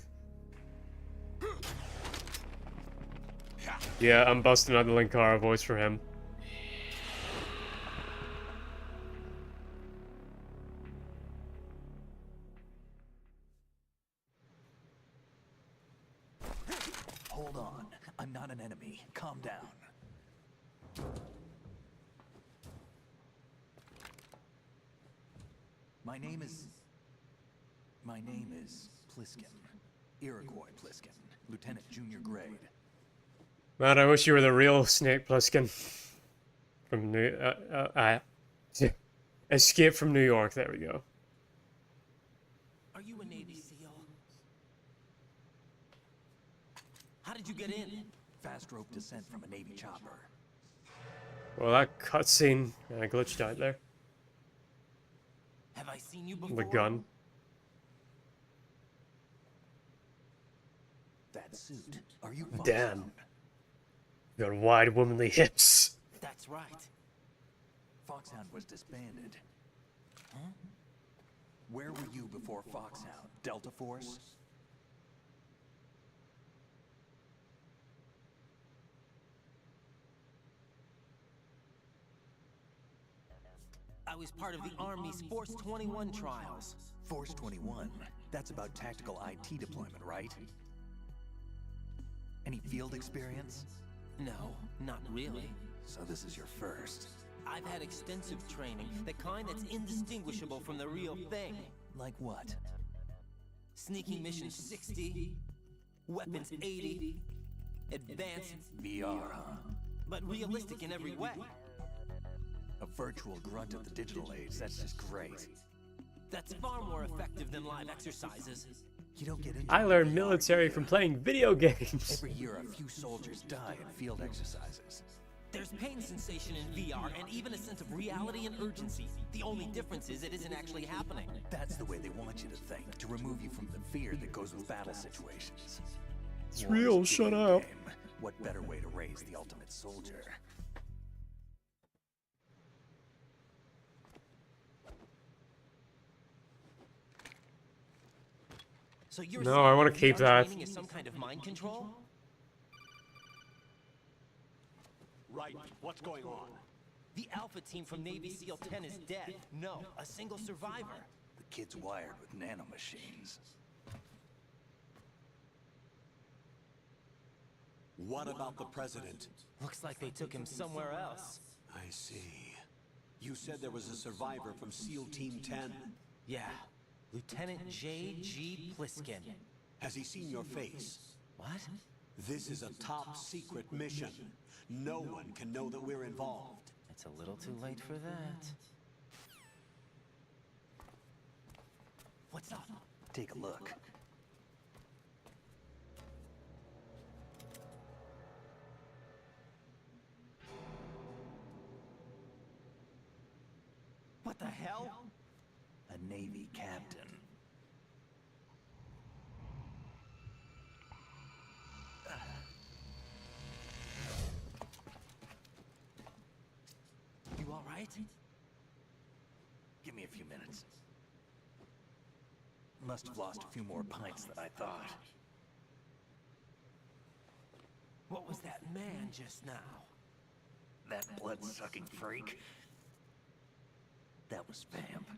Yeah, I'm busting out the Linkara voice for him. Hold on. I'm not an enemy. Calm down. My name is Pliskin. Iroquois Pliskin. Lieutenant Junior Grade. Man, I wish you were the real Snake Plissken. From Escape from New York, there we go. Are you a Navy SEAL? How did you get in? Fast rope descent from a Navy chopper. Well, that cutscene glitched out there. Have I seen you before? The gun. That suit. Are you Foxhound? Damn. You got wide womanly hips. That's right. Foxhound was disbanded. Huh? Where were you before Foxhound? Delta Force? I was part of the Army's Force 21 trials. Force 21? That's about tactical IT deployment, right? Any field experience? No, not really. So this is your first. I've had extensive training, the kind that's indistinguishable from the real thing. Like what? Sneaking mission 60, weapons 80, advanced... VR, huh? But realistic in every way. A virtual grunt of the digital age, that's just great. That's far more effective than live exercises. You don't get into I learned military from playing video games. Every year a few soldiers die in field exercises. There's pain sensation in VR and even a sense of reality and urgency. The only difference is it isn't actually happening. That's the way they want you to think, to remove you from the fear that goes with battle situations. It's real, shut up. What better way to raise the ultimate soldier? So you're No, I want to keep that. training is some kind of mind control? Right, what's going on? The Alpha team from Navy SEAL 10 is dead. No, a single survivor. The kid's wired with nanomachines. What about the president? Looks like they took him somewhere else. I see. You said there was a survivor from SEAL Team 10? Yeah, Lieutenant J.G. Pliskin. Has he seen your face? What? This is a top secret mission. No one can know that we're involved. It's a little too late for that. What's up? Take a look. What the hell? A Navy captain. You all right? Give me a few minutes. Must have lost a few more pints than I thought. What was that man just now? That blood-sucking freak? That was Vamp.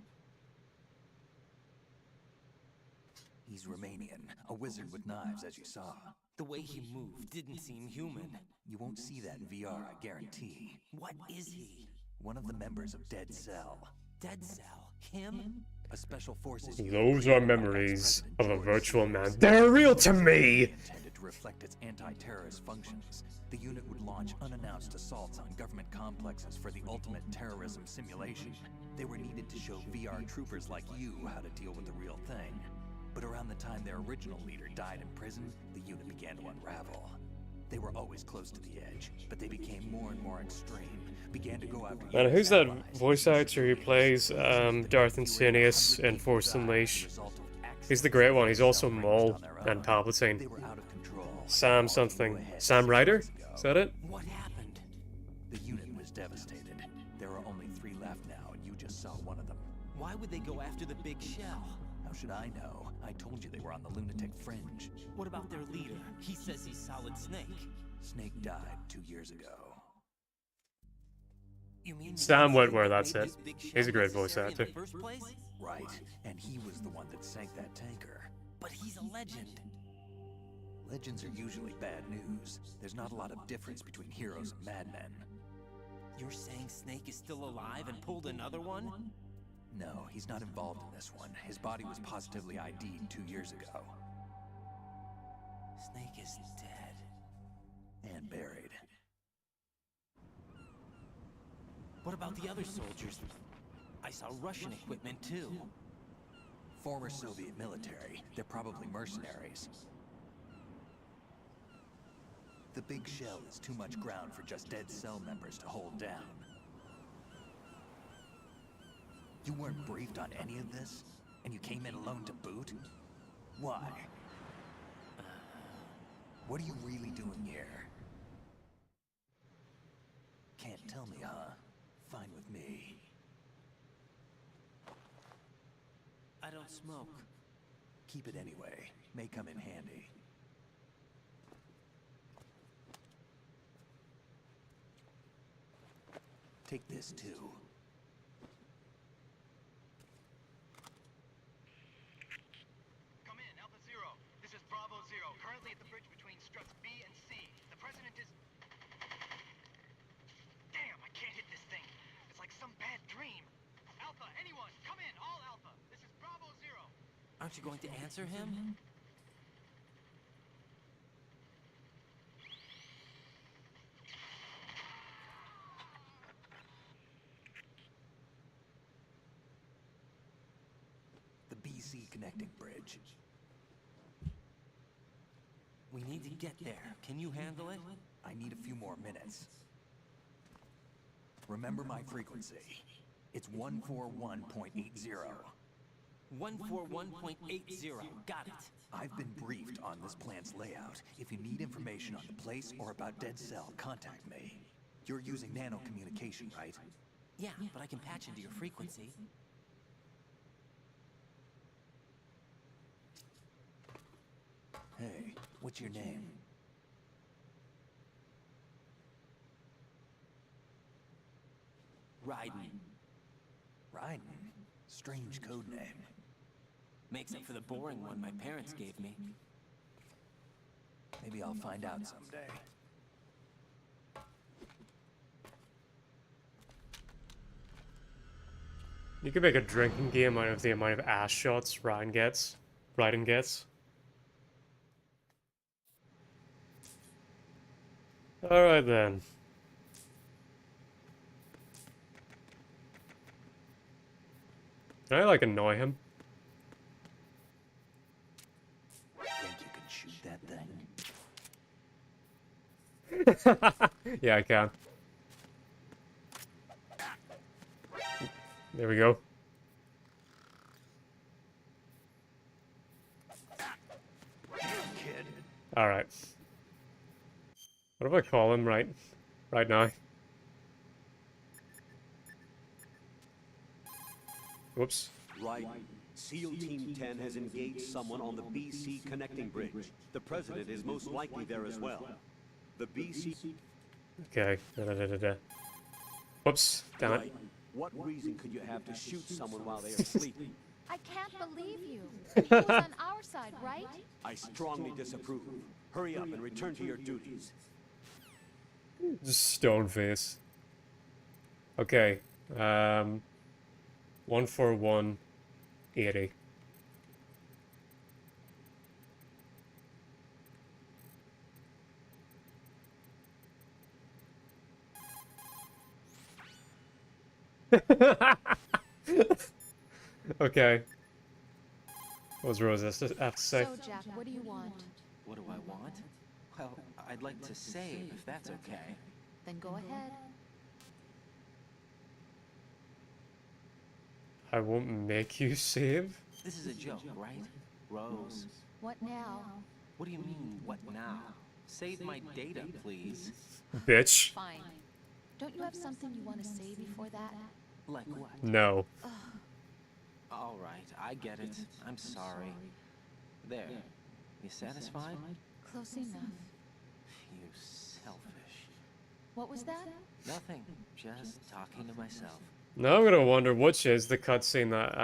He's Romanian, a wizard with knives, as you saw. The way he moved didn't seem human. You won't see that in VR, I guarantee. What is he? One of the members of Dead Cell. Dead Cell? Him? A special forces... Those are memories of a virtual man. They're real to me! Intended to reflect its anti-terrorist functions, the unit would launch unannounced assaults on government complexes for the ultimate terrorism simulation. They were needed to show VR troopers like you how to deal with the real thing. But around the time their original leader died in prison, the unit began to unravel. They were always close to the edge, but they became more and more extreme, began to go after And who's that allies. voice actor who plays Darth Insidious in Force Unleashed? He's the great one. He's also Maul and Palpatine. Sam something. Sam Ryder? Is that it? What happened? The unit was devastated. There are only 3 left now, and you just saw one of them. Why would they go after the big shell? How should I know? I told you they were on the lunatic fringe. What about their leader? He says he's Solid Snake. Snake died 2 years ago. You mean Sam Witwer, that's it. He's a great voice actor. first place? Right, and he was the one that sank that tanker. But he's a legend. Legends are usually bad news. There's not a lot of difference between heroes and madmen. You're saying Snake is still alive and pulled another one? No, he's not involved in this one. His body was positively ID'd 2 years ago. Snake is dead. And buried. What about the other soldiers? I saw Russian equipment too. Former Soviet military. They're probably mercenaries. The big shell is too much ground for just dead cell members to hold down. You weren't briefed on any of this? And you came in alone to boot? Why? What are you really doing here? Can't tell me, huh? Fine with me. I don't smoke. Keep it anyway. May come in handy. Take this too. Come in, Alpha Zero. This is Bravo Zero, currently at the bridge between struts B and C. The president is... Damn, I can't hit this thing. It's like some bad dream. Alpha, anyone, come in, all Alpha. This is Bravo Zero. Aren't you going to answer him? The BC connecting bridge. We need to get there. Can you handle it? I need a few more minutes. Remember my frequency. It's 141.80. 141.80. Got it. I've been briefed on this plan's layout. If you need information on the place or about Dead Cell, contact me. You're using nano communication, right? Yeah, but I can patch into your frequency. Hey, what's your name? Raiden. Raiden? Strange code name. Makes up for the boring one my parents gave me. Maybe I'll find out someday. You could make a drinking game out of the amount of ass shots Raiden gets. Alright then. Can I, like, annoy him? Think you can shoot that thing? Yeah, I can. There we go. Alright. What do I call him right now? Whoops. Right. SEAL Team 10 has engaged someone on the BC connecting bridge. The president is most likely there as well. The BC... Okay. Whoops. Damn it. Right. What reason could you have to shoot someone while they are sleeping? I can't believe you. He was on our side, right? I strongly disapprove. Hurry up and return to your duties. Just stone face. Okay. 14180. Okay. What was Rose have to say? So, Jack, what do you want? What do I want? Well, I'd like to save, if that's okay. Then go ahead. I won't make you save? This is a joke, right? Rose. What now? What do you mean, what now? Save my data, please. Bitch. Fine. Don't you have something you want to say before that? Like what? No. All right, I get it. I'm sorry. There. You satisfied? Close enough. You selfish. What was that? Nothing. Just talking to myself. Now I'm gonna wonder which is the cutscene that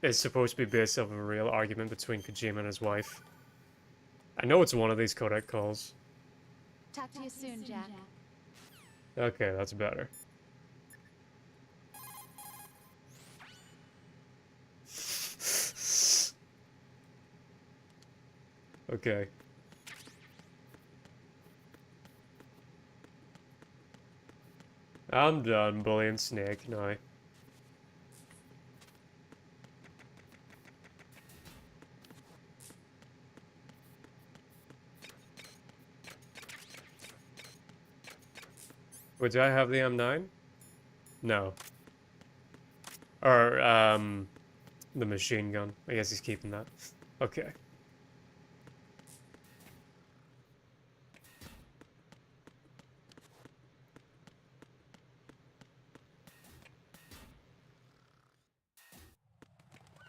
is supposed to be based off of a real argument between Kojima and his wife. I know it's one of these codec calls. Talk to you soon, Jack. Okay, that's better. Okay. I'm done bullying Snake now. Wait, do I have the M9? No. Or, the machine gun. I guess he's keeping that. Okay.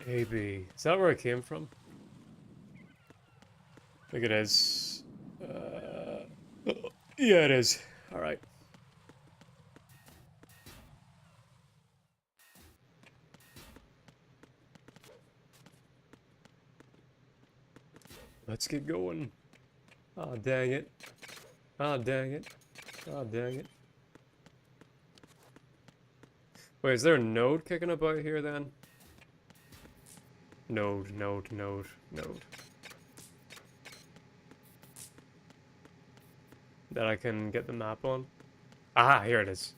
AB. Is that where it came from? I think it is. Yeah, it is. Alright. Let's get going. Ah, dang it. Ah, dang it. Ah, dang it. Wait, is there a node kicking about here then? Node. That I can get the map on? Ah, here it is.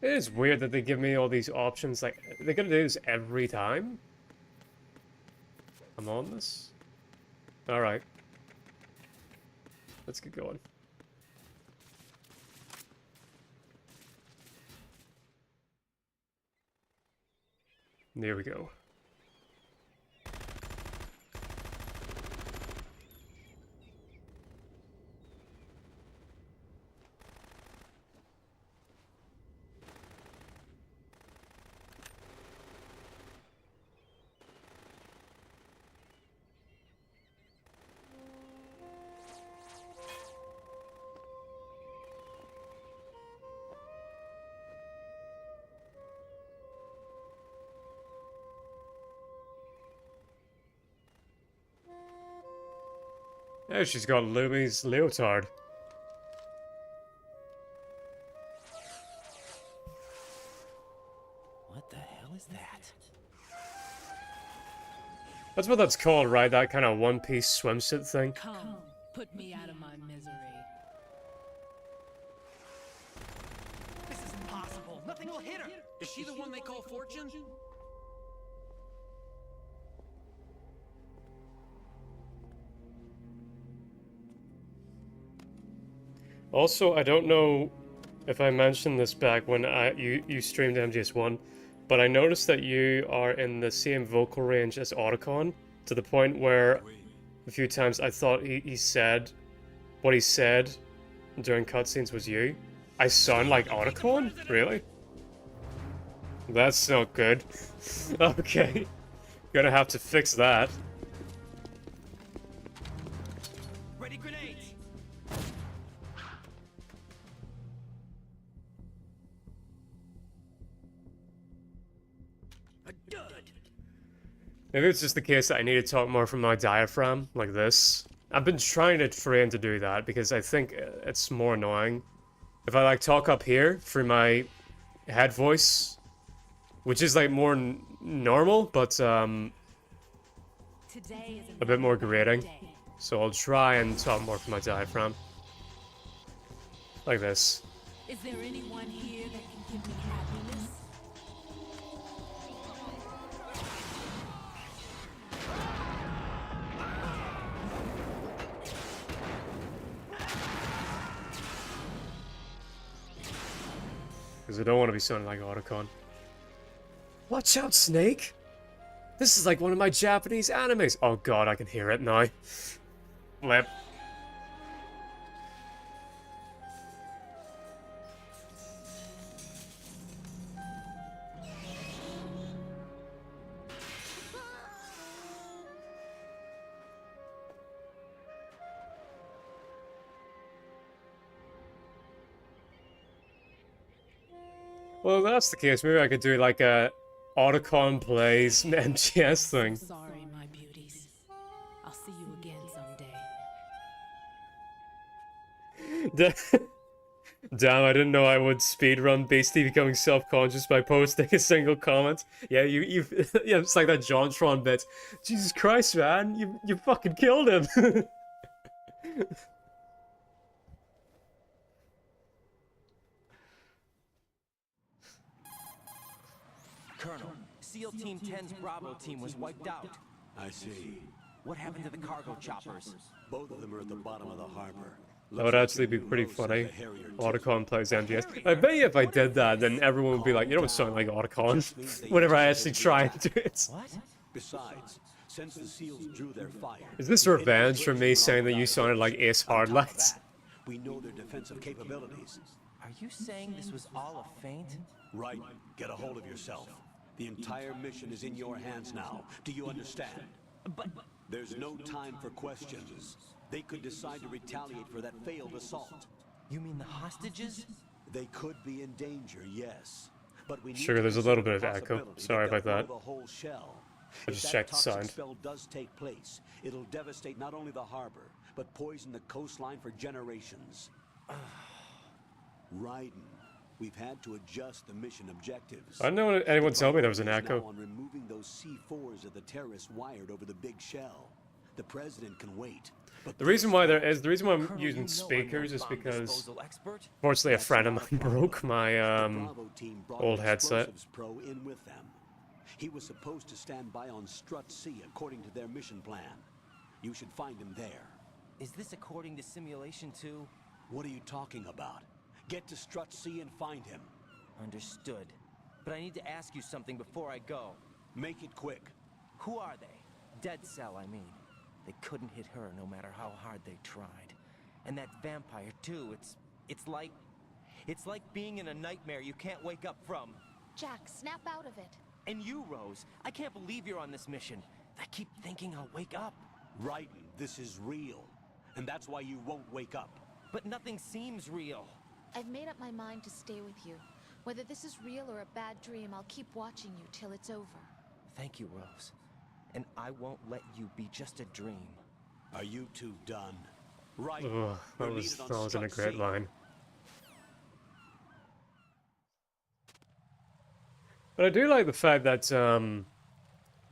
It is weird that they give me all these options, like, they're gonna do this every time? I'm on this? Alright. Let's get going. There we go. Oh, she's got Lumi's leotard. What the hell is that? That's what that's called, right? That kind of one-piece swimsuit thing. Come, put me out of my misery. This is impossible. Nothing will hit her. Is she the one they call Fortune? Also, I don't know if I mentioned this back when you streamed MGS1, but I noticed that you are in the same vocal range as Otacon, to the point where a few times I thought he said what he said during cutscenes was you. I sound like Otacon? Really? That's not good. Okay. Gonna have to fix that. Ready grenades. A dud. Maybe it's just the case that I need to talk more from my diaphragm, like this. I've been trying to train to do that because I think it's more annoying. If I like talk up here through my head voice, which is like more normal, but Today is a bit more another grating. day. So I'll try and talk more from my diaphragm. Like this. Is there anyone here that can give me happiness? Because I don't want to be sounding like Otacon. Watch out, Snake! This is like one of my Japanese animes. Oh god, I can hear it now. Flip. Well, if that's the case, maybe I could do like a Otacon plays MGS thing. Sorry, my beauties. I'll see you again someday. Damn, I didn't know I would speedrun Beasty becoming self-conscious by posting a single comment. Yeah, you yeah, it's like that Jontron bit. Jesus Christ, man, you fucking killed him. Colonel, SEAL Team 10's Bravo team was wiped out. I see. What happened to the cargo choppers? Both of them are at the bottom of the harbor. That would actually be pretty funny. Otacon plays MGS. I bet you if I did that, then everyone would be like, you don't sound like Otacon. Whenever I actually try and do it. What? Besides, since the SEALs drew their fire... Is this revenge for me saying that you sounded like Ace Hardlight? We know their defensive capabilities. Are you saying this was all a feint? Right. Get a hold of yourself. The entire mission is in your hands now. Do you understand? But... There's no time for questions. They could decide to retaliate for that failed assault. You mean the hostages? They could be in danger, yes. But we need Sure, to there's a little bit of consider the echo. possibility Sorry they'll about that. blow the whole shell. I If just that checked the toxic sound. spell does take place, it'll devastate not only the harbor, but poison the coastline for generations. Raiden, we've had to adjust the mission objectives. I don't know anyone told me there was an Priority is echo. now on removing those C4s that the terrorists wired over the big shell. The president can wait. But The reason why I'm using speakers is because, fortunately, a friend of mine broke my Bravo team brought old an headset. explosives pro in with them. He was supposed to stand by on Strut C according to their mission plan. You should find him there. Is this according to simulation 2? What are you talking about? Get to Strut C and find him. Understood. But I need to ask you something before I go. Make it quick. Who are they? Dead Cell, I mean. They couldn't hit her no matter how hard they tried. And that vampire too, it's like being in a nightmare you can't wake up from. Jack, snap out of it. And you, Rose, I can't believe you're on this mission. I keep thinking I'll wake up. Raiden, this is real. And that's why you won't wake up. But nothing seems real. I've made up my mind to stay with you. Whether this is real or a bad dream, I'll keep watching you till it's over. Thank you, Rose. And I won't let you be just a dream. Are you two done? Right. Ugh, that wasn't a great line. But I do like the fact that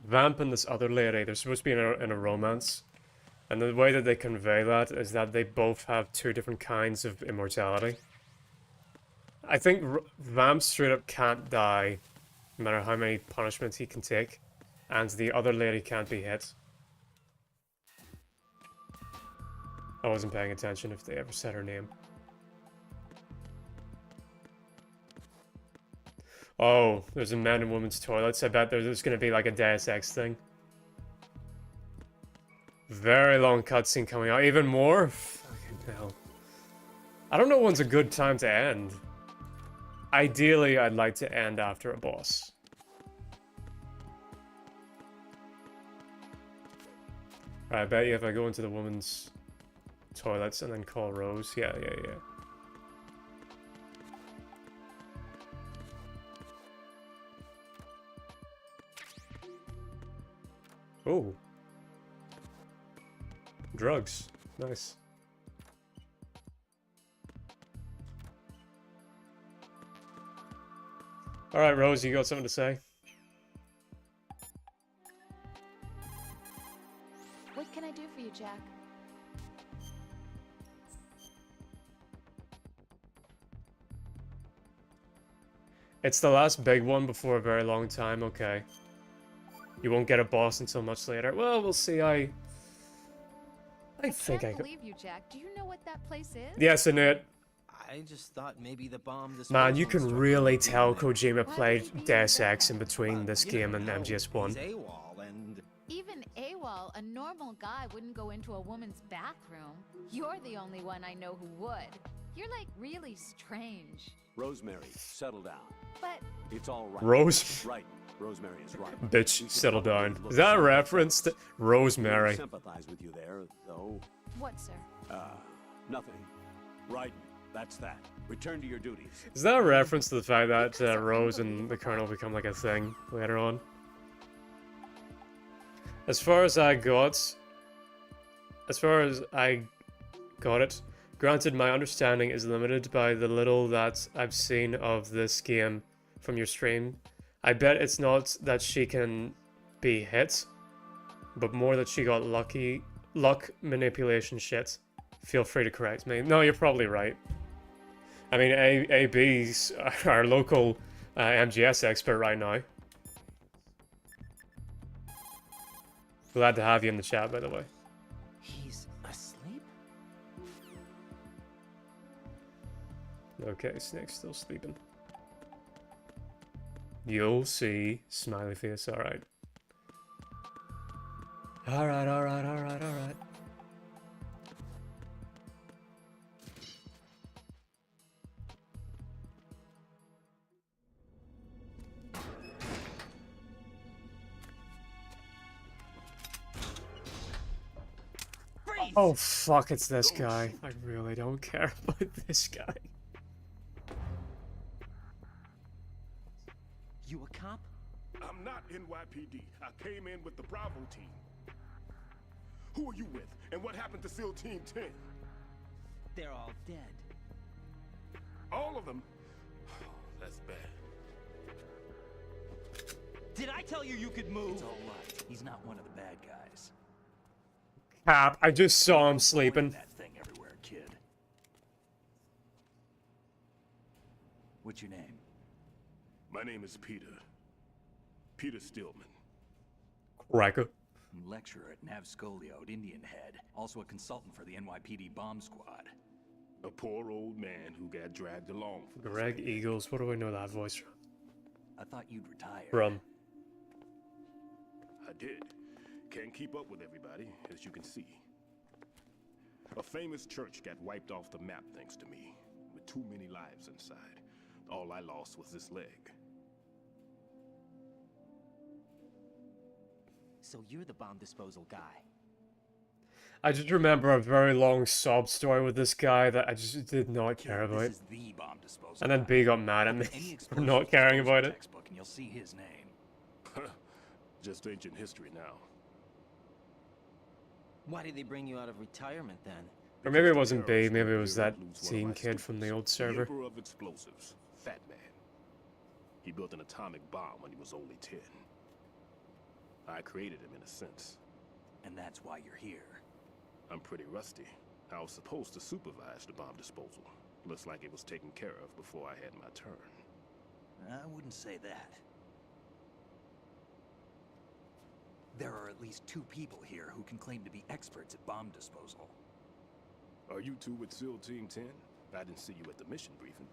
Vamp and this other lady, they're supposed to be in a romance. And the way that they convey that is that they both have two different kinds of immortality. I think Vamp straight up can't die, no matter how many punishments he can take. And the other lady can't be hit. I wasn't paying attention if they ever said her name. Oh, there's a man and woman's toilets. I bet there's going to be like a Deus Ex thing. Very long cutscene coming out. Even more? Fucking hell. I don't know when's a good time to end. Ideally, I'd like to end after a boss. I bet you if I go into the woman's toilets and then call Rose. Yeah. Oh. Drugs. Nice. Alright, Rose, you got something to say? It's the last big one before a very long time, okay. You won't get a boss until much later. Well, we'll see. I think I can't could. believe you, Jack. Do you know what that place is? Yes, I knew it. I just thought maybe the bomb disposal Man, you can instructor really would be tell in there. Kojima played Deus Ex in between this game and MGS1. He's AWOL and... Even AWOL, a normal guy wouldn't go into a woman's bathroom. You're the only one I know who would. You're like really strange. Rosemary, settle down. But It's all right. Rose. Right. Rosemary is right. Bitch, settle down. Is that a reference to Rosemary? I sympathize with you there, though. what, sir? Nothing. Right. That's that. Return to your duties. Is that a reference to the fact that Rose and the Colonel become like a thing later on? As far as I got it, granted my understanding is limited by the little that I've seen of this game from your stream. I bet it's not that she can be hit, but more that she got luck manipulation shit. Feel free to correct me. No, you're probably right. I mean, AB's our local MGS expert right now. Glad to have you in the chat, by the way. He's asleep? Okay, Snake's still sleeping. You'll see. Smiley face, alright. Alright, alright, alright, alright. Oh fuck, it's this guy. I really don't care about this guy. You a cop? I'm not NYPD. I came in with the Bravo team. Who are you with? And what happened to SEAL Team 10? They're all dead. All of them? That's bad. Did I tell you you could move? It's all right. He's not one of the bad guys. Cap, I just saw him sleeping. That thing everywhere, kid. What's your name? My name is Peter. Peter Stillman. Cracker. Lecturer at Nav Scolio at Indian Head. Also a consultant for the NYPD bomb squad. A poor old man who got dragged along. Greg Eagles, what do I know that voice from? I thought you'd retire. From. I did. Can't keep up with everybody, as you can see. A famous church got wiped off the map thanks to me, with too many lives inside. All I lost was this leg. So you're the bomb disposal guy. I just remember a very long sob story with this guy that I just did not care about. This is the bomb disposal And then B got mad at me for not caring about it. textbook and you'll see his name. Just ancient history now. Why did they bring you out of retirement then? Or maybe it wasn't B, maybe it was that teen kid from the old server. The Emperor of Explosives, Fat Man. He built an atomic bomb when he was only 10. I created him in a sense. And that's why you're here. I'm pretty rusty. I was supposed to supervise the bomb disposal. Looks like it was taken care of before I had my turn. I wouldn't say that. There are at least 2 people here who can claim to be experts at bomb disposal. Are you two with SEAL Team 10? I didn't see you at the mission briefing.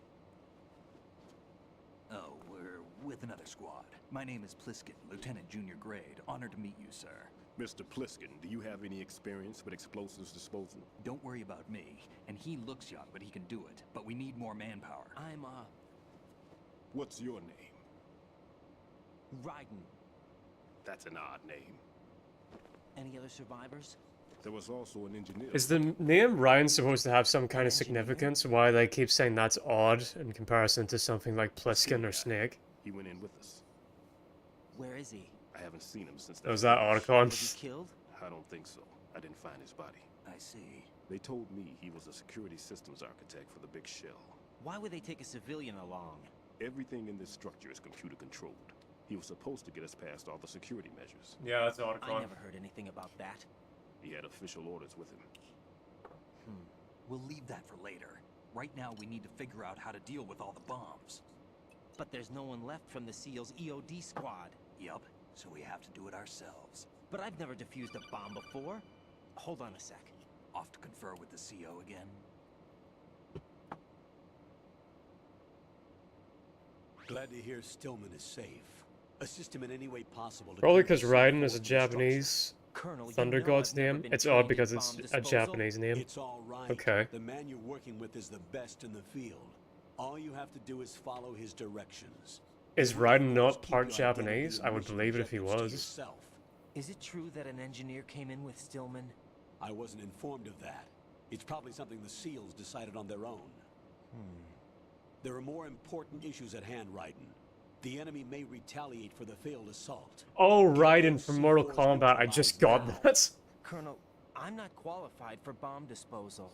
Oh, we're with another squad. My name is Pliskin, Lieutenant Junior Grade. Honored to meet you, sir. Mr. Pliskin, do you have any experience with explosives disposal? Don't worry about me. And he looks young, but he can do it. But we need more manpower. I'm, What's your name? Raiden. That's an odd name. Any other survivors? There was also an engineer. Is the name Ryan supposed to have some kind of significance? Why they keep saying that's odd in comparison to something like Pliskin or Snake? He went in with us. Where is he? I haven't seen him since Was that Otacon? Was he killed? I don't think so. I didn't find his body. I see. They told me he was a security systems architect for the big shell. Why would they take a civilian along? Everything in this structure is computer controlled. He was supposed to get us past all the security measures. Yeah, that's Otacon. I never heard anything about that. He had official orders with him. We'll leave that for later. Right now, we need to figure out how to deal with all the bombs. But there's no one left from the SEAL's EOD squad. Yup, so we have to do it ourselves. But I've never defused a bomb before. Hold on a sec. Off to confer with the CO again? Glad to hear Stillman is safe. Assist him in any way possible. Probably because Raiden is a Japanese Thunder God's name. It's odd because it's a Japanese name. It's all right. Okay. The man you're working with is the best in the field. All you have to do is follow his directions. Is Raiden not part Japanese? I would believe it if he was. Is it true that an engineer came in with Stillman? I wasn't informed of that. It's probably something the SEALs decided on their own. There are more important issues at hand, Raiden. The enemy may retaliate for the failed assault. Oh, Raiden from Mortal Kombat. I just got that. Colonel, I'm not qualified for bomb disposal.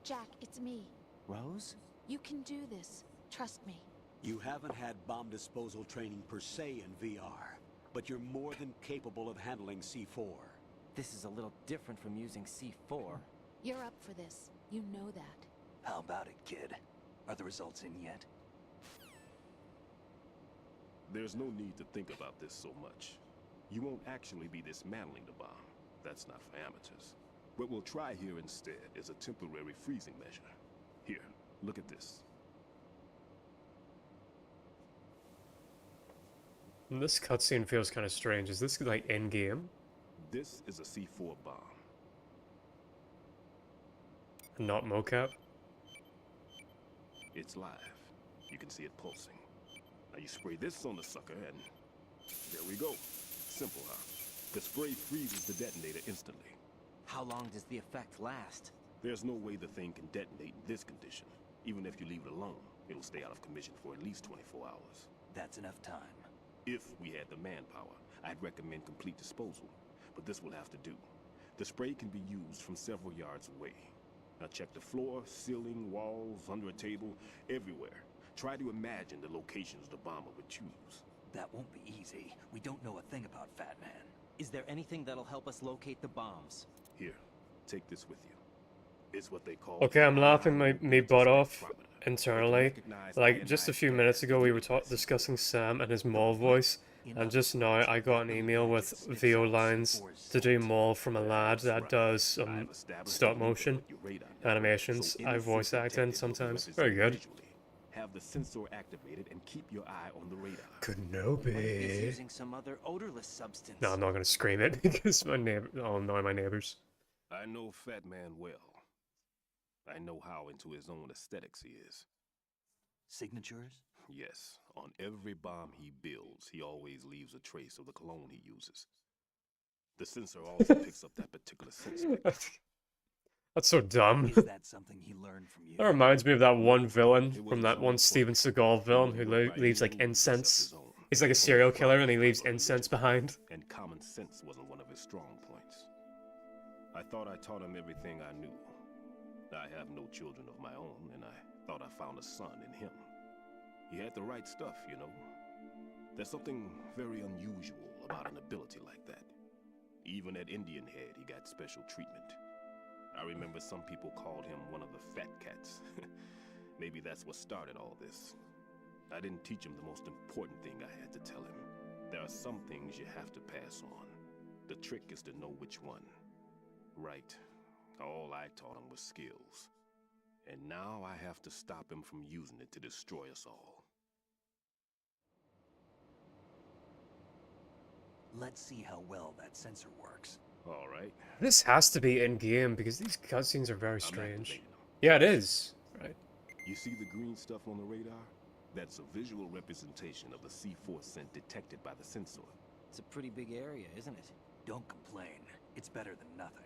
Jack, it's me. Rose? You can do this. Trust me. You haven't had bomb disposal training per se in VR, but you're more than capable of handling C4. This is a little different from using C4. You're up for this. You know that. How about it, kid? Are the results in yet? There's no need to think about this so much. You won't actually be dismantling the bomb. That's not for amateurs. What we'll try here instead is a temporary freezing measure. Here, look at this. This cutscene feels kind of strange. Is this like in-game? This is a C4 bomb. Not mocap? It's live. You can see it pulsing. Now you spray this on the sucker and there we go. Simple, huh? The spray freezes the detonator instantly. How long does the effect last? There's no way the thing can detonate in this condition. Even if you leave it alone, it'll stay out of commission for at least 24 hours. That's enough time. If we had the manpower, I'd recommend complete disposal. But this will have to do. The spray can be used from several yards away. Now check the floor, ceiling, walls, under a table, everywhere. Try to imagine the locations the bomber would choose. That won't be easy. We don't know a thing about Fat Man. Is there anything that'll help us locate the bombs? Here, take this with you. It's what they call... Okay, I'm laughing me butt off internally. Like, just a few minutes ago we were discussing Sam and his Maul voice, and just now I got an email with VO lines to do Maul from a lad that does stop motion animations. I voice act in sometimes. Very good. Have the sensor activated and keep your eye on the radar. Kenobi. Using some other odorless substance. No, I'm not gonna scream it because my neighbor. I'll annoy my neighbors. I know Fat Man well. I know how into his own aesthetics he is. Signatures? Yes. On every bomb he builds, he always leaves a trace of the cologne he uses. The sensor also picks up that particular sensor. That's so dumb. Is that something he learned from you? That reminds me of that one villain from that one Steven Seagal villain who leaves like incense. He's like a serial killer and he leaves incense behind. And common sense wasn't one of his strong points. I thought I taught him everything I knew. I have no children of my own, and I thought I found a son in him. He had the right stuff, you know. There's something very unusual about an ability like that. Even at Indian Head, he got special treatment. I remember some people called him one of the fat cats. Maybe that's what started all this. I didn't teach him the most important thing I had to tell him. There are some things you have to pass on. The trick is to know which one. Right. All I taught him was skills. And now I have to stop him from using it to destroy us all. Let's see how well that sensor works. All right. This has to be in-game because these cutscenes are very strange. Yeah, it is. Right. You see the green stuff on the radar? That's a visual representation of the C4 scent detected by the sensor. It's a pretty big area, isn't it? Don't complain. It's better than nothing.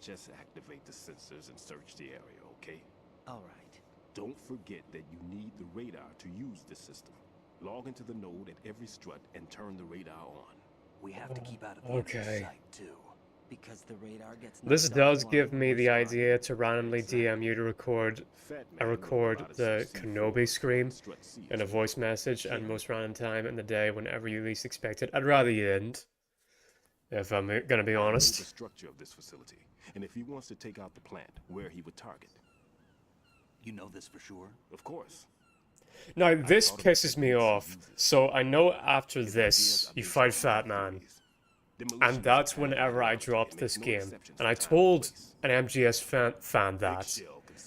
Just activate the sensors and search the area, okay? All right. Don't forget that you need the radar to use this system. Log into the node at every strut and turn the radar on. We have to keep out of the enemy's sight, too. Because the radar gets This does give me the idea to randomly DM you to record the Kenobi scream in a voice message at most random time in the day whenever you least expect it. I'd rather you didn't, if I'm gonna be honest. The structure of this facility, and if he wants to take out the plant, where he would target. You know this for sure? Of course. Now, this pisses me off. So I know after this, you fight Fat Man. And that's whenever I dropped this game. And I told an MGS fan that.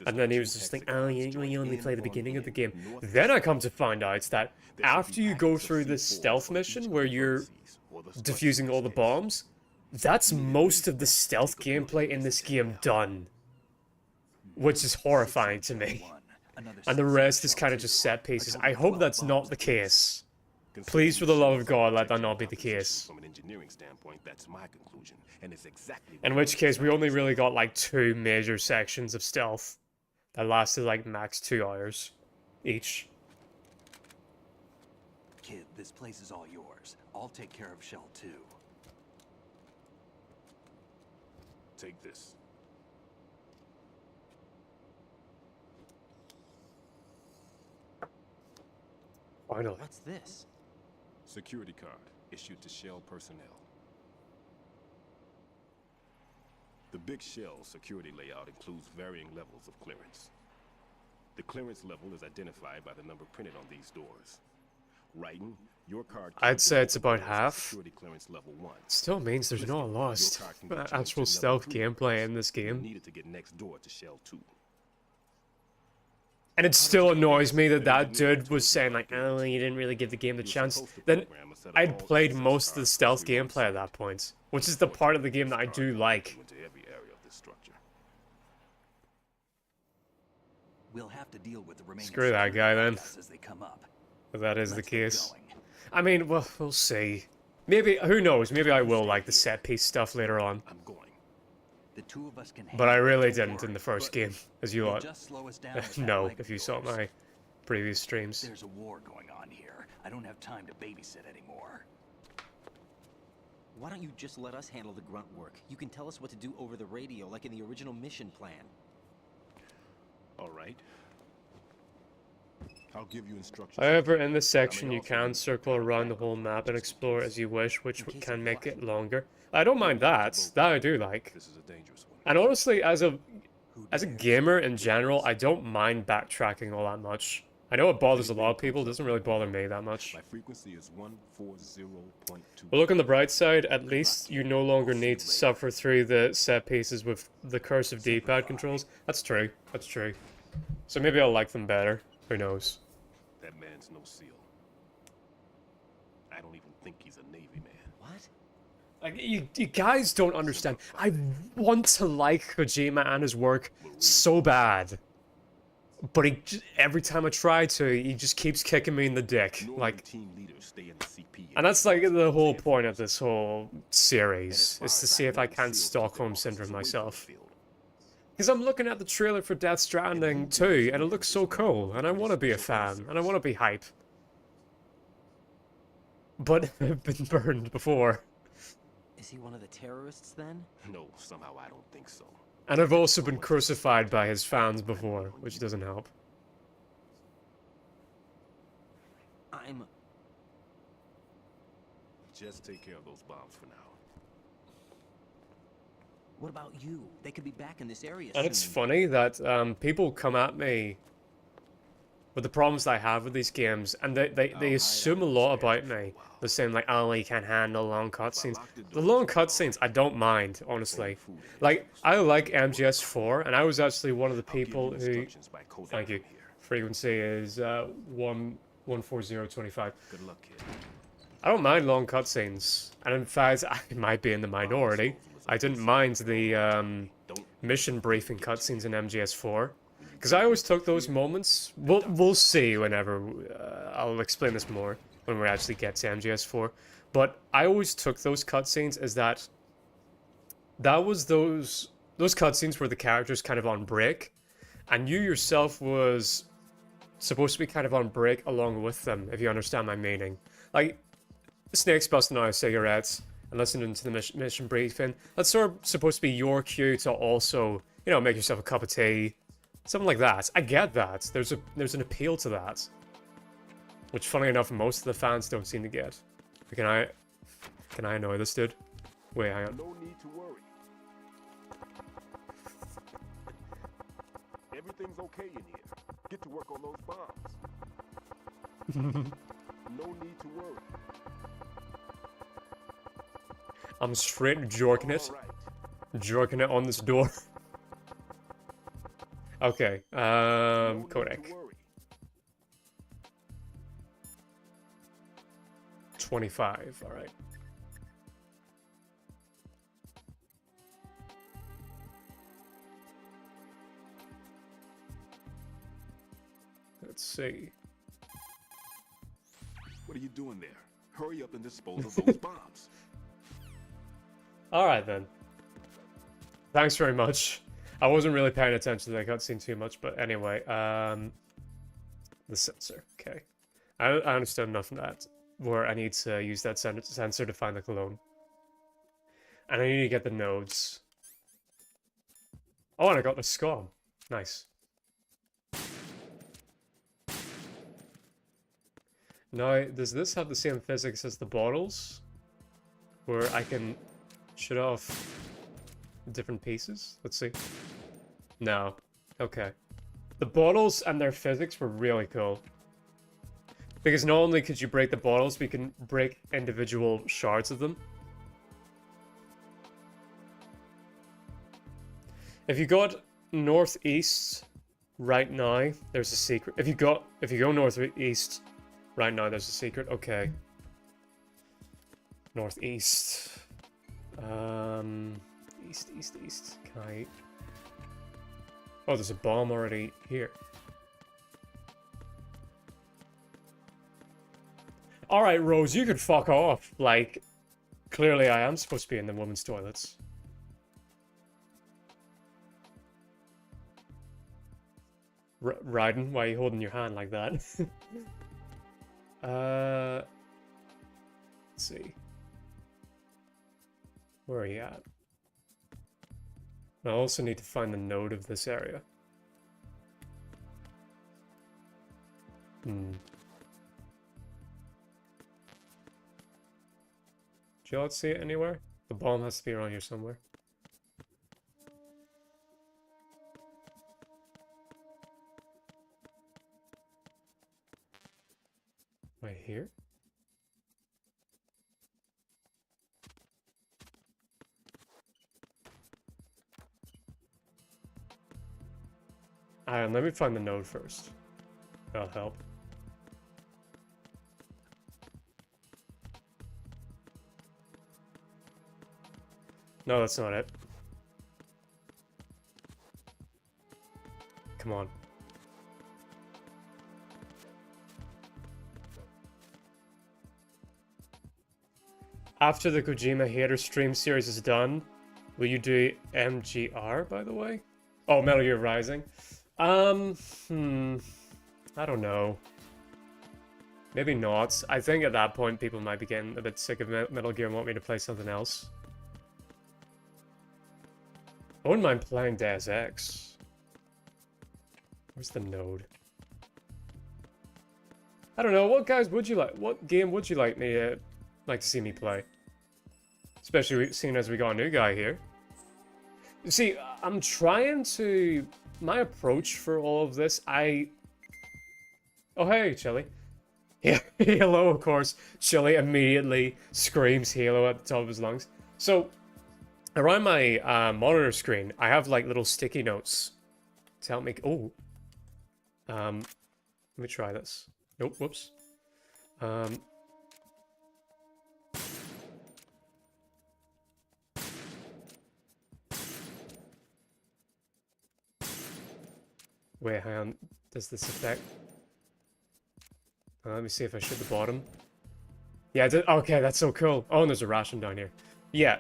And then he was just like, oh, you only play the beginning of the game. Then I come to find out that after you go through this stealth mission where you're defusing all the bombs, that's most of the stealth gameplay in this game done. Which is horrifying to me. And the rest is kind of just set pieces. I hope that's not the case. Please, for the love of God, let that not be the case. From an engineering standpoint, that's my conclusion, and it's exactly. In which case, we only really got like 2 major sections of stealth that lasted like max 2 hours each. Kid, this place is all yours. I'll take care of Shell 2. Take this. Finally. What's this? Security card issued to Shell personnel. The Big Shell security layout includes varying levels of clearance. The clearance level is identified by the number printed on these doors. Writing, your card. I'd say it's about half. Security clearance level 1. Still means there's not a lot of actual stealth gameplay in this game. Needed to get next door to Shell 2. And it still annoys me that that dude was saying like, oh, you didn't really give the game the chance. Then I'd played most of the stealth gameplay at that point, which is the part of the game that I do like. We'll have to deal with the remaining. Screw that guy then. As they come up. If that is the case. I mean, well, we'll see. Maybe, who knows, maybe I will like the set piece stuff later on. I'm going. The two of us can. But I really didn't in the first game, as you lot just slow us down know if you saw my previous streams. There's a war going on here. I don't have time to babysit anymore. Why don't you just let us handle the grunt work? You can tell us what to do over the radio, like in the original mission plan. All right. I'll give you instructions. However, in this section, you can circle around the whole map and explore as you wish, which can make it longer. I don't mind that. That I do like. This is a dangerous one. And honestly, as a gamer in general, I don't mind backtracking all that much. I know it bothers a lot of people. It doesn't really bother me that much. My frequency is 140.2. But look on the bright side, at least you no longer need to suffer through the set pieces with the cursive D-pad controls. That's true. That's true. So maybe I'll like them better. Who knows? That man's no SEAL. I don't even think he's a Navy man. What? Like, you guys don't understand. I want to like Kojima and his work so bad. But every time I try to, he just keeps kicking me in the dick. Like, and that's like the whole point of this whole series, is to see if I can't Stockholm Syndrome myself. Because I'm looking at the trailer for DeathStranding 2, and it looks so cool, and I want to be a fan, and I want to be hype. But I've been burned before. Is he one of the terrorists then? No, somehow I don't think so. And I've also been crucified by his fans before, which doesn't help. Just take care of those bombs for now. What about you? They could be back in this area And it's funny that people come at me with the problems I have with these games, and they assume a lot about me. They're saying like, oh, you can't handle long cutscenes. The long cutscenes, I don't mind, honestly. Like, I like MGS4, and I was actually one of the people who... Thank you. Frequency is 14025. Good luck, kid. I don't mind long cutscenes, and in fact, I might be in the minority. I didn't mind the mission briefing cutscenes in MGS4. Because I always took those moments. We'll see whenever. I'll explain this more when we actually get to MGS4. But I always took those cutscenes as that was those cutscenes where the character's kind of on break, and you yourself was supposed to be kind of on break along with them, if you understand my meaning. Like, Snake's busting out cigarettes and listening to the mission briefing. That's sort of supposed to be your cue to also, you know, make yourself a cup of tea. Something like that. I get that. There's an appeal to that. Which, funny enough, most of the fans don't seem to get. Can I annoy this dude? Wait, hang on. No need to worry. Everything's okay in here. Get to work on those bombs. No need to worry. I'm straight jorking it. Jorking it on this door. Okay, codec. 25, alright. Let's see. What are you doing there? Hurry up and dispose of those bombs. Alright then. Thanks very much. I wasn't really paying attention to the cutscene too much, but anyway, the sensor, okay. I understood enough of that, where I need to use that sensor to find the cologne. And I need to get the nodes. Oh, and I got the scum. Nice. Now, does this have the same physics as the bottles? Where I can shoot off different pieces? Let's see. No. Okay. The bottles and their physics were really cool. Because not only could you break the bottles, but you can break individual shards of them. If you got northeast right now, there's a secret. If you go northeast right now, there's a secret. Okay. Northeast. East. Can I... Oh, there's a bomb already here. Alright, Rose, you could fuck off. Like, clearly I am supposed to be in the women's toilets. Ryden, why are you holding your hand like that? Let's see. Where are you at? I also need to find the node of this area. Do you all see it anywhere? The bomb has to be around here somewhere. Right here? Alright, let me find the node first. That'll help. No, that's not it. Come on. After the Kojima Hater stream series is done, will you do MGR, by the way? Oh, Metal Gear Rising. I don't know. Maybe not. I think at that point people might be getting a bit sick of Metal Gear and want me to play something else. I wouldn't mind playing Deus Ex. Where's the node? I don't know. What game would you like to see me play? Especially seeing as we got a new guy here. You see, I'm trying to... My approach for all of this, Oh, hey, Chili. Yeah, Halo, of course. Chili immediately screams Halo at the top of his lungs. So, around my monitor screen, I have like little sticky notes to help me... Oh. Let me try this. Nope, whoops. Wait, hang on. Does this affect... let me see if I shoot the bottom. Yeah, okay, that's so cool. Oh, and there's a ration down here. Yeah.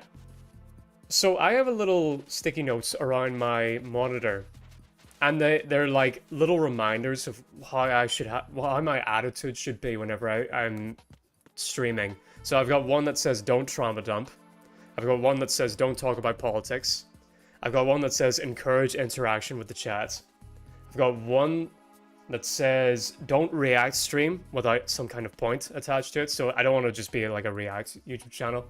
So I have a little sticky notes around my monitor. And they're like little reminders of how I should how my attitude should be whenever I'm streaming. So I've got one that says don't trauma dump. I've got one that says don't talk about politics. I've got one that says encourage interaction with the chat. I've got one that says don't react stream without some kind of point attached to it. So I don't want to just be like a react YouTube channel.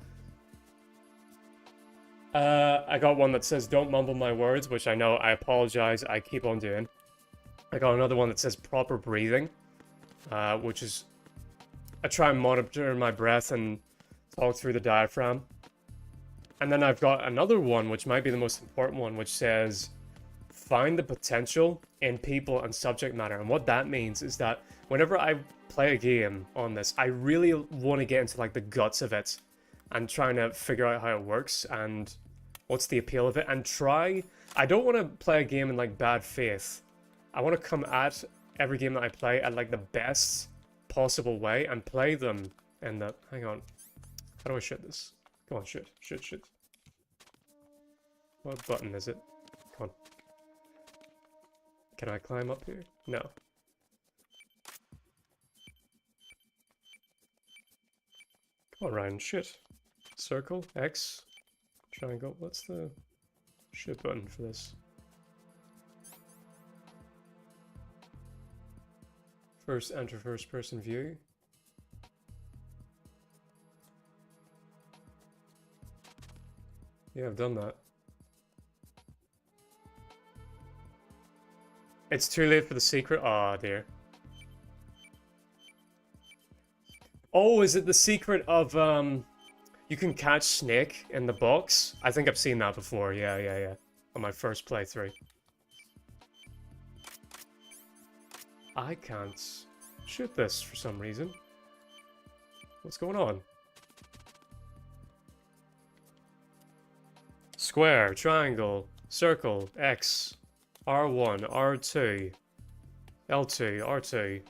I got one that says don't mumble my words, which I know, I apologize, I keep on doing. I got another one that says proper breathing, which is I try and monitor my breath and talk through the diaphragm. And then I've got another one, which might be the most important one, which says, find the potential in people and subject matter. And what that means is that whenever I play a game on this, I really want to get into like the guts of it and trying to figure out how it works and what's the appeal of it, and I don't want to play a game in like bad faith. I want to come at every game that I play at like the best possible way and play them in the, hang on, how do I shoot this? Come on, shoot. What button is it? Come on. Can I climb up here? No. Come on, Ryan, shoot. Circle, X, triangle. What's the shoot button for this? First, enter first person view. Yeah, I've done that. It's too late for the secret. Oh dear. Oh, is it the secret of you can catch Snake in the box? I think I've seen that before. Yeah. On my first playthrough. I can't shoot this for some reason. What's going on? Square, triangle, circle, X, R1, R2, L2, R2,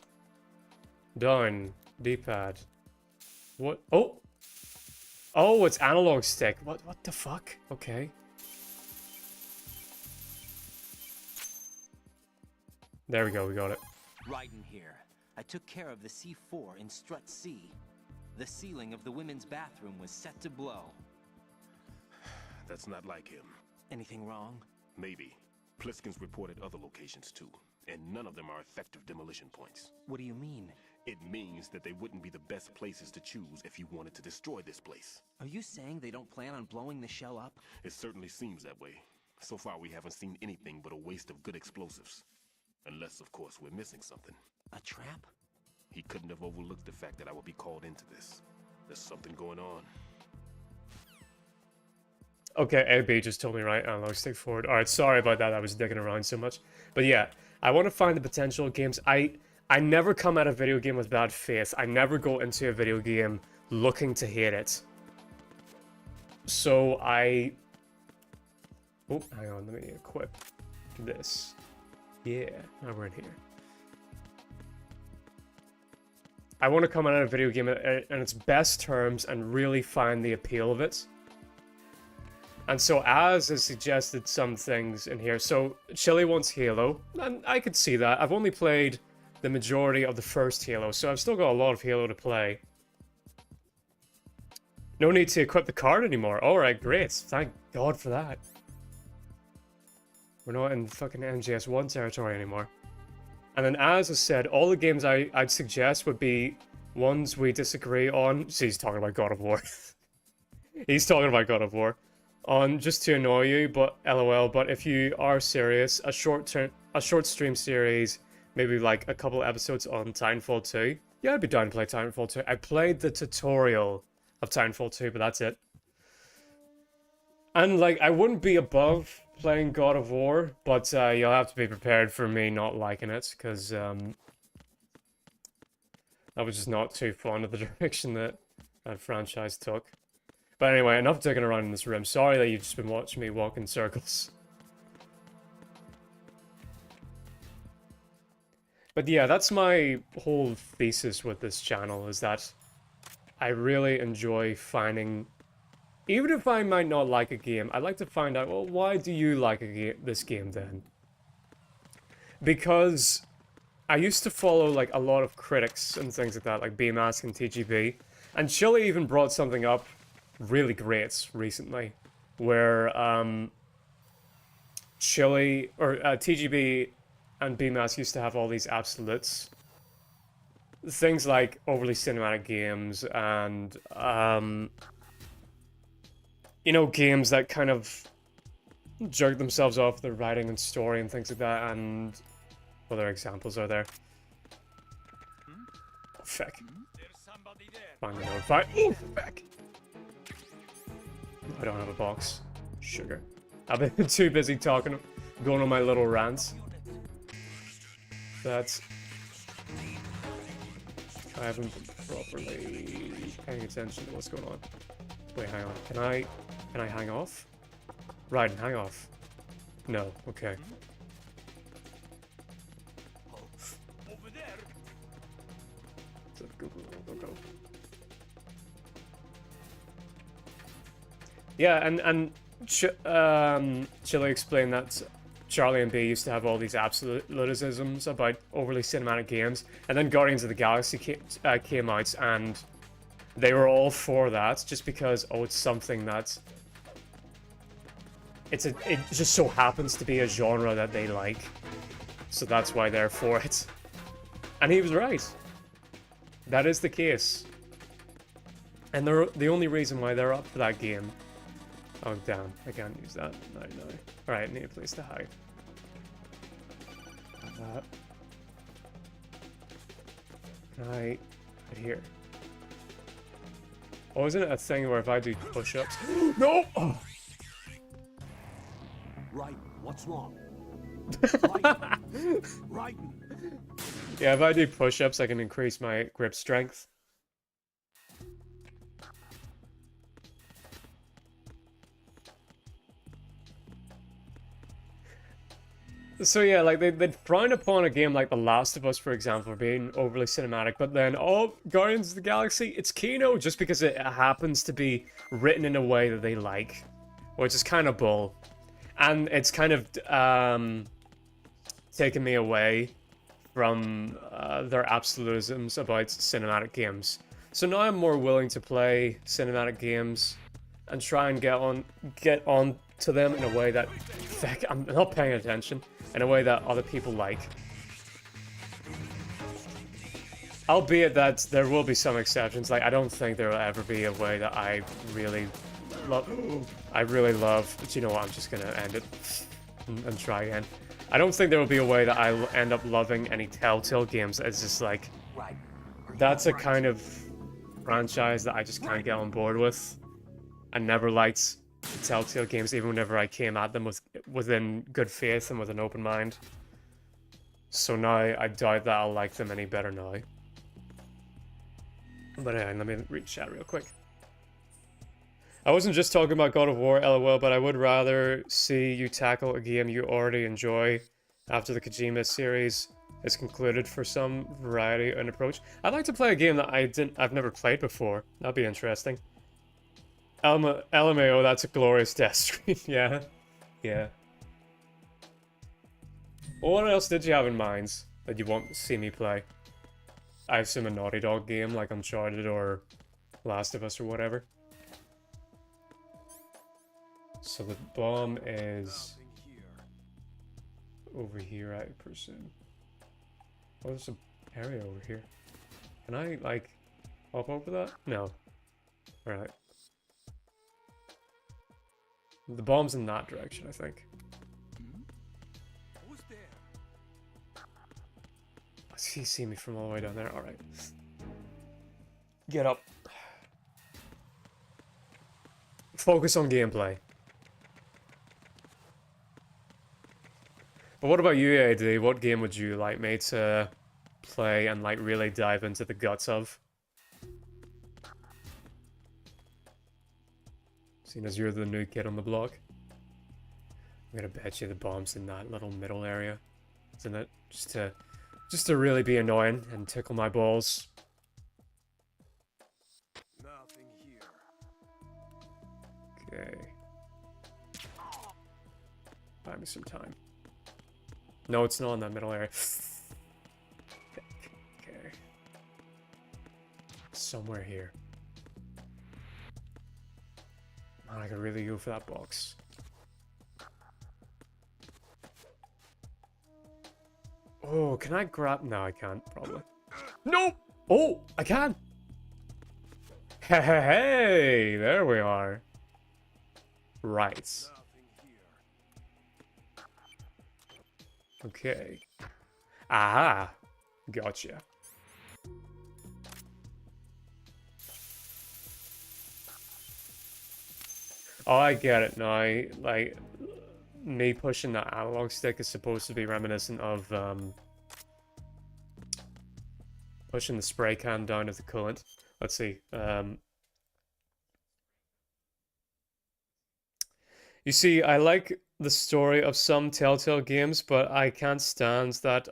down, D-pad. What? Oh! Oh, it's analog stick. What the fuck? Okay. There we go, we got it. Raiden here. I took care of the C4 in Strut C. The ceiling of the women's bathroom was set to blow. That's not like him. Anything wrong? Maybe. Pliskin's reported other locations too, and none of them are effective demolition points. What do you mean? It means that they wouldn't be the best places to choose if you wanted to destroy this place. Are you saying they don't plan on blowing the shell up? It certainly seems that way. So far we haven't seen anything but a waste of good explosives. Unless, of course, we're missing something. A trap? He couldn't have overlooked the fact that I would be called into this. There's something going on. Okay, AB just told me right, analog stick forward. Alright, sorry about that, I was digging around so much. But yeah, I want to find the potential games. I never come at a video game with bad faith. I never go into a video game looking to hate it. So I... Oh, hang on, let me equip this. Yeah, now we're in here. I want to come at a video game in its best terms and really find the appeal of it. And so Az has suggested some things in here. So Chili wants Halo, and I could see that. I've only played the majority of the first Halo, so I've still got a lot of Halo to play. No need to equip the card anymore. Alright, great. Thank God for that. We're not in fucking MGS1 territory anymore. And then Az has said, all the games I'd suggest would be ones we disagree on. See, he's talking about God of War. He's talking about God of War. On just to annoy you, but LOL. But if you are serious, a short stream series, maybe like a couple episodes on Titanfall 2. Yeah, I'd be down to play Titanfall 2. I played the tutorial of Titanfall 2, but that's it. And like, I wouldn't be above playing God of War, but you'll have to be prepared for me not liking it, because I was just not too fond of the direction that that franchise took. But anyway, enough digging around in this room. Sorry that you've just been watching me walk in circles. But yeah, that's my whole thesis with this channel, is that I really enjoy finding... Even if I might not like a game, I'd like to find out, well, why do you like this game then? Because I used to follow like a lot of critics and things like that, like BMask and TGB. And Chili even brought something up really great recently, where TGB and BMask used to have all these absolutes. Things like overly cinematic games and, you know, games that kind of jerk themselves off their writing and story and things like that, and other examples are there. Feck. Finally notified. Oh, feck. I don't have a box. Sugar. I've been too busy talking, going on my little rants. That's... I haven't been properly paying attention to what's going on. Wait, hang on. Can I hang off? Right, hang off. No, okay. Over there. Go. Yeah, and Chile explained that Charlie and B used to have all these absolutisms about overly cinematic games, and then Guardians of the Galaxy came out, and they were all for that, just because, oh, it's something that... it just so happens to be a genre that they like, so that's why they're for it. And he was right. That is the case. And they're the only reason why they're up for that game. Oh, damn. I can't use that. No. Alright, I need a place to hide. Can I hide here? Oh, isn't it a thing where if I do push-ups... No! Oh. Right, what's wrong? Right. Yeah, if I do push-ups, I can increase my grip strength. So yeah, like they'd frown upon a game like The Last of Us, for example, for being overly cinematic, but then, oh, Guardians of the Galaxy, it's Kino, just because it happens to be written in a way that they like, which is kind of bull. And it's kind of taken me away from their absolutisms about cinematic games. So now I'm more willing to play cinematic games and try and get on to them in a way that, feck, I'm not paying attention, in a way that other people like. Albeit that there will be some exceptions. Like, I don't think there will ever be a way that I really love. But you know what? I'm just gonna end it and try again. I don't think there will be a way that I'll end up loving any Telltale games. It's just like, that's a kind of franchise that I just can't get on board with. I never liked Telltale games, even whenever I came at them within good faith and with an open mind. So now I doubt that I'll like them any better now. But anyway, let me read chat real quick. I wasn't just talking about God of War, LOL, but I would rather see you tackle a game you already enjoy after the Kojima series is concluded for some variety and approach. I'd like to play a game that I've never played before. That'd be interesting. LMAO, that's a glorious death screen. Yeah. Well, what else did you have in mind that you want to see me play? I assume a Naughty Dog game like Uncharted or Last of Us or whatever. So the bomb is over here, I presume. Oh, there's an area over here. Can I, like, hop over that? No. Alright. The bomb's in that direction, I think. Who's there? He see me from all the way down there. Alright. Get up. Focus on gameplay. But what about you, AD? What game would you like me to play and like really dive into the guts of? Seeing as you're the new kid on the block. I'm gonna bet you the bomb's in that little middle area, isn't it? Just to really be annoying and tickle my balls. Nothing here. Okay. Buy me some time. No, it's not in that middle area. Okay. Somewhere here. Man, I could really go for that box. Oh, can I grab? No, I can't, probably. No! Oh, I can! Hey, there we are. Right. Okay. Aha! Gotcha. Oh, I get it now. Like, me pushing that analog stick is supposed to be reminiscent of pushing the spray can down of the coolant. Let's see. You see, I like the story of some Telltale games, but I can't stand that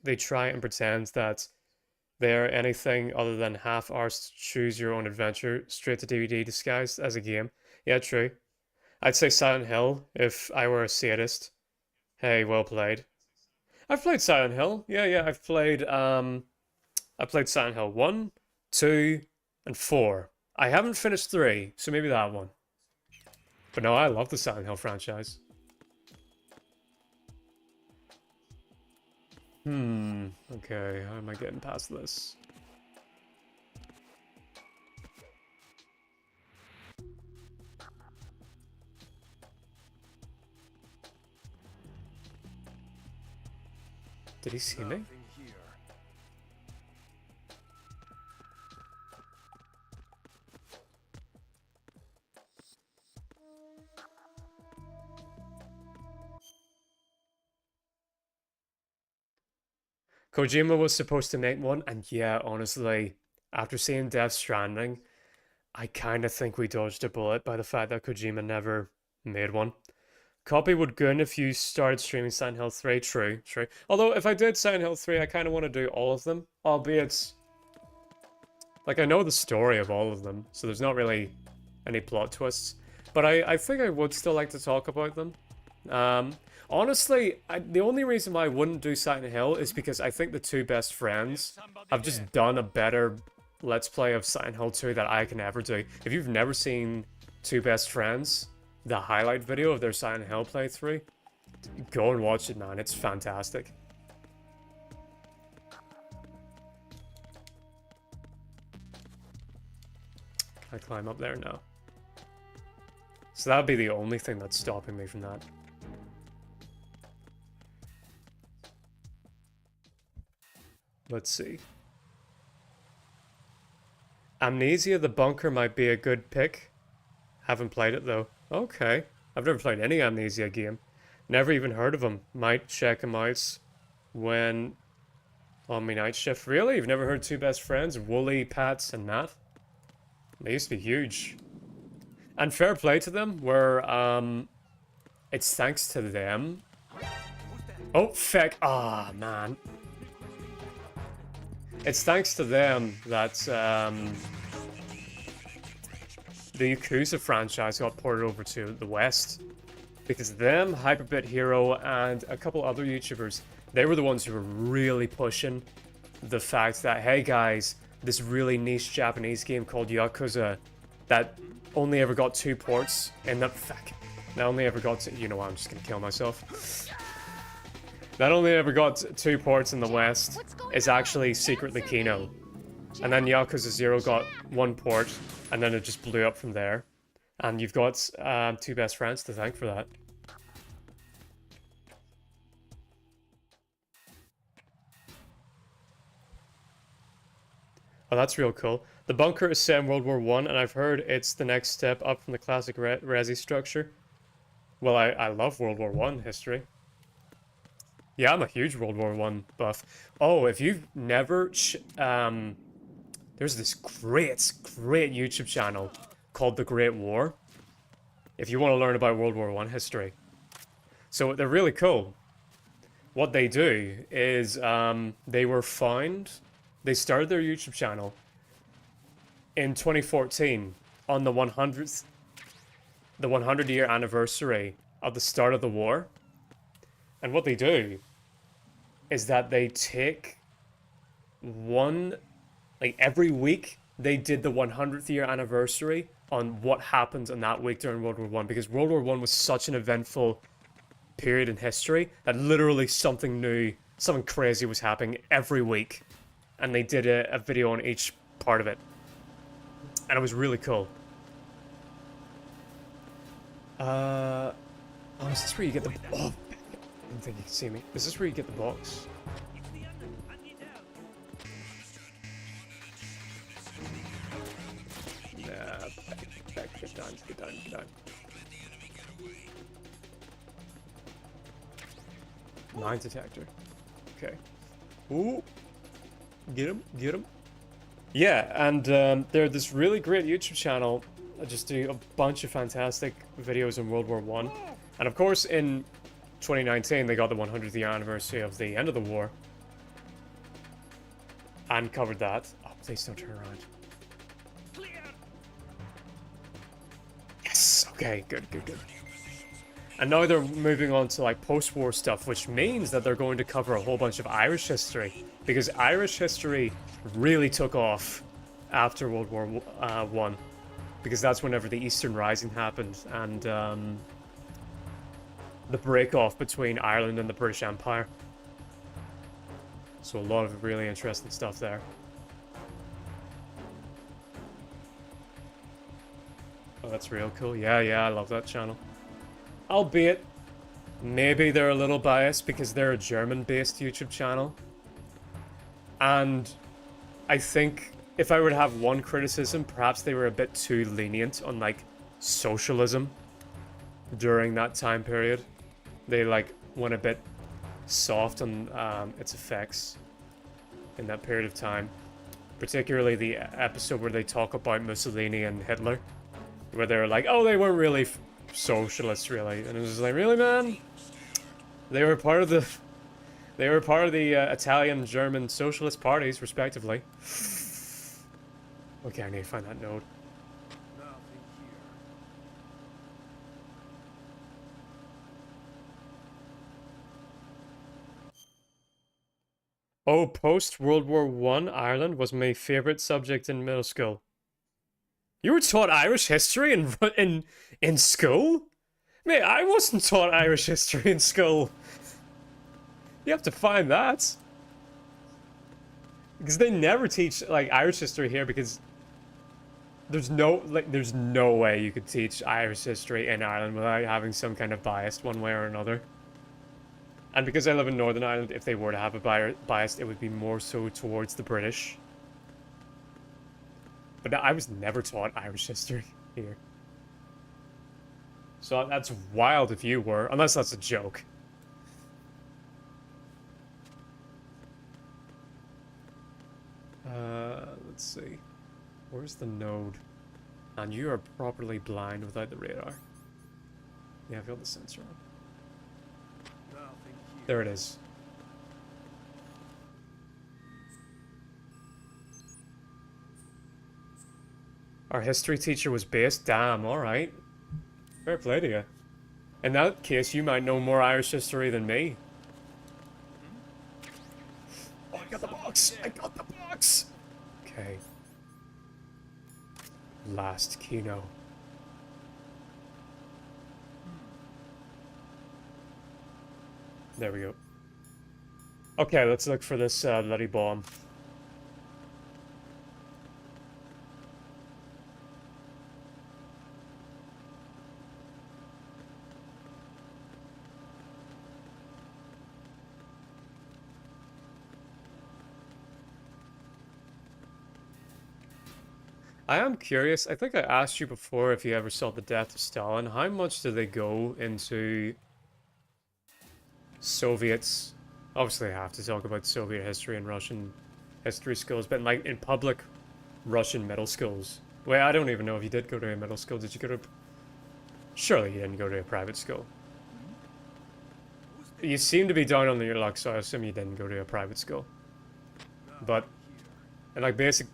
they try and pretend that they're anything other than half-arsed choose your own adventure straight to DVD disguised as a game. Yeah, true. I'd say Silent Hill if I were a sadist. Hey, well played. I've played Silent Hill. Yeah, I played Silent Hill 1, 2, and 4. I haven't finished 3, so maybe that one. But no, I love the Silent Hill franchise. Okay, how am I getting past this? Did he see me? Kojima was supposed to make one, and yeah, honestly, after seeing DeathStranding, I kind of think we dodged a bullet by the fact that Kojima never made one. Copy would good if you started streaming Silent Hill 3, true. Although, if I did Silent Hill 3, I kind of want to do all of them, albeit, like, I know the story of all of them, so there's not really any plot twists, but I think I would still like to talk about them. Honestly, the only reason why I wouldn't do Silent Hill is because I think the two best friends have just done a better Let's Play of Silent Hill 2 that I can ever do. If you've never seen Two Best Friends, the highlight video of their Silent Hill playthrough, go and watch it, man. It's fantastic. Can I climb up there? No. So that would be the only thing that's stopping me from that. Let's see. Amnesia the Bunker might be a good pick. Haven't played it though. Okay. I've never played any Amnesia game. Never even heard of them. Might check them out when on my night shift. Really? You've never heard Two Best Friends? Wooly, Pats, and Matt? They used to be huge. And fair play to them, where it's thanks to them. Oh, feck. Ah, man. It's thanks to them that the Yakuza franchise got ported over to the West. Because them, Hyperbit Hero, and a couple other YouTubers, they were the ones who were really pushing the fact that, hey guys, this really niche Japanese game called Yakuza that only ever got 2 ports in the... Fuck. That only ever got... You know what, I'm just gonna kill myself. That only ever got 2 ports in the West is actually secretly Kino. And then Yakuza 0 got 1 port, and then it just blew up from there. And you've got Two Best Friends to thank for that. Oh, that's real cool. The bunker is set in World War I, and I've heard it's the next step up from the classic Resi structure. Well, I love World War I history. Yeah, I'm a huge World War I buff. Oh, if you've never... there's this great YouTube channel called The Great War. If you want to learn about World War I history. So they're really cool. What they do is they were found... They started their YouTube channel in 2014 on the 100-year anniversary of the start of the war. And what they do is that they take every week they did the 100th year anniversary on what happened in that week during World War I, because World War I was such an eventful period in history that literally something new, something crazy was happening every week. And they did a video on each part of it. And it was really cool. Oh, is this where you get the... Oh, I don't think you can see me. Is this where you get the box? Nah, back, get down. Mine detector. Okay. Ooh. Get him, get him. Yeah, and they're this really great YouTube channel that just do a bunch of fantastic videos on World War One. And of course, in 2019, they got the 100th anniversary of the end of the war. And covered that. Oh, please don't turn around. Yes! Okay, good, good, good. And now they're moving on to like post-war stuff, which means that they're going to cover a whole bunch of Irish history. Because Irish history really took off after World War One. Because that's whenever the Eastern Rising happened and the break-off between Ireland and the British Empire. So a lot of really interesting stuff there. Oh, that's real cool. Yeah, yeah, I love that channel. Albeit, maybe they're a little biased because they're a German-based YouTube channel. And I think if I were to have one criticism, perhaps they were a bit too lenient on, like, socialism during that time period. They, like, went a bit soft on its effects in that period of time. Particularly the episode where they talk about Mussolini and Hitler. Where they're like, oh, they weren't really socialists, really. And it was like, really, man? They were part of the... They were part of the Italian, German socialist parties, respectively. Okay, I need to find that node. Oh, post-World War I, Ireland was my favorite subject in middle school. You were taught Irish history in school? Mate, I wasn't taught Irish history in school. You have to find that. Because they never teach, like, Irish history here because there's no way you could teach Irish history in Ireland without having some kind of bias one way or another. And because I live in Northern Ireland, if they were to have a bias, it would be more so towards the British. But I was never taught Irish history here. So that's wild if you were, unless that's a joke. Let's see. Where's the node? And you are properly blind without the radar. Yeah, I've got the sensor on. There it is. Our history teacher was based. Damn, alright. Fair play to you. In that case, you might know more Irish history than me. Oh, I got the box! I got the box! Okay. Last Kino. There we go. Okay, let's look for this bloody bomb. I am curious, I think I asked you before if you ever saw The Death of Stalin. How much do they go into Soviets? Obviously I have to talk about Soviet history and Russian history schools, but like in public Russian middle schools. Wait, I don't even know if you did go to a middle school. Did you go to... Surely you didn't go to a private school. You seem to be down on your luck, so I assume you didn't go to a private school. But, and like basic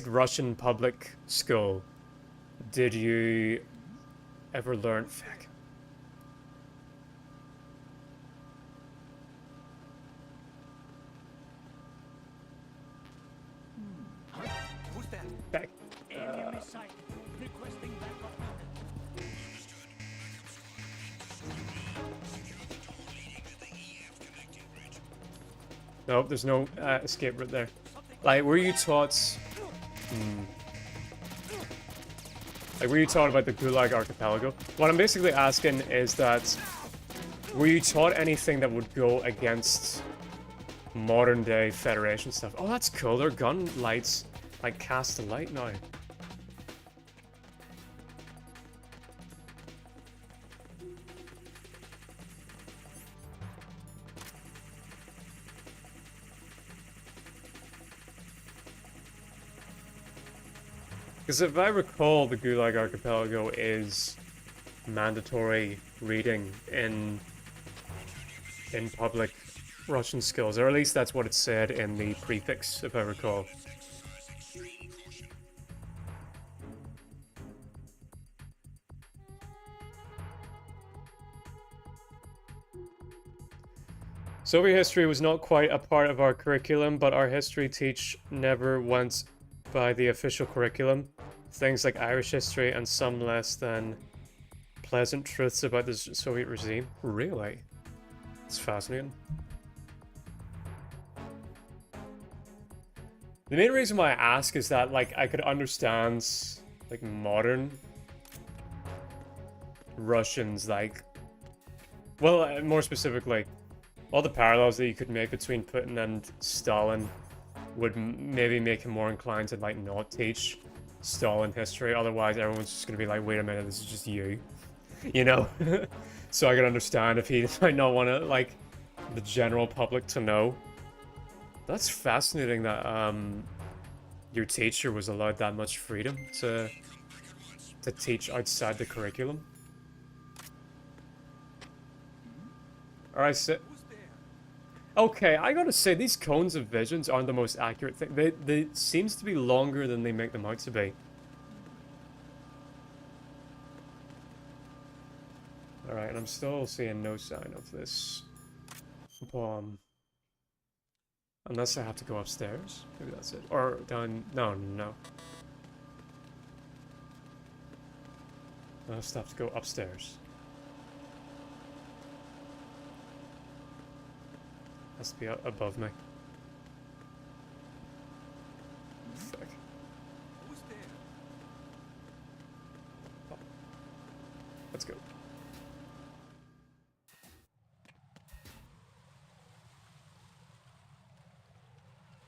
Russian public school, did you ever learn... Fuck. Who's that? Back. Nope, there's no escape route there. Like, were you taught... Like, were you taught about the Gulag Archipelago? What I'm basically asking is that... Were you taught anything that would go against modern day Federation stuff? Oh, that's cool. Their gun lights, like, cast a light now. Because if I recall, the Gulag Archipelago is mandatory reading in public Russian schools, or at least that's what it said in the prefix, if I recall. Soviet history was not quite a part of our curriculum, but our history teach never went by the official curriculum. Things like Irish history and some less than pleasant truths about the Soviet regime. Really? It's fascinating. The main reason why I ask is that, like, I could understand, like, modern Russians, like... Well, more specifically, all the parallels that you could make between Putin and Stalin would maybe make him more inclined to, like, not teach Stalin history. Otherwise, everyone's just gonna be like, wait a minute, this is just you. You know? So I can understand if he might not want to, like, the general public to know. That's fascinating that, your teacher was allowed that much freedom to teach outside the curriculum. Alright, so... Okay, I gotta say, these cones of visions aren't the most accurate thing. They seems to be longer than they make them out to be. Alright, and I'm still seeing no sign of this bomb. Unless I have to go upstairs. Maybe that's it. Or down... No. I just have to go upstairs. Has to be above me. Fuck. Who's there? Oh. Let's go.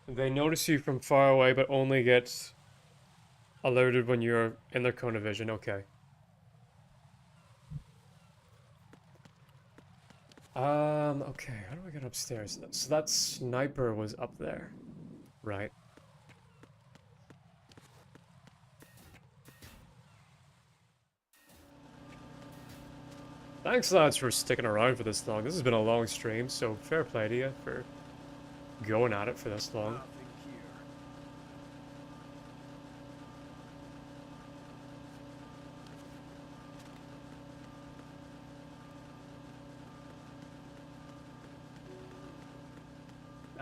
They notice you from far away, but only get alerted when you're in their cone of vision. Okay. Okay, how do I get upstairs? So that sniper was up there. Right. Thanks, lads, for sticking around for this long. This has been a long stream, so fair play to you for going at it for this long.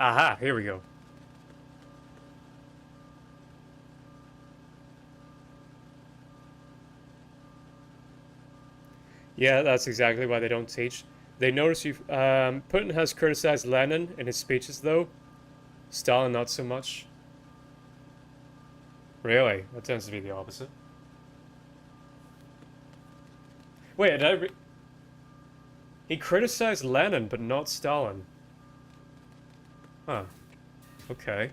Aha, here we go. Yeah, that's exactly why they don't teach. They notice you... Putin has criticized Lenin in his speeches, though. Stalin, not so much. Really? That tends to be the opposite. Wait, did I He criticized Lenin, but not Stalin. Huh. Okay.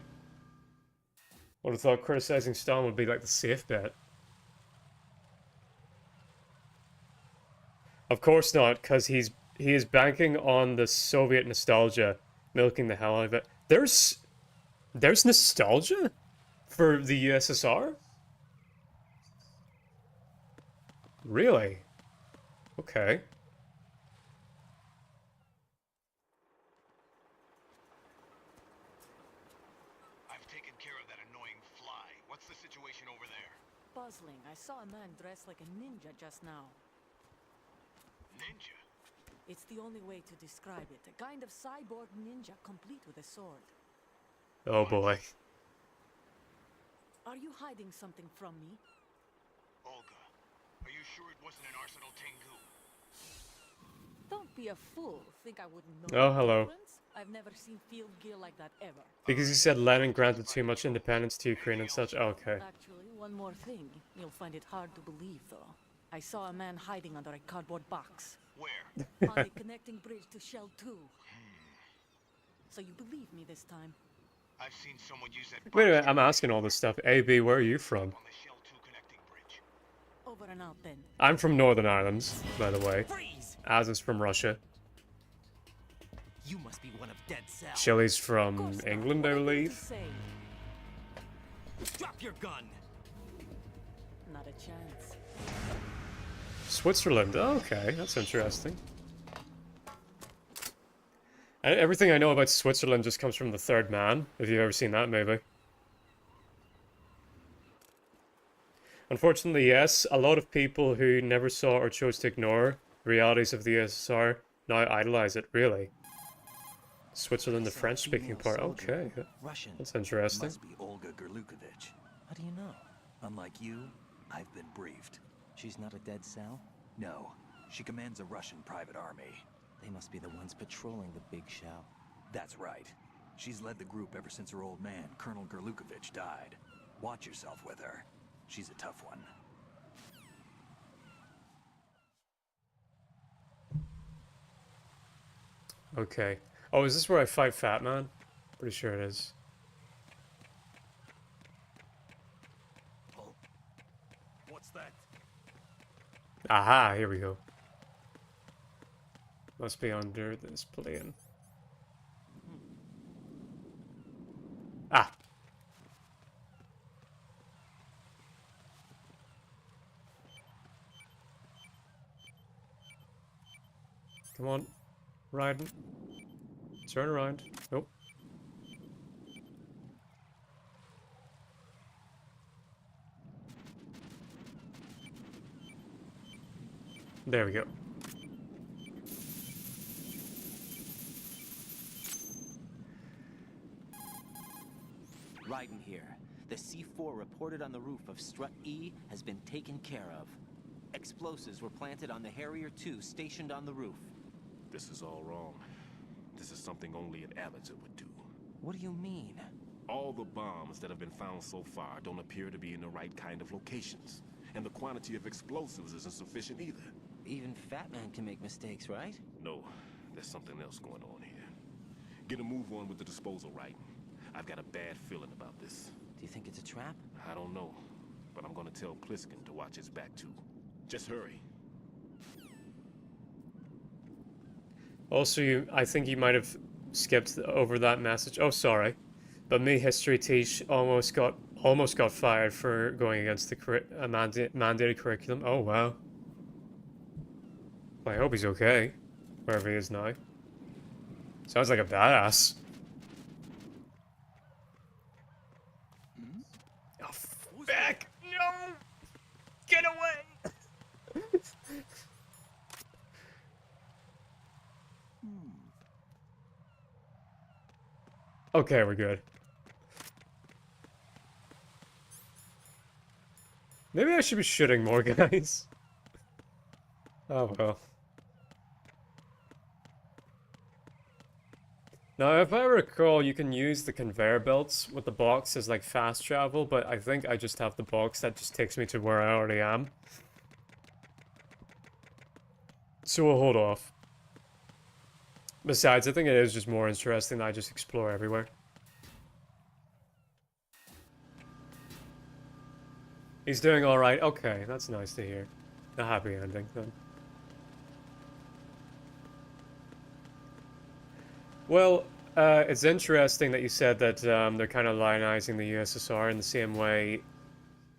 Would have thought criticizing Stalin would be like the safe bet. Of course not, because he is banking on the Soviet nostalgia, milking the hell out of it. There's nostalgia for the USSR? Really? Okay. Puzzling. I saw a man dressed like a ninja just now. Ninja? It's the only way to describe it. A kind of cyborg ninja, complete with a sword. Oh boy. Are you hiding something from me? Olga, are you sure it wasn't an Arsenal Tengu? Don't be a fool. Think I wouldn't Oh, know hello. the difference? I've never seen field gear like that ever. Because he said Lenin granted too much independence to Ukraine and such. Oh, okay. Actually, one more thing. You'll find it hard to believe, though. I saw a man hiding under a cardboard box. Where? On the connecting bridge to Shell 2. So you believe me this time? I've seen someone use that. Wait a minute, I'm asking all this stuff. AB, where are you from? Over and out then. I'm from Northern Ireland, by the way. Az is from Russia. You must be one of Dead Cell. Chili's from England, I believe. Drop your gun. Not a chance. Switzerland. Oh, okay, that's interesting. Everything I know about Switzerland just comes from The Third Man, if you've ever seen that movie. Unfortunately, yes, a lot of people who never saw or chose to ignore the realities of the USSR now idolize it, really. Switzerland, the French-speaking part. Okay, Russian. that's interesting. Must be Olga Gerlukovich. How do you know? Unlike you, I've been briefed. She's not a dead cell? No, she commands a Russian private army. They must be the ones patrolling the big shell. That's right. She's led the group ever since her old man, Colonel Gerlukovich, died. Watch yourself with her. She's a tough one. Okay. Oh, is this where I fight Fat Man? Pretty sure it is. What's that? Aha, here we go. Must be under this plane. Ah! Come on. Riding. Turn around. Nope. There we go. Raiden here. The C4 reported on the roof of Strut E has been taken care of. Explosives were planted on the Harrier 2 stationed on the roof. This is all wrong. This is something only an amateur would do. What do you mean? All the bombs that have been found so far don't appear to be in the right kind of locations. And the quantity of explosives isn't sufficient either. Even Fat Man can make mistakes, right? No, there's something else going on here. Get a move on with the disposal, right? I've got a bad feeling about this. Do you think it's a trap? I don't know, but I'm gonna tell Pliskin to watch his back too. Just hurry. Also, I think you might have skipped over that message. Oh, sorry. But me, history teach, almost got fired for going against the mandated curriculum. Oh, wow. Well, I hope he's okay, wherever he is now. Sounds like a badass. Oh, fuck! No! Get away! Okay, we're good. Maybe I should be shooting more guys. Oh well. Now, if I recall, you can use the conveyor belts with the box as like fast travel, but I think I just have the box that just takes me to where I already am. So we'll hold off. Besides, I think it is just more interesting that I just explore everywhere. He's doing alright. Okay, that's nice to hear. A happy ending, then. Well, it's interesting that you said that they're kind of lionizing the USSR in the same way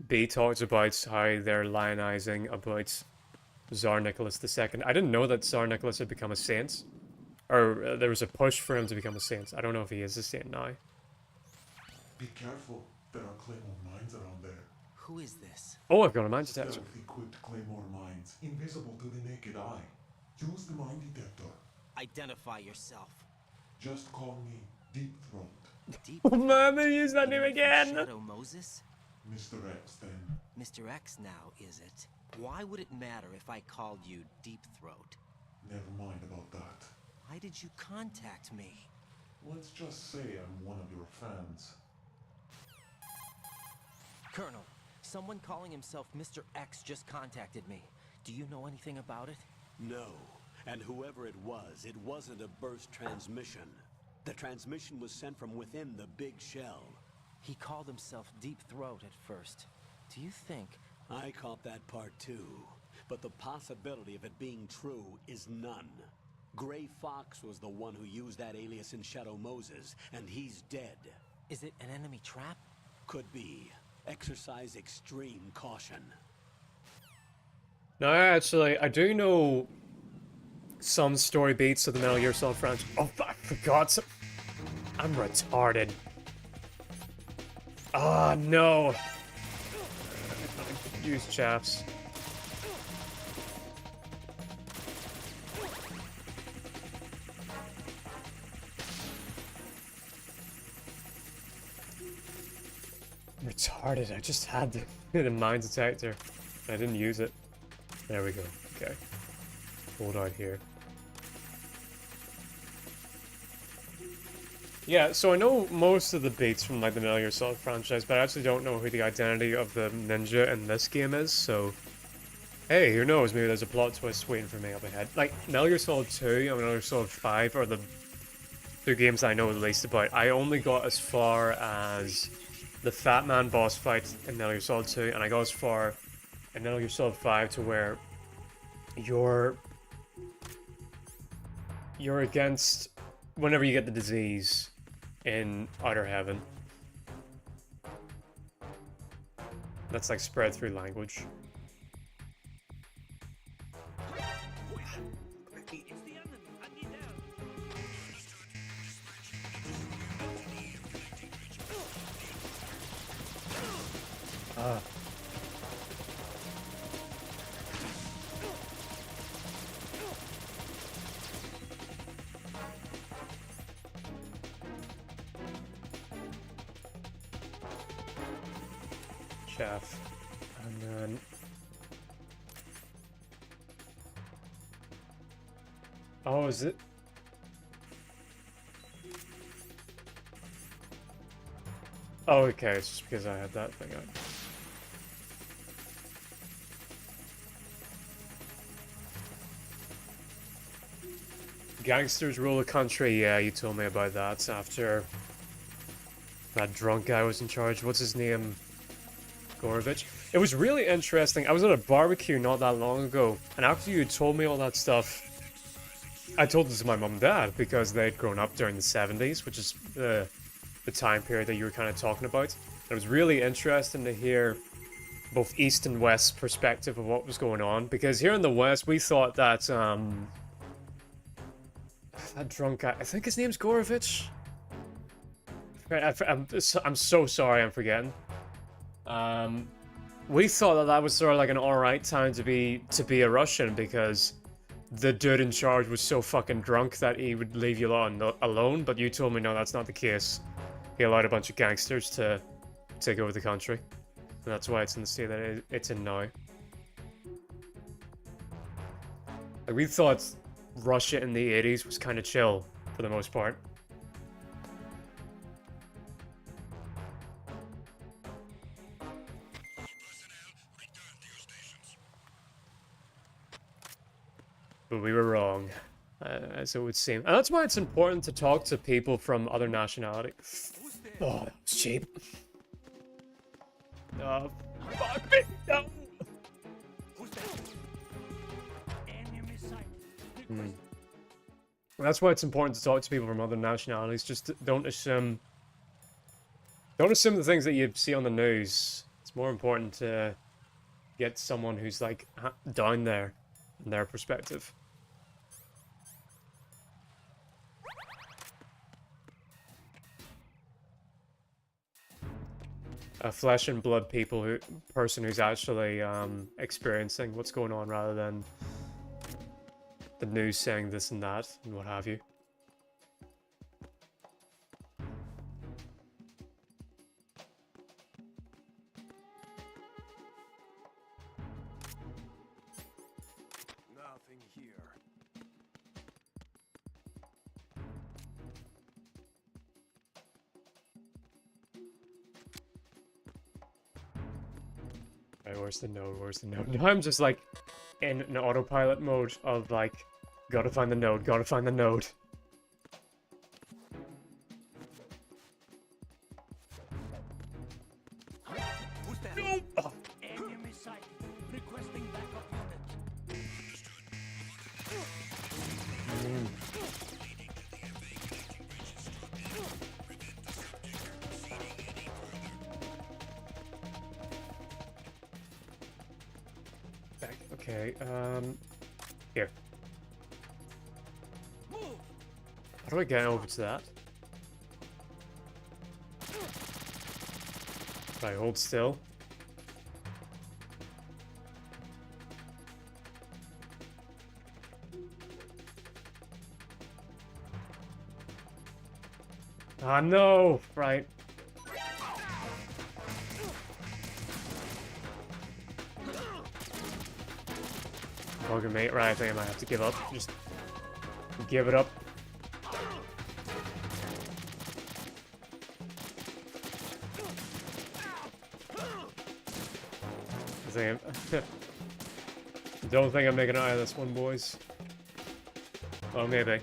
B talks about how they're lionizing about Tsar Nicholas II. I didn't know that Tsar Nicholas had become a saint. Or there was a push for him to become a saint. I don't know if he is a saint now. Be careful. There are Claymore mines around there. Who is this? Oh, I've got a mine detector. Stealth equipped Claymore mines, invisible to the naked eye. Use the mine detector. Identify yourself. Just call me Deep Throat. Deep Oh man, they use that name again. Shadow Moses? Mr. X, then. Mr. X now, is it? Why would it matter if I called you Deep Throat? Never mind about that. Why did you contact me? Let's just say I'm one of your fans. Colonel, someone calling himself Mr. X just contacted me. Do you know anything about it? No. And whoever it wasn't a burst transmission. The transmission was sent from within the big shell. He called himself Deep Throat at first. Do you think... I caught that part too. But the possibility of it being true is none. Gray Fox was the one who used that alias in Shadow Moses, and he's dead. Is it an enemy trap? Could be. Exercise extreme caution. No, actually, I do know some story beats of the Metal Gear Solid franchise. Oh, I forgot some. I'm retarded. Ah, no. Use chaffs. Retarded. I just had the mine detector. I didn't use it. There we go. Okay. Hold out here. Yeah, so I know most of the beats from like the Metal Gear Solid franchise, but I actually don't know who the identity of the ninja in this game is, so... Hey, who knows, maybe there's a plot twist waiting for me up ahead. Like, Metal Gear Solid 2 and Metal Gear Solid 5 are the two games I know the least about. I only got as far as the Fat Man boss fight in Metal Gear Solid 2, and I got as far in Metal Gear Solid 5 to where you're against whenever you get the disease in Outer Heaven. That's like spread through language. Ah. Chaff. And then... Oh, is it? Oh, okay, it's just because I had that thing on. Gangsters rule the country, yeah, you told me about that after that drunk guy was in charge. What's his name? Gorovich. It was really interesting. I was at a barbecue not that long ago, and after you told me all that stuff, I told this to my mum and dad because they'd grown up during the 70s, which is the time period that you were kind of talking about. It was really interesting to hear both East and West perspective of what was going on, because here in the West, we thought that, that drunk guy, I think his name's Gorovich? I'm so sorry, I'm forgetting. We thought that was sort of like an alright time to be a Russian because the dude in charge was so fucking drunk that he would leave you alone, but you told me no, that's not the case. He allowed a bunch of gangsters to take over the country. And that's why it's in the state that it's in now. Like, we thought Russia in the 80s was kind of chill, for the most part. But we were wrong, as it would seem. And that's why it's important to talk to people from other nationalities. Oh, that was cheap. Oh, fuck me! No! That's why it's important to talk to people from other nationalities. Just don't assume the things that you see on the news. It's more important to get someone who's like down there in their perspective. A flesh and blood person who's actually experiencing what's going on rather than the news saying this and that and what have you. Nothing here. Right, where's the node? Where's the node? Now I'm just like in an autopilot mode of like, gotta find the node, gotta find the node. Who's that? No! Oh. Enemy sighted. Requesting backup unit. Okay, here. How do I get over to that? Right, hold still. Ah, no! Right. Okay, mate. Right, I think I might have to give up. Just give it up. Don't think I'm making it out of this one, boys. Oh, maybe.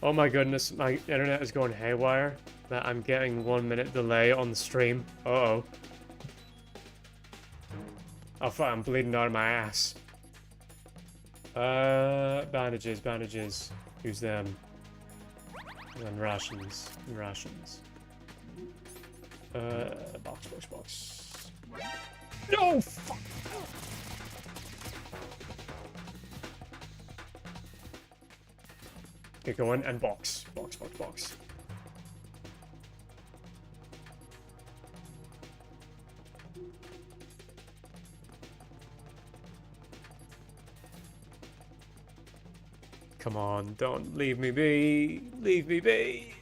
Oh my goodness, my internet is going haywire. That I'm getting 1 minute delay on the stream. Uh-oh. Oh fuck, I'm bleeding out of my ass. Bandages, bandages. Use them. And then rations. Rations. Box. No! Fuck! Get going, and box. Box. Come on, don't leave me be. Leave me be.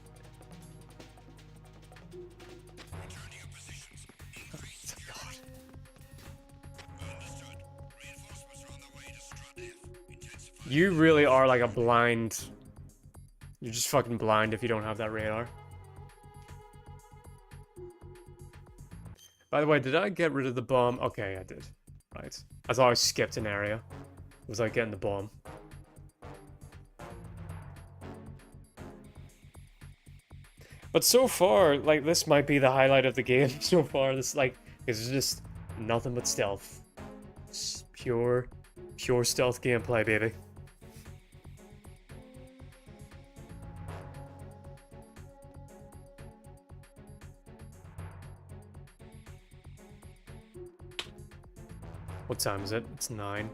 You really are like a blind. You're just fucking blind if you don't have that radar. By the way, did I get rid of the bomb? Okay, I did. Right. I thought I skipped an area. Was I getting the bomb? But so far, like, this might be the highlight of the game so far. This, like, is just nothing but stealth. It's pure stealth gameplay, baby. What time is it? It's 9.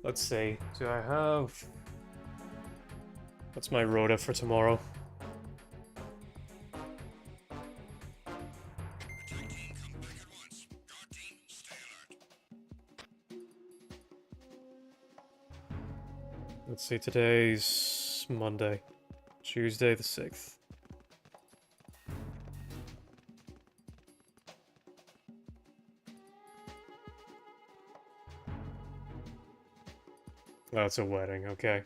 Let's see. Do I have... What's my rota for tomorrow? Let's see, today's Monday. Tuesday the 6th. Oh, it's a wedding, okay.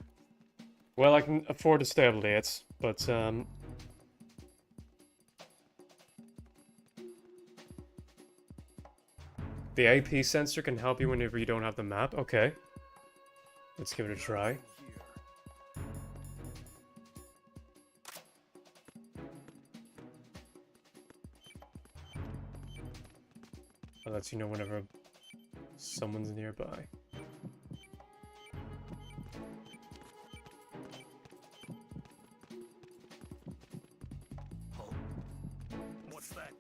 Well, I can afford to stay up late, but, the AP sensor can help you whenever you don't have the map? Okay. Let's give it a try. That lets you know whenever someone's nearby. What's that?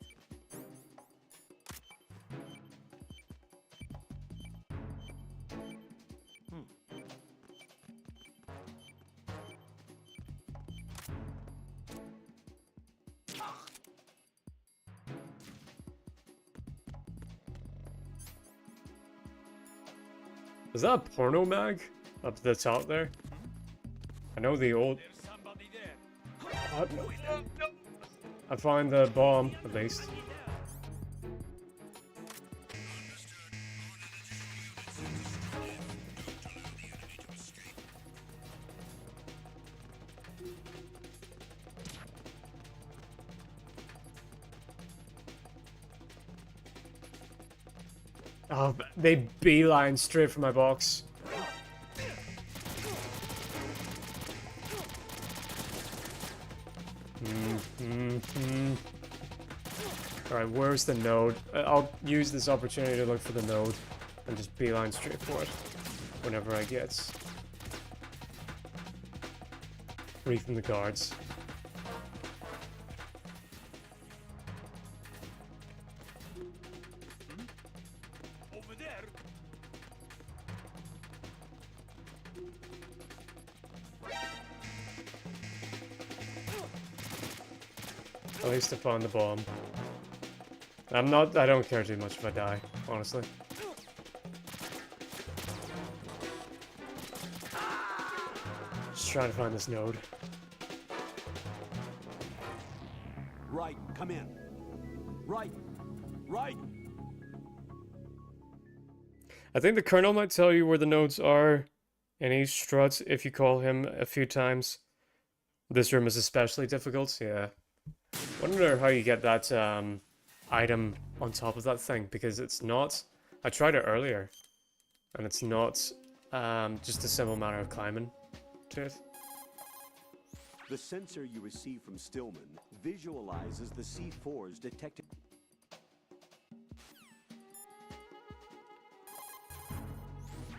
Is that a porno mag? Up to the top there? I know the old... I find the bomb, at least. Oh, they beeline straight for my box. Alright, where's the node? I'll use this opportunity to look for the node and just beeline straight for it whenever I get free from the guards. At least I found the bomb. I don't care too much if I die, honestly. Just trying to find this node. Right, come in. Right, right. I think the Colonel might tell you where the nodes are in East Strut if you call him a few times. This room is especially difficult, yeah. Wonder how you get that item on top of that thing, because it's not... I tried it earlier, and it's not just a simple matter of climbing to it. The sensor you receive from Stillman visualizes the C4s detected.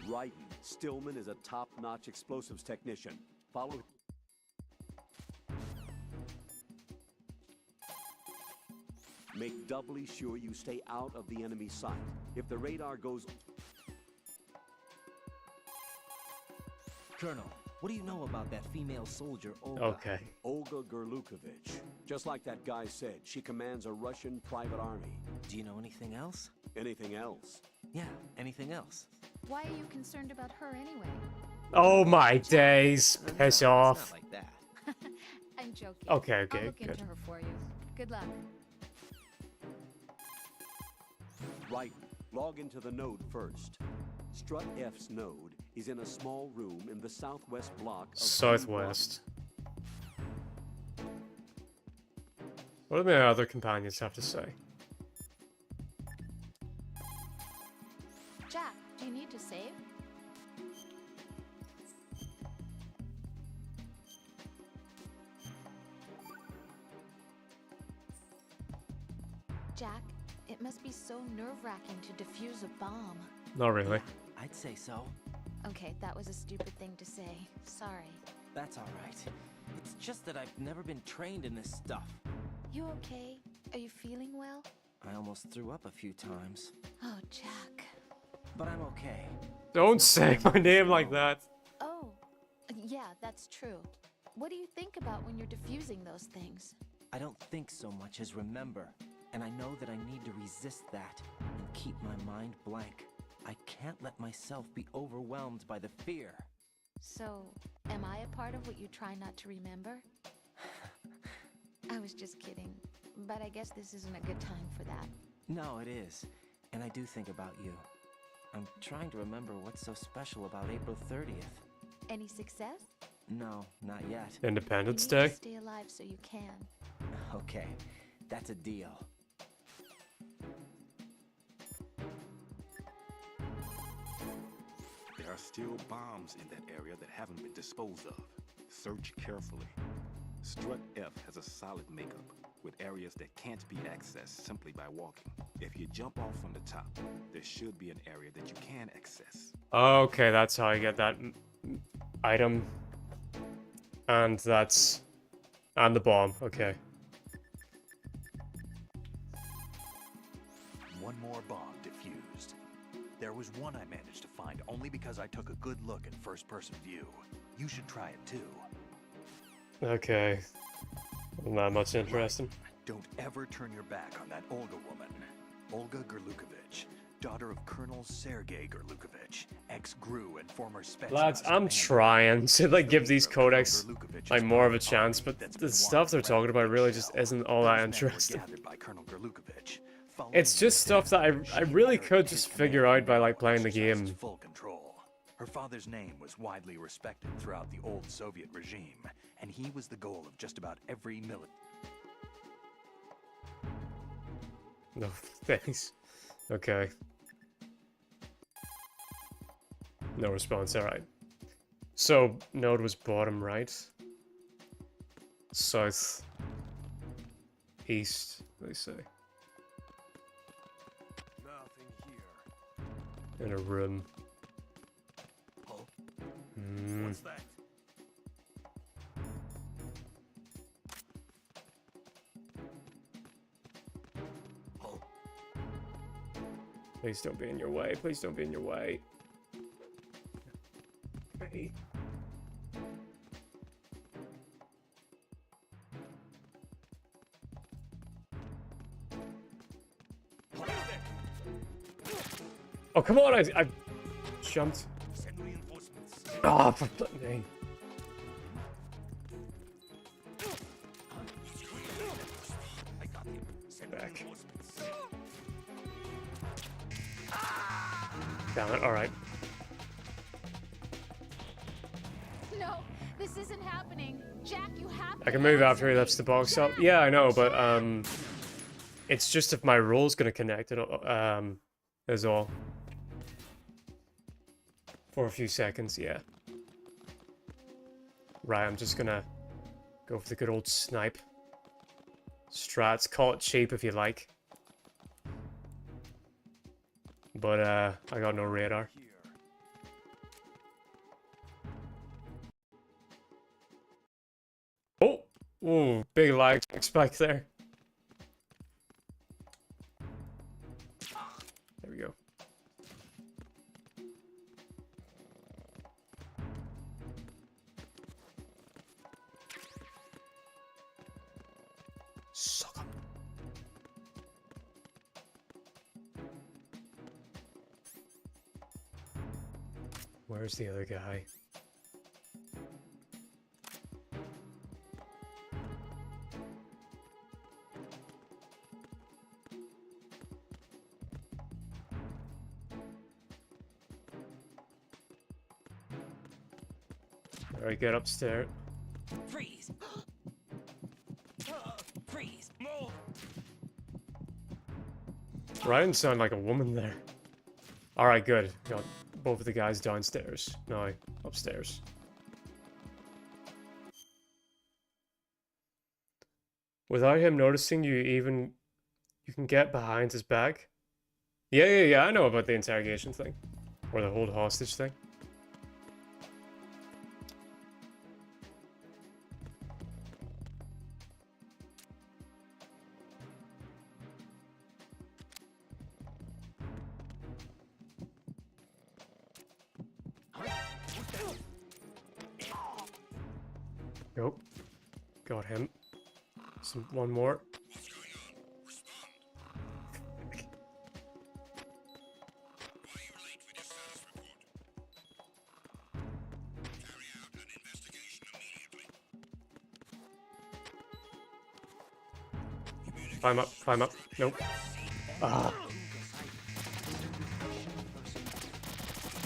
Right, Stillman is a top-notch explosives technician. Follow. Make doubly sure you stay out of the enemy sight. If the radar goes... Colonel, what do you know about that female soldier, Olga? Okay. Olga Gerlukovich. Just like that guy said, she commands a Russian private army. Do you know anything else? Anything else? Yeah, anything else? Why are you concerned about her anyway? Oh my days! Piss off. It's not like that. I'm joking. Okay, I'll okay, look good. into her for you. Good luck. Right, log into the node first. Strut F's node is in a small room in the southwest block of Southwest. What do my other companions have to say? Jack, do you need to save? Jack, it must be so nerve-wracking to defuse a bomb. Not really. I'd say so. Okay, that was a stupid thing to say. Sorry. That's all right. It's just that I've never been trained in this stuff. You okay? Are you feeling well? I almost threw up a few times. Oh, Jack. But I'm okay. Don't say my name like that. Oh, yeah, that's true. What do you think about when you're defusing those things? I don't think so much as remember. And I know that I need to resist that and keep my mind blank. I can't let myself be overwhelmed by the fear. So, am I a part of what you try not to remember? I was just kidding, but I guess this isn't a good time for that. No, it is. And I do think about you. I'm trying to remember what's so special about April 30th. Any success? No, not yet. Independence You need Day? to stay alive so you can. Okay, that's a deal. There are still bombs in that area that haven't been disposed of. Search carefully. Strut F has a solid makeup, with areas that can't be accessed simply by walking. If you jump off from the top, there should be an area that you can access. Okay, that's how I get that item. And that's... And the bomb, okay. One more bomb defused. There was one I managed to find only because I took a good look at first-person view. You should try it too. Okay. Not much interesting. Don't ever turn your back on that Olga woman. Olga Gerlukovich, daughter of Colonel Sergei Gerlukovich, ex-GRU and former Spetsnaz. Lads, I'm trying to like give these codecs like more of a chance, but the stuff they're talking about really just isn't all that interesting. It's just stuff that I really could just figure out by like playing the game. Full control. Her father's name was widely respected throughout the old Soviet regime, and he was the goal of just about every military. No, thanks. Okay. No response, alright. So, node was bottom right. South. East, they say. Nothing here. In a room. Oh. Hmm. What's that? Please don't be in your way. Please don't be in your way. Okay. Oh, come on, I jumped. Ah, for fuck's sake. Back. Damn it, alright. No, this isn't happening. Jack, you have to I can move after he lifts the box up. Yeah, I know, but it's just if my roll's gonna connect, is all. For a few seconds, yeah. Right, I'm just gonna go for the good old snipe. Strats, call it cheap if you like. But I got no radar. Oh! Ooh, big lag spike there. There we go. Suck 'em. Where's the other guy? Alright, get upstairs. Freeze! Freeze! Move! Ryan sounded like a woman there. Alright, good. Got both of the guys downstairs. Now, upstairs. Without him noticing, you can get behind his back. Yeah, I know about the interrogation thing. Or the hold hostage thing. Nope. Got him. One more. Climb up, climb up. Nope. Ah.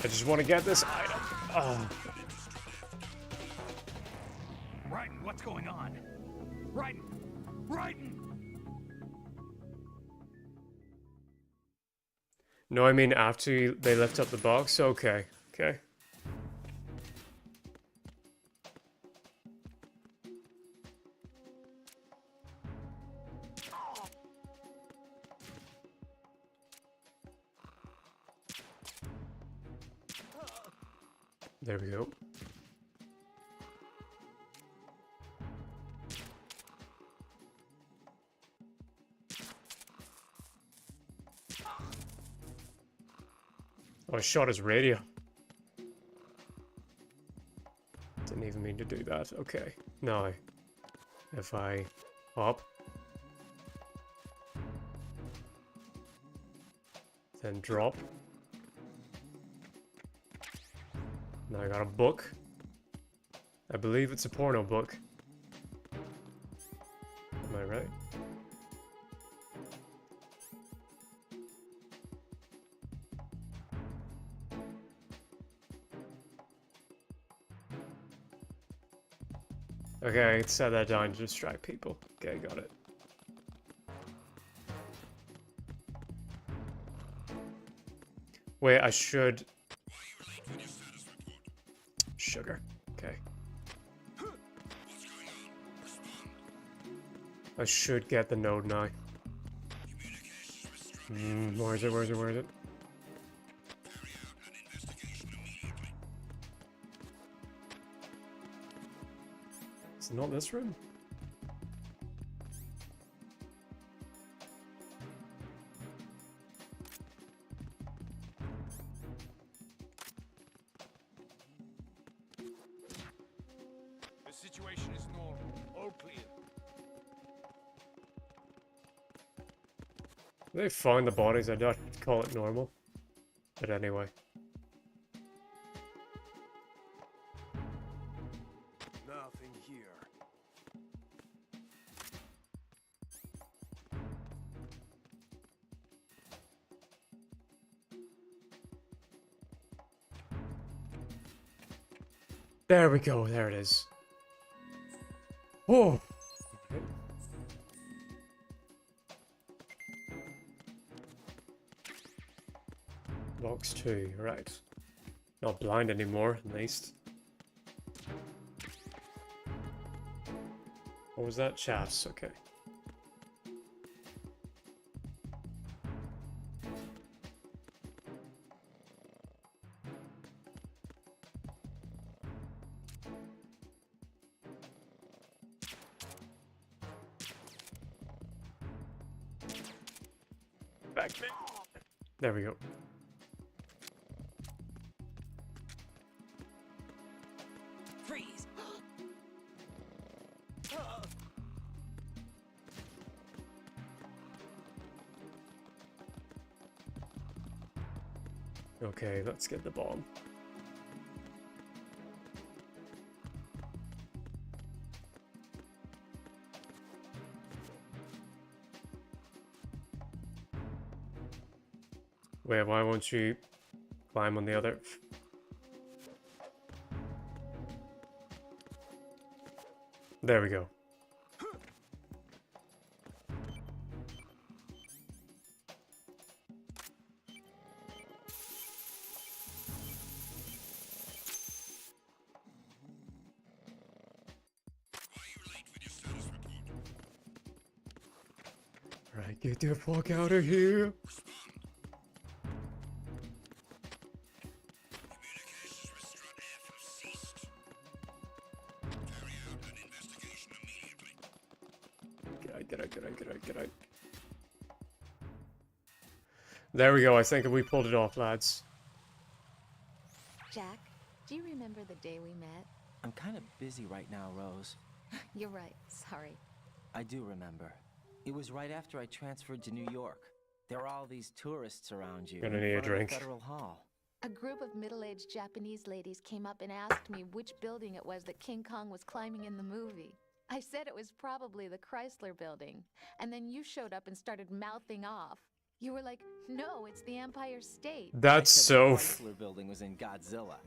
I just want to get this item. Ah. Raiden, what's going on? Raiden! Raiden! No, I mean after they lift up the box? Okay. Okay. There we go. Oh, I shot his radio. Didn't even mean to do that. Okay. Now, if I hop, then drop. Now I got a book. I believe it's a porno book. Am I right? Okay, I can set that down to distract people. Okay, got it. Wait, I should... Sugar. Okay. I should get the node now. Where is it? Where is it? Where is it? Is it not this room? The situation is normal. All clear. They found the bodies, I don't call it normal. it anyway. Nothing here. There we go, there it is. Oh! Box 2, right. Not blind anymore, at least. What was that? Shafts, okay. Back there. There we go. Freeze! Okay, let's get the bomb. Wait, why won't you climb on the other? There we go. Right, get the fuck out of here. Get out. There we go, I think we pulled it off, lads. Jack, do you remember the day we met? I'm kind of busy right now, Rose. You're right, sorry. I do remember. It was right after I transferred to New York. There are all these tourists around you. Gonna in need a front of the drink. Federal Hall. A group of middle-aged Japanese ladies came up and asked me which building it was that King Kong was climbing in the movie. I said it was probably the Chrysler building, and then you showed up and started mouthing off. You were like, no, it's the Empire State. That's so The Chrysler building was in Godzilla.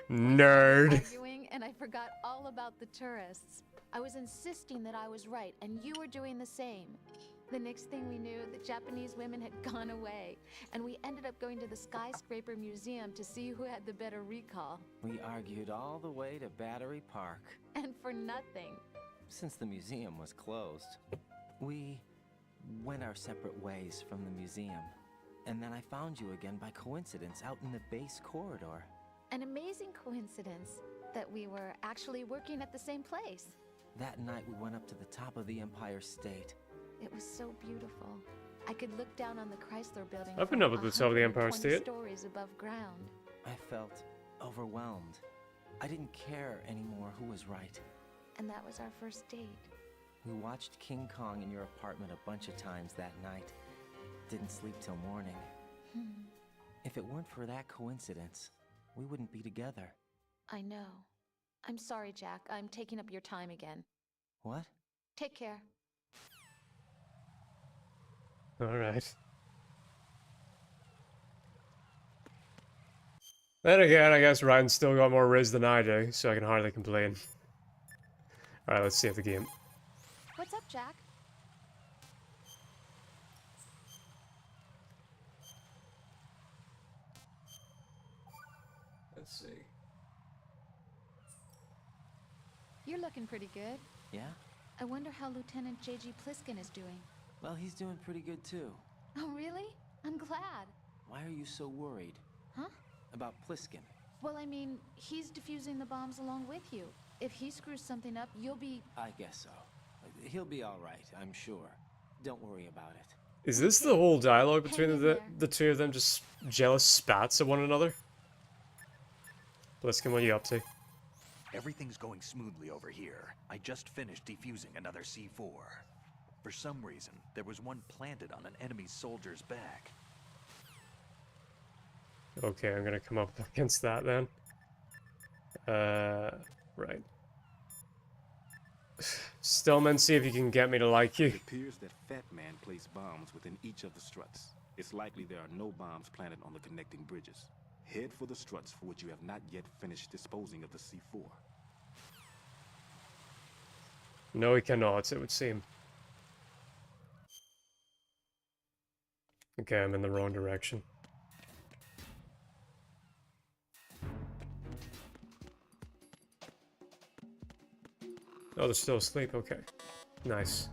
nerd. Arguing, and I forgot all about the tourists. I was insisting that I was right, and you were doing the same. The next thing we knew, the Japanese women had gone away, and we ended up going to the Skyscraper Museum to see who had the better recall. We argued all the way to Battery Park. And for nothing. Since the museum was closed, we went our separate ways from the museum. And then I found you again by coincidence out in the base corridor. An amazing coincidence that we were actually working at the same place. That night we went up to the top of the Empire State. It was so beautiful. I could look down on the Chrysler building. I've been up at the top of the Empire State. Stories above ground. I felt overwhelmed. I didn't care anymore who was right. And that was our first date. We watched King Kong in your apartment a bunch of times that night. Didn't sleep till morning. If it weren't for that coincidence, we wouldn't be together. I know. I'm sorry, Jack. I'm taking up your time again. What? Take care. Alright. Then again, I guess Ryan's still got more riz than I do, so I can hardly complain. Alright, let's save the game. What's up, Jack? Let's see. You're looking pretty good. Yeah? I wonder how Lieutenant J.G. Pliskin is doing. Well, he's doing pretty good too. Oh, really? I'm glad. Why are you so worried? Huh? About Pliskin? Well, I mean, he's defusing the bombs along with you. If he screws something up, you'll be... I guess so. He'll be all right, I'm sure. Don't worry about it. Is this the whole dialogue between the two of them, just jealous spats at one another? Bliskin, what are you up to? Everything's going smoothly over here. I just finished defusing another C4. For some reason, there was one planted on an enemy soldier's back. Okay, I'm gonna come up against that then. Right. Stillman, see if you can get me to like you. It appears that Fat Man placed bombs within each of the struts. It's likely there are no bombs planted on the connecting bridges. Head for the struts for which you have not yet finished disposing of the C4. No, he cannot, it would seem. Okay, I'm in the wrong direction. Oh, they're still asleep, okay. Nice.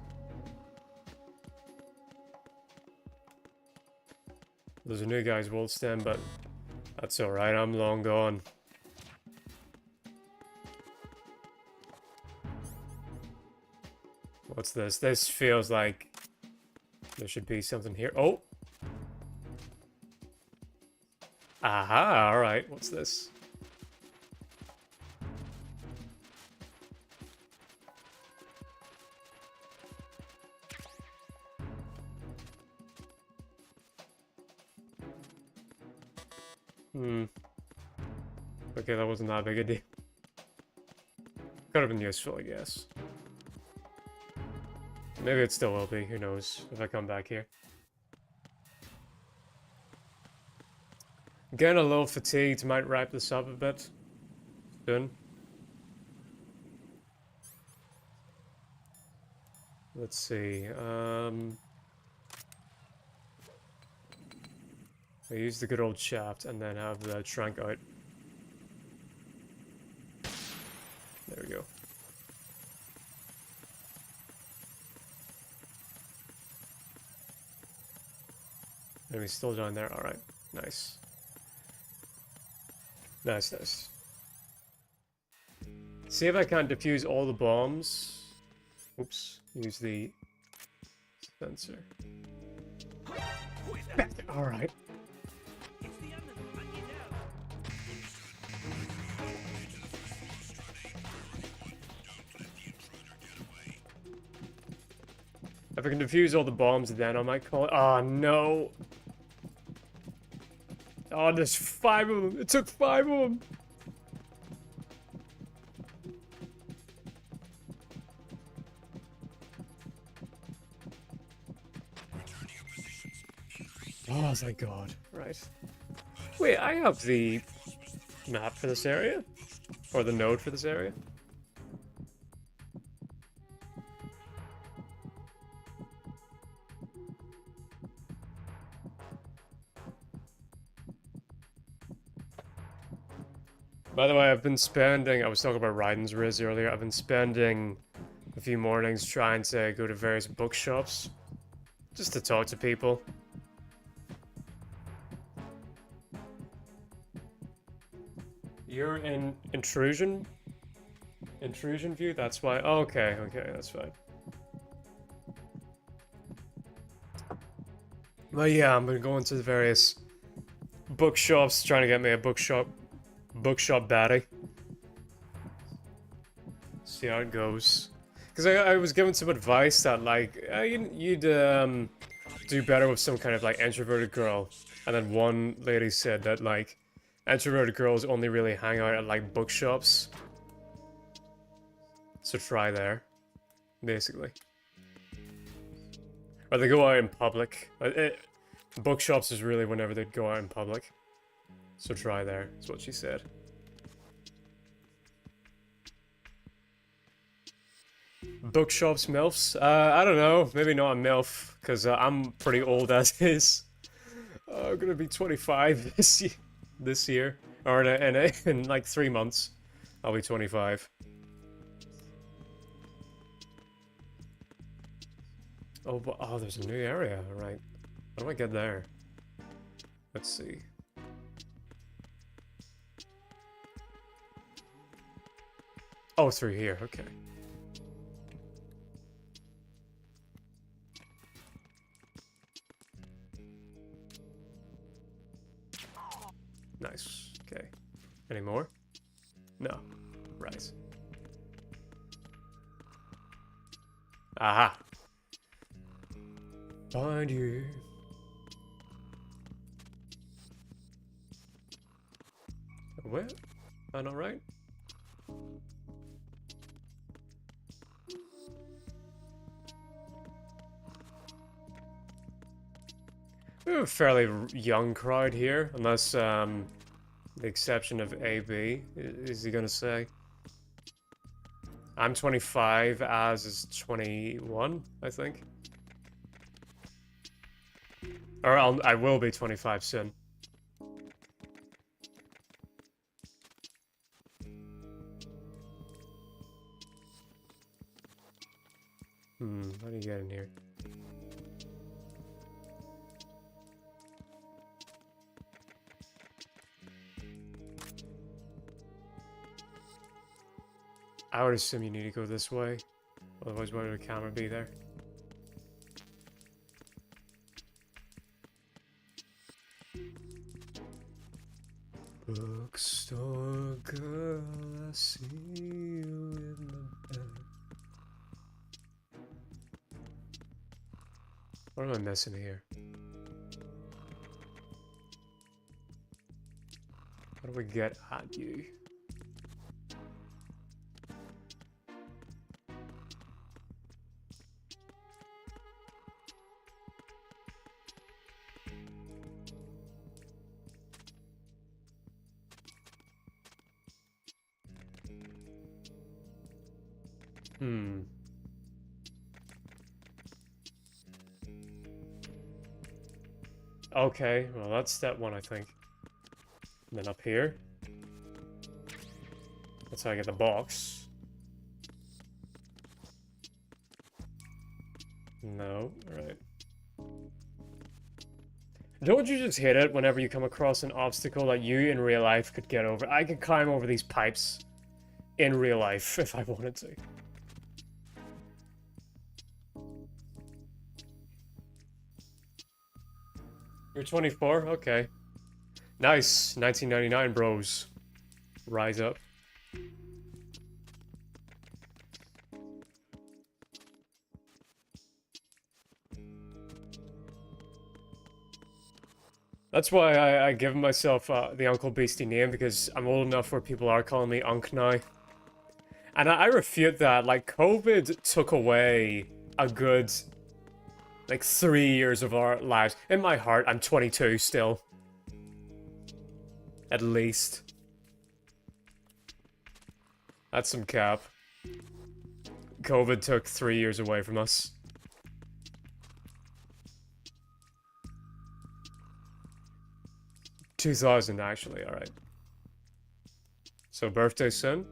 There's a new guy's world stand, but that's alright, I'm long gone. What's this? This feels like there should be something here. Oh! Aha, alright, what's this? Okay, that wasn't that big a deal. Could have been useful, I guess. Maybe it still will be, who knows, if I come back here. Getting a little fatigued, might wrap this up a bit. Soon. Let's see, I use the good old shaft and then have the trunk out. There we go. Maybe still down there. Alright. Nice. Nice, nice. See if I can't defuse all the bombs. Oops. Use the sensor. Alright. If I can defuse all the bombs, then I might call it. Oh, no. Oh, there's 5 of them. It took 5 of them. Oh, thank God. Right. Wait, I have the map for this area? Or the node for this area? By the way, I've been spending, I was talking about Raiden's Riz earlier, I've been spending a few mornings trying to go to various bookshops, just to talk to people. You're in Intrusion? Intrusion view? That's why, oh, okay, that's fine. But yeah, I'm gonna go into the various bookshops, trying to get me a bookshop baddie. See how it goes. Because I was given some advice that, like, you'd do better with some kind of, like, introverted girl. And then one lady said that, like, introverted girls only really hang out at, like, bookshops. So try there, basically. Or they go out in public. Bookshops is really whenever they'd go out in public. So try there, is what she said. Bookshops, MILFs? I don't know, maybe not a MILF, because I'm pretty old as is. I'm gonna be 25 this year. Or in like 3 months, I'll be 25. Oh, there's a new area, right. How do I get there? Let's see. Oh, through here, okay. Nice, okay. Any more? No. Right. Aha! Find you. Where? Am I not right? We have a fairly young crowd here, unless, the exception of AB, is he gonna say? I'm 25, Az is 21, I think. Or I will be 25 soon. How do you get in here? I would assume you need to go this way. Otherwise, why would the camera be there? Bookstore girl, I see you in the bed. What am I missing here? How do we get at you? Okay, well that's step one, I think. And then up here. That's how I get the box. No, alright. Don't you just hit it whenever you come across an obstacle that you in real life could get over? I could climb over these pipes in real life if I wanted to. You're 24? Okay. Nice. 1999, bros. Rise up. That's why I give myself the Uncle Beasty name, because I'm old enough where people are calling me Unc now. And I refute that. Like, COVID took away a good, like, 3 years of our lives. In my heart, I'm 22 still. At least. That's some cap. COVID took 3 years away from us. $2,000 actually, alright. So birthday soon?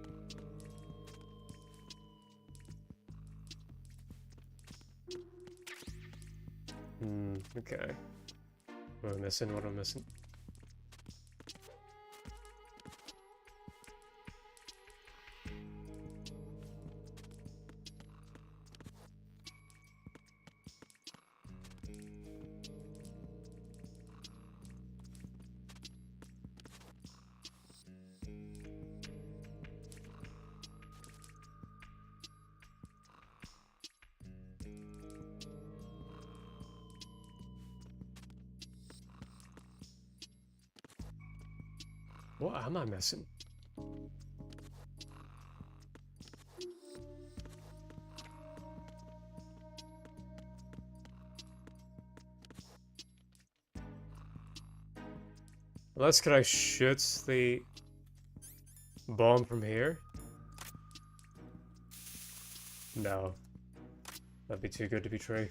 Okay. What am I missing? What am I missing? What am I missing? Unless could I shoot the bomb from here? No. That'd be too good to be true.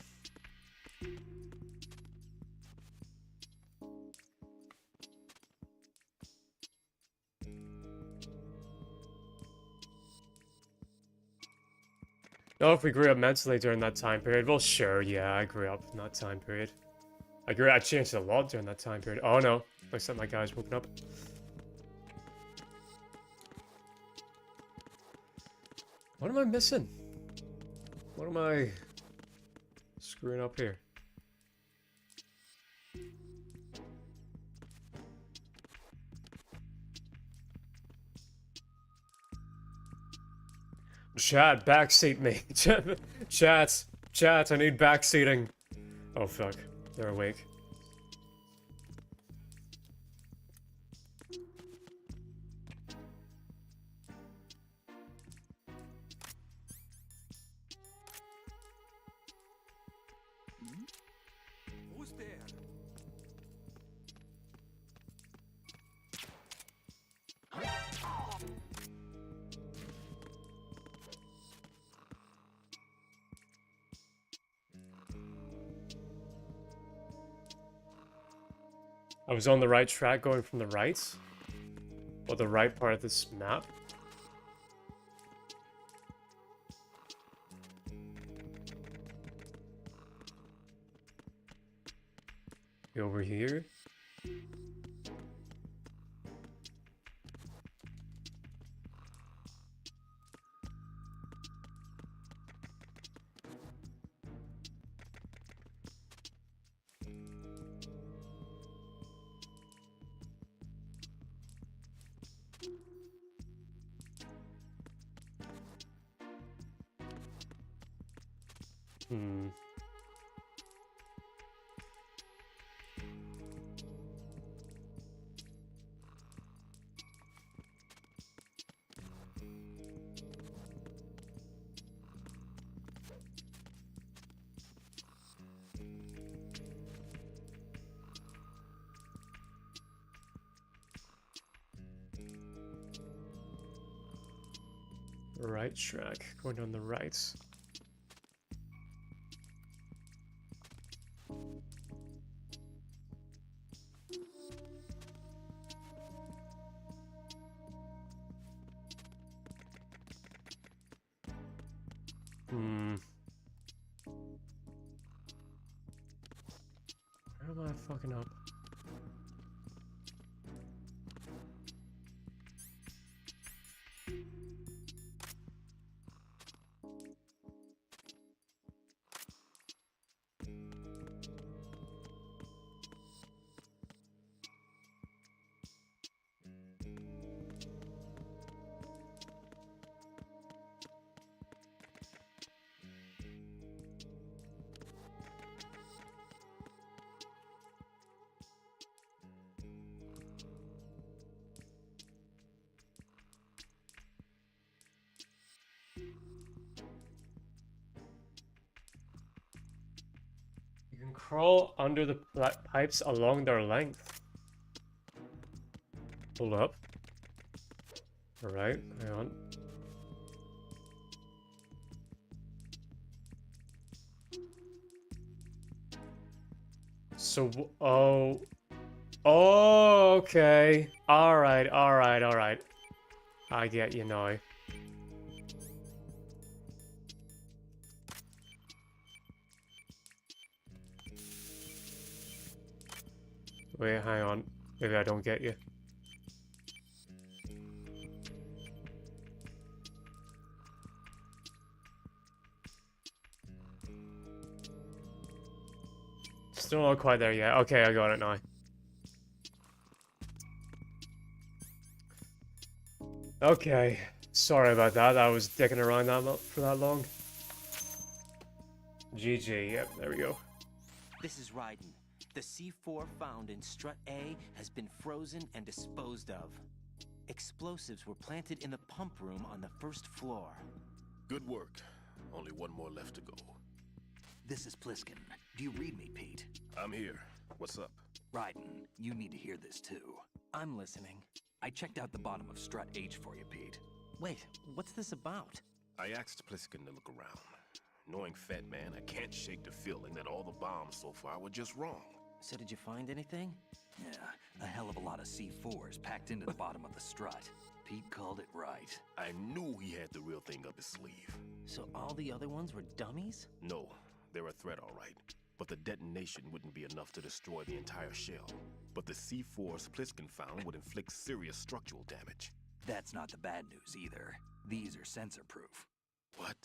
No, if we grew up mentally during that time period. Well, sure, yeah, I grew up in that time period. I changed a lot during that time period. Oh no, looks like my guy's woken up. What am I missing? What am I screwing up here? Chat, backseat me. Chat, I need backseating. Oh fuck, they're awake. I was on the right track going from the right? Or the right part of this map? Over here? Hmm. Right track, going down the right. Hmm. Where am I fucking up? You can crawl under the pipes along their length. Hold up. Alright, hang on. So, oh. Oh, okay. Alright, alright, alright. I get you now. Wait, hang on. Maybe I don't get you. Still not quite there yet. Okay, I got it now. Okay. Sorry about that. I was dicking around for that long. GG. Yep, there we go. This is Raiden. The C4 found in Strut A has been frozen and disposed of. Explosives were planted in the pump room on the first floor. Good work. Only one more left to go. This is Pliskin. Do you read me, Pete? I'm here. What's up? Raiden, you need to hear this too. I'm listening. I checked out the bottom of Strut H for you, Pete. Wait, what's this about? I asked Pliskin to look around. Knowing Fat Man, I can't shake the feeling that all the bombs so far were just wrong. So did you find anything? Yeah, a hell of a lot of C4s packed into the bottom of the strut. Pete called it right. I knew he had the real thing up his sleeve. So all the other ones were dummies? No, they're a threat, all right. But the detonation wouldn't be enough to destroy the entire shell. But the C4s Pliskin found would inflict serious structural damage. That's not the bad news either. These are sensor-proof. What?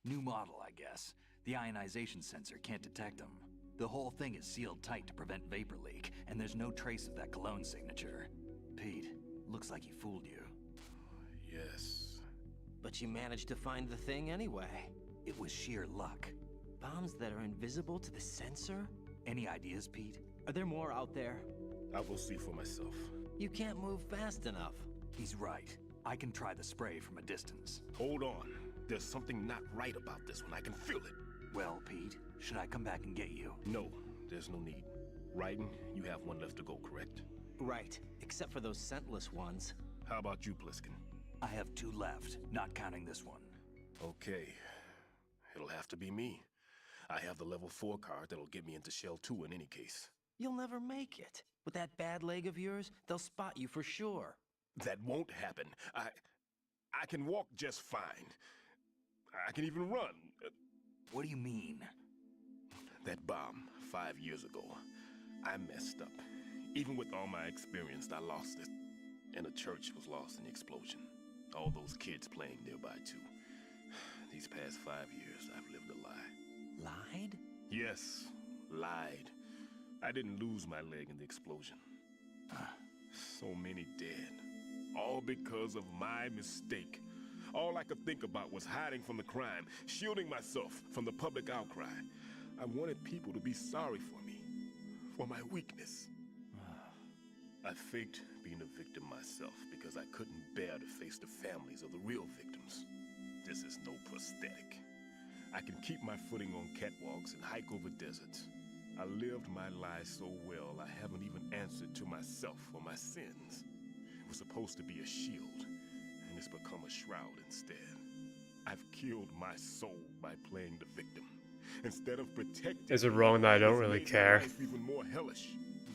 New model, I guess. The ionization sensor can't detect them. The whole thing is sealed tight to prevent vapor leak, and there's no trace of that cologne signature. Pete, looks like he fooled you. Yes. But you managed to find the thing anyway. It was sheer luck. Bombs that are invisible to the sensor? Any ideas, Pete? Are there more out there? I will see for myself. You can't move fast enough. He's right. I can try the spray from a distance. Hold on. There's something not right about this one. I can feel it. Well, Pete, should I come back and get you? No, there's no need. Raiden, you have one left to go, correct? Right, except for those scentless ones. How about you, Pliskin? I have 2 left, not counting this one. Okay. It'll have to be me. I have the level 4 card that'll get me into Shell 2 in any case. You'll never make it. With that bad leg of yours, they'll spot you for sure. That won't happen. I can walk just fine. I can even run. What do you mean? That bomb 5 years ago, I messed up. Even with all my experience, I lost it. And a church was lost in the explosion. All those kids playing nearby, too. These past 5 years, I've lived a lie. Lied? Yes, lied. I didn't lose my leg in the explosion. So many dead. All because of my mistake. All I could think about was hiding from the crime, shielding myself from the public outcry. I wanted people to be sorry for me, for my weakness. I faked being a victim myself because I couldn't bear to face the families of the real victims. This is no prosthetic. I can keep my footing on catwalks and hike over deserts. I lived my lie so well, I haven't even answered to myself for my sins. It was supposed to be a shield, and it's become a shroud instead. I've killed my soul by playing the victim. Instead of protecting... Is it wrong that I don't really care? Life even more hellish.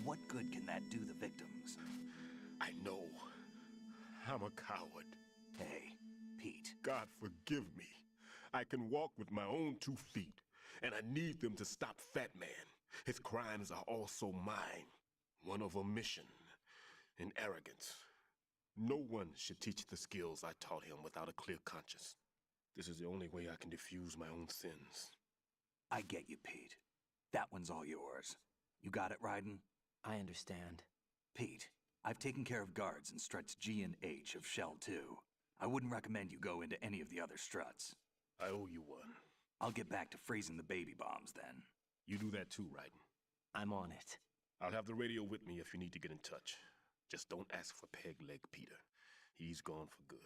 What good can that do the victims? I know. I'm a coward. Hey, Pete. God forgive me. I can walk with my own 2 feet, and I need them to stop Fat Man. His crimes are also mine. One of omission and arrogance. No one should teach the skills I taught him without a clear conscience. This is the only way I can diffuse my own sins. I get you, Pete. That one's all yours. You got it, Raiden? I understand. Pete, I've taken care of guards in struts G and H of Shell 2. I wouldn't recommend you go into any of the other struts. I owe you one. I'll get back to freezing the baby bombs then. You do that too, Raiden. I'm on it. I'll have the radio with me if you need to get in touch. Just don't ask for Peg Leg Peter. He's gone for good.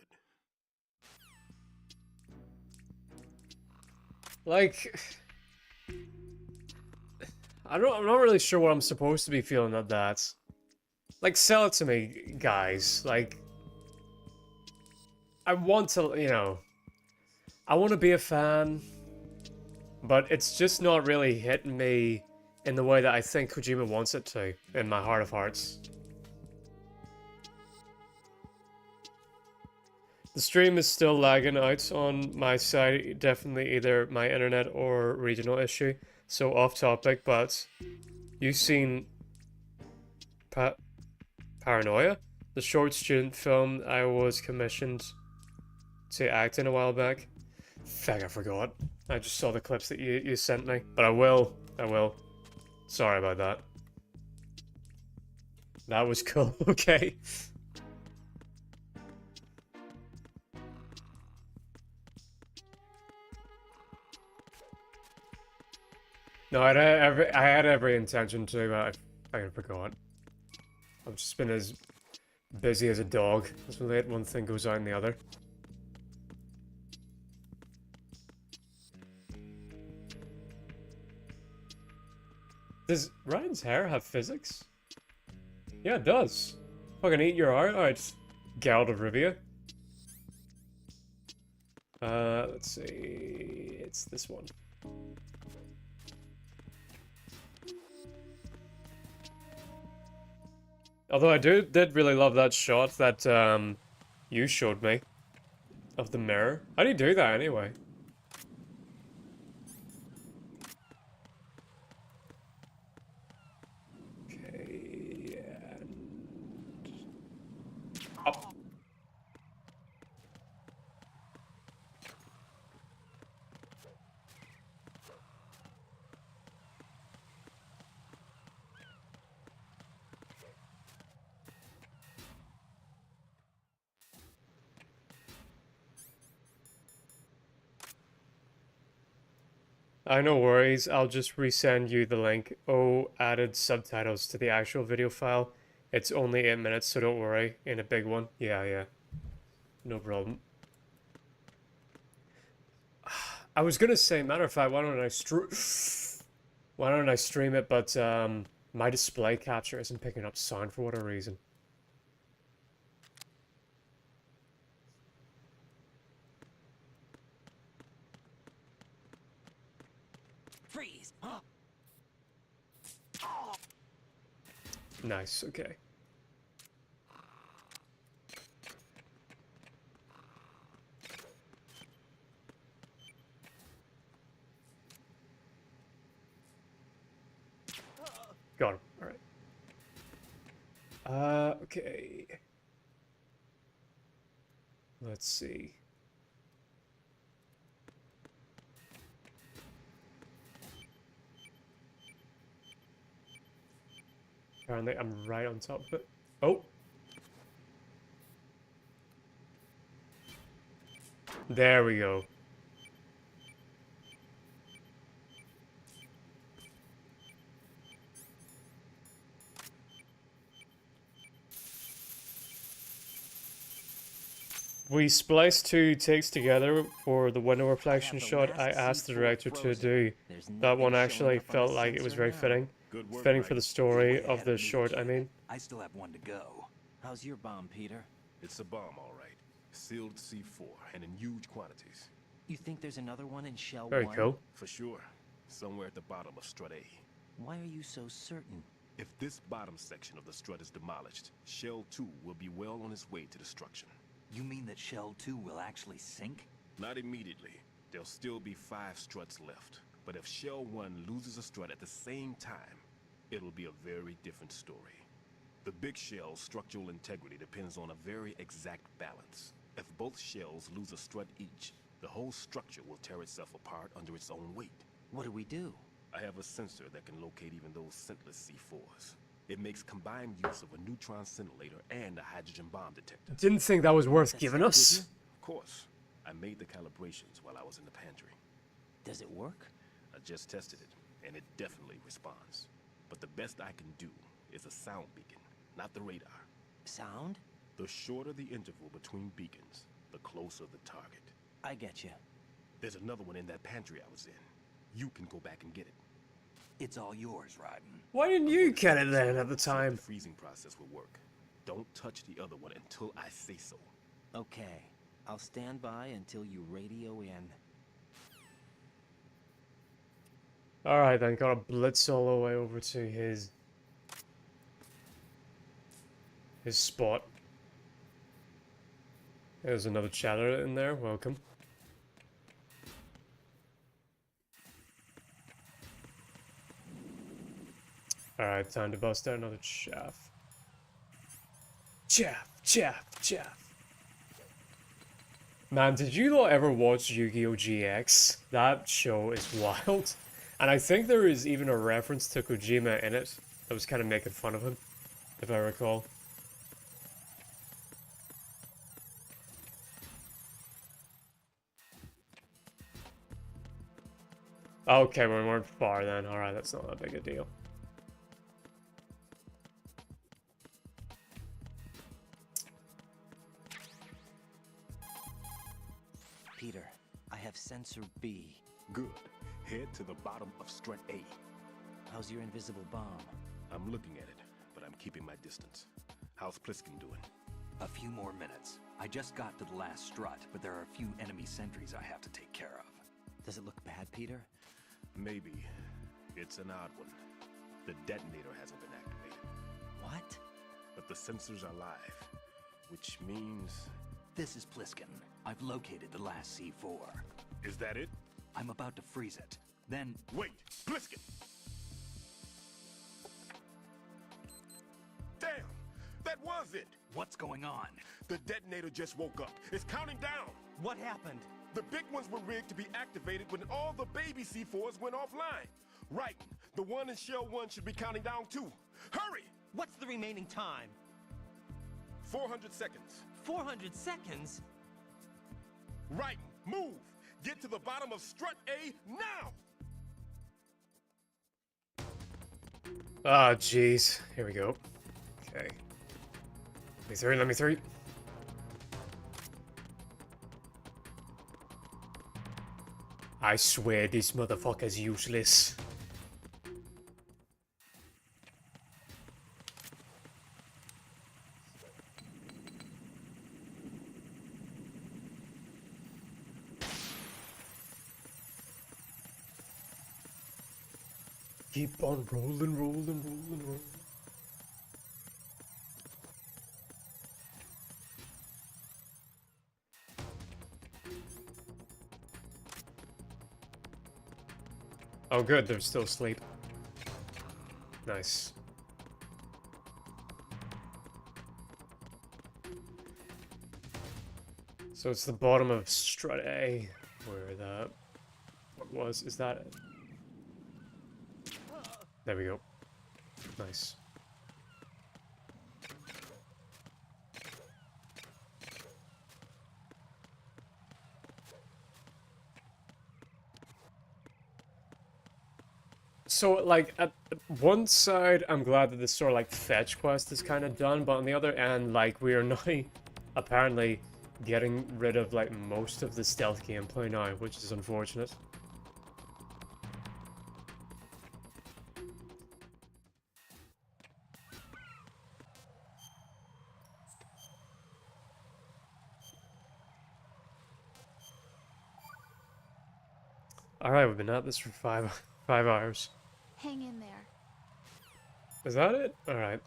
Like, I'm not really sure what I'm supposed to be feeling at that. Like, sell it to me, guys. Like, I want to, you know, I want to be a fan, but it's just not really hitting me in the way that I think Kojima wants it to, in my heart of hearts. The stream is still lagging out on my side, definitely either my internet or regional issue, so off topic, but you've seen Paranoia? The short student film I was commissioned to act in a while back. Fuck, I forgot. I just saw the clips that you sent me, but I will. Sorry about that. That was cool, okay. No, I had every intention to, but I forgot. I've just been as busy as a dog. As late one thing goes out in the other. Does Ryan's hair have physics? Yeah, it does. Fucking eat your heart out, Geralt of Rivia. Let's see. It's this one. Although I did really love that shot that you showed me of the mirror. How do you do that anyway? Okay, and up. No worries, I'll just resend you the link. Oh, added subtitles to the actual video file. It's only 8 minutes, so don't worry. In a big one. Yeah. No problem. I was gonna say, matter of fact, why don't I stream it, but my display capture isn't picking up sound for whatever reason. Freeze! Nice, okay. Got him. Alright. Okay. Let's see. Apparently I'm right on top of it. Oh! There we go. We spliced two takes together for the window reflection shot I asked the director to do. That one actually felt like it was very fitting. Fitting for the story of the short, I mean. I still have one to go. How's your bomb, Peter? It's a bomb, all right. Sealed C4, and in huge quantities. You think there's another one in Shell 1? Very cool. For sure. Somewhere at the bottom of Strut A. Why are you so certain? If this bottom section of the strut is demolished, Shell 2 will be well on its way to destruction. You mean that Shell 2 will actually sink? Not immediately. There'll still be 5 struts left. But if Shell 1 loses a strut at the same time, it'll be a very different story. The big shell's structural integrity depends on a very exact balance. If both shells lose a strut each, the whole structure will tear itself apart under its own weight. What do we do? I have a sensor that can locate even those scentless C4s. It makes combined use of a neutron scintillator and a hydrogen bomb detector. Didn't think that was worth giving us. Of course. I made the calibrations while I was in the pantry. Does it work? I just tested it, and it definitely responds. But the best I can do is a sound beacon, not the radar. Sound? The shorter the interval between beacons, the closer the target. I get you. There's another one in that pantry I was in. You can go back and get it. It's all yours, Raiden. Why didn't you get it then at the time? The freezing process will work. Don't touch the other one until I say so. Okay. I'll stand by until you radio in. Alright then, gotta blitz all the way over to his spot. There's another chatter in there, welcome. Alright, time to bust out another chaff. Chaff, chaff, chaff. Man, did you not ever watch Yu-Gi-Oh! GX? That show is wild. And I think there is even a reference to Kojima in it that was kind of making fun of him, if I recall. Okay, we weren't far then. Alright, that's not that big a deal. Peter, I have sensor B. Good. Head to the bottom of Strut A. How's your invisible bomb? I'm looking at it, but I'm keeping my distance. How's Pliskin doing? A few more minutes. I just got to the last strut, but there are a few enemy sentries I have to take care of. Does it look bad, Peter? Maybe. It's an odd one. The detonator hasn't been activated. What? But the sensors are live, which means... This is Pliskin. I've located the last C4. Is that it? I'm about to freeze it. Then... Wait! Pliskin! Damn! That was it! What's going on? The detonator just woke up. It's counting down! What happened? The big ones were rigged to be activated when all the baby C4s went offline. Right. The one in Shell 1 should be counting down too. Hurry! What's the remaining time? 400 seconds. 400 seconds? Right. Move! Get to the bottom of Strut A now! Ah, jeez. Here we go. Okay. Let me through. I swear this motherfucker's useless. Keep on rolling, rolling, rolling, rolling. Oh good, they're still asleep. Nice. So it's the bottom of strut A, where the... What was? Is that it? There we go. Nice. So, like, at one side, I'm glad that this sort of, like, fetch quest is kind of done, but on the other end, like, we are now apparently getting rid of, like, most of the stealth gameplay now, which is unfortunate. Alright, we've been at this for five hours. Hang in there. Is that it? Alright.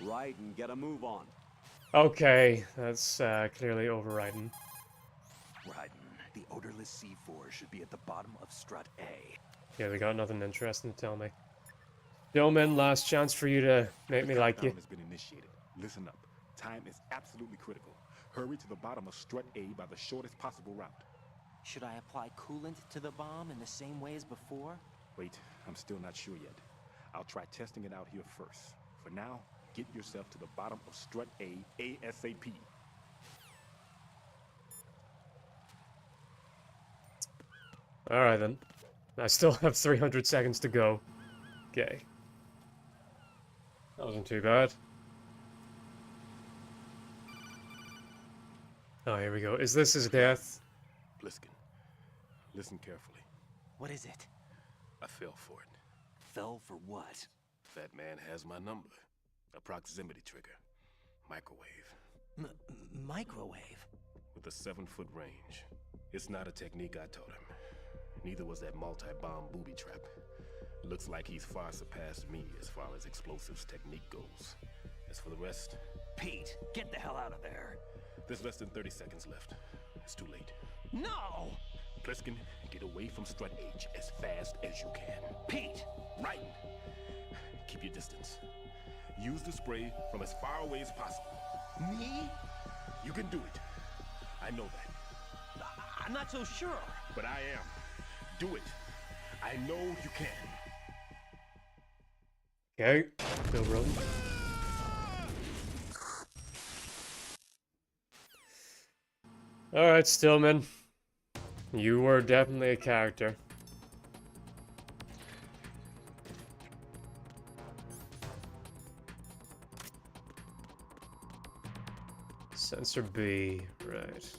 Right, and get a move on. Okay, that's clearly overriding. Raiden, the odorless C4 should be at the bottom of strut A. Yeah, they got nothing interesting to tell me. Gentlemen, last chance for you to make me like you. Countdown has been initiated. Listen up. Time is absolutely critical. Hurry to the bottom of strut A by the shortest possible route. Should I apply coolant to the bomb in the same way as before? Wait, I'm still not sure yet. I'll try testing it out here first. For now, get yourself to the bottom of strut A ASAP. Alright then. I still have 300 seconds to go. Okay. That wasn't too bad. Oh, here we go. Is this his death? Bliskin, listen carefully. What is it? I fell for it. Fell for what? That man has my number. A proximity trigger. Microwave. Microwave? With a 7-foot range. It's not a technique I taught him. Neither was that multi-bomb booby trap. Looks like he's far surpassed me as far as explosives technique goes. As for the rest... Pete, get the hell out of there. There's less than 30 seconds left. It's too late. No! Pliskin, get away from strut H as fast as you can. Pete! Right! Keep your distance. Use the spray from as far away as possible. Me? You can do it. I know that. I'm not so sure. But I am. Do it. I know you can. Okay, no problem. Alright, Stillman. You were definitely a character. Sensor B, right.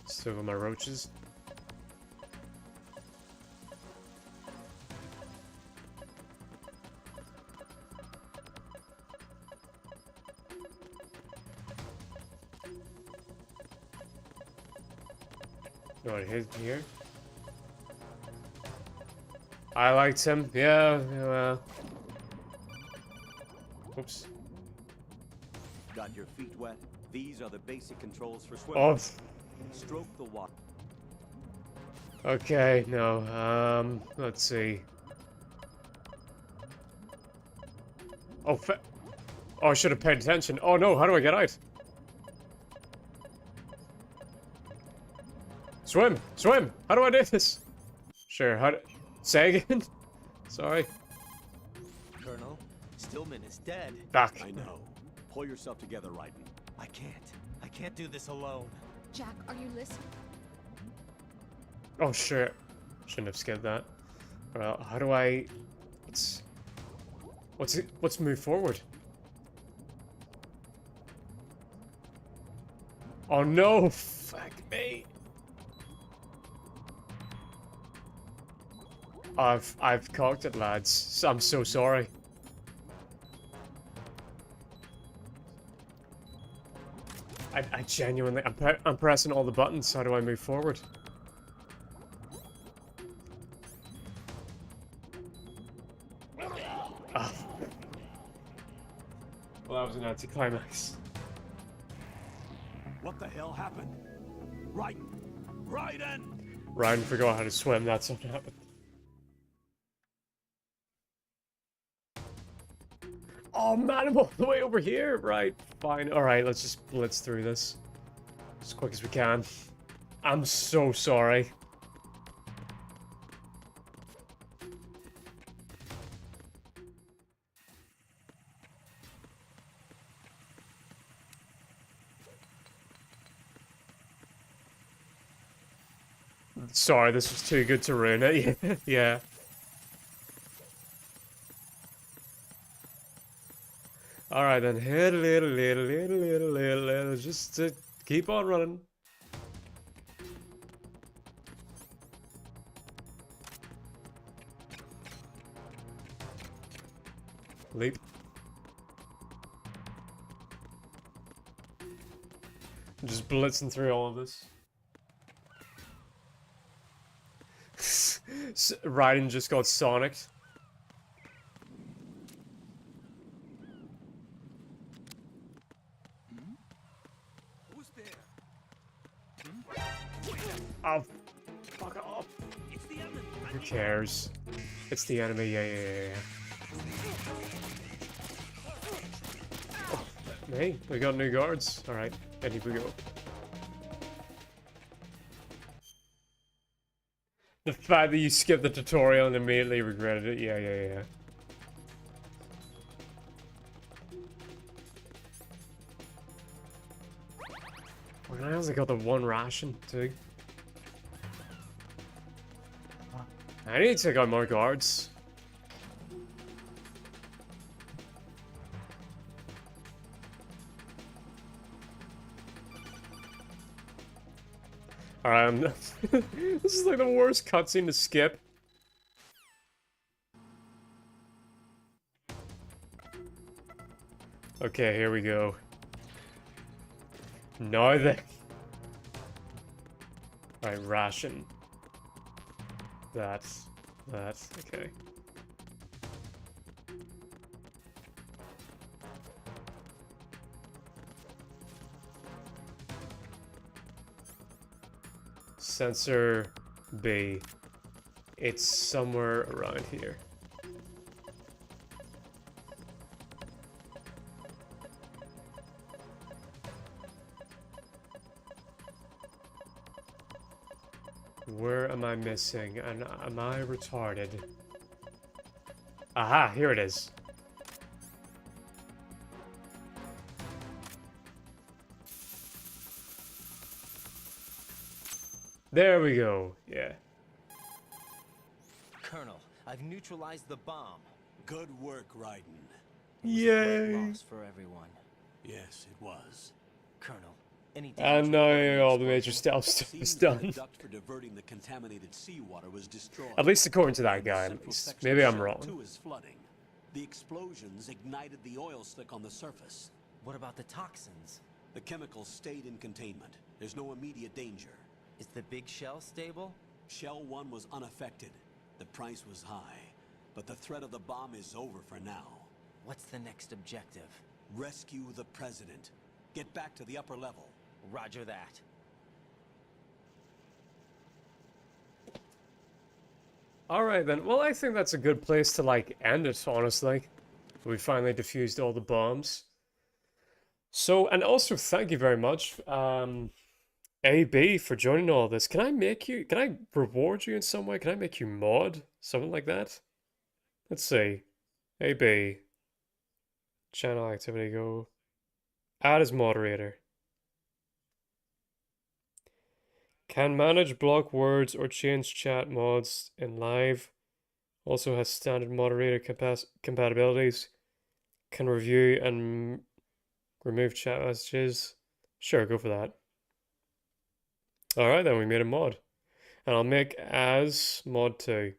Still got my roaches. You want to hit here? I liked him. Yeah, well. Oops. Got your feet wet? These are the basic controls for swimming. Oh. Stroke the water. Okay, no, let's see. Oh, oh, I should have paid attention. Oh no, how do I get out? Swim! Swim! How do I do this? Sure, how do... Say again? Sorry. Colonel, Stillman is dead. Back. I know. Pull yourself together, Raiden. I can't. I can't do this alone. Jack, are you listening? Oh shit. Shouldn't have skipped that. Well, how do I... Let's move forward. Oh no! Fuck me! I've cocked it, lads. I'm so sorry. I genuinely, I'm pressing all the buttons. How do I move forward? Oh. Well, that was an anticlimax. What the hell happened? Raiden! Ryan forgot how to swim. That's what happened. Oh man, I'm all the way over here. Right, fine. Alright, let's just blitz through this as quick as we can. I'm so sorry. Sorry, this was too good to ruin it. Yeah. Alright then, hit a little, just keep on running. Leap. Just blitzing through all of this. Raiden just got sonicked. Who's there? Oh, fuck off. It's the enemy. Who cares? It's the enemy, yeah. Oh, hey, we got new guards. Alright, and here we go. The fact that you skipped the tutorial and immediately regretted it, yeah. Well, I also got the one ration, too. I need to take out more guards. Alright, this is like the worst cutscene to skip. Okay, here we go. Now then. Right, ration. That's, okay. Sensor B. It's somewhere around here. Where am I missing? And am I retarded? Aha, here it is. There we go. Yeah. Colonel, I've neutralized the bomb. Good work, Raiden. Yay! Loss for everyone. Yes, it was. Colonel, any And now all the major stealth stuff is done. The duct for diverting the contaminated seawater was destroyed. At least according to that guy, at least. Maybe I'm wrong. Two is flooding. The explosions ignited the oil slick on the surface. What about the toxins? The chemicals stayed in containment. There's no immediate danger. Is the big shell stable? Shell 1 was unaffected. The price was high, but the threat of the bomb is over for now. What's the next objective? Rescue the president. Get back to the upper level. Roger that. Alright then, well I think that's a good place to like end it, honestly. We finally defused all the bombs. So, and also thank you very much, AB, for joining all this. Can I reward you in some way? Can I make you mod? Something like that? Let's see. AB. Channel activity, go. Add as moderator. Can manage block words or change chat mods in live. Also has standard moderator compatibilities. Can review and remove chat messages. Sure, go for that. Alright then, we made a mod. And I'll make as mod 2.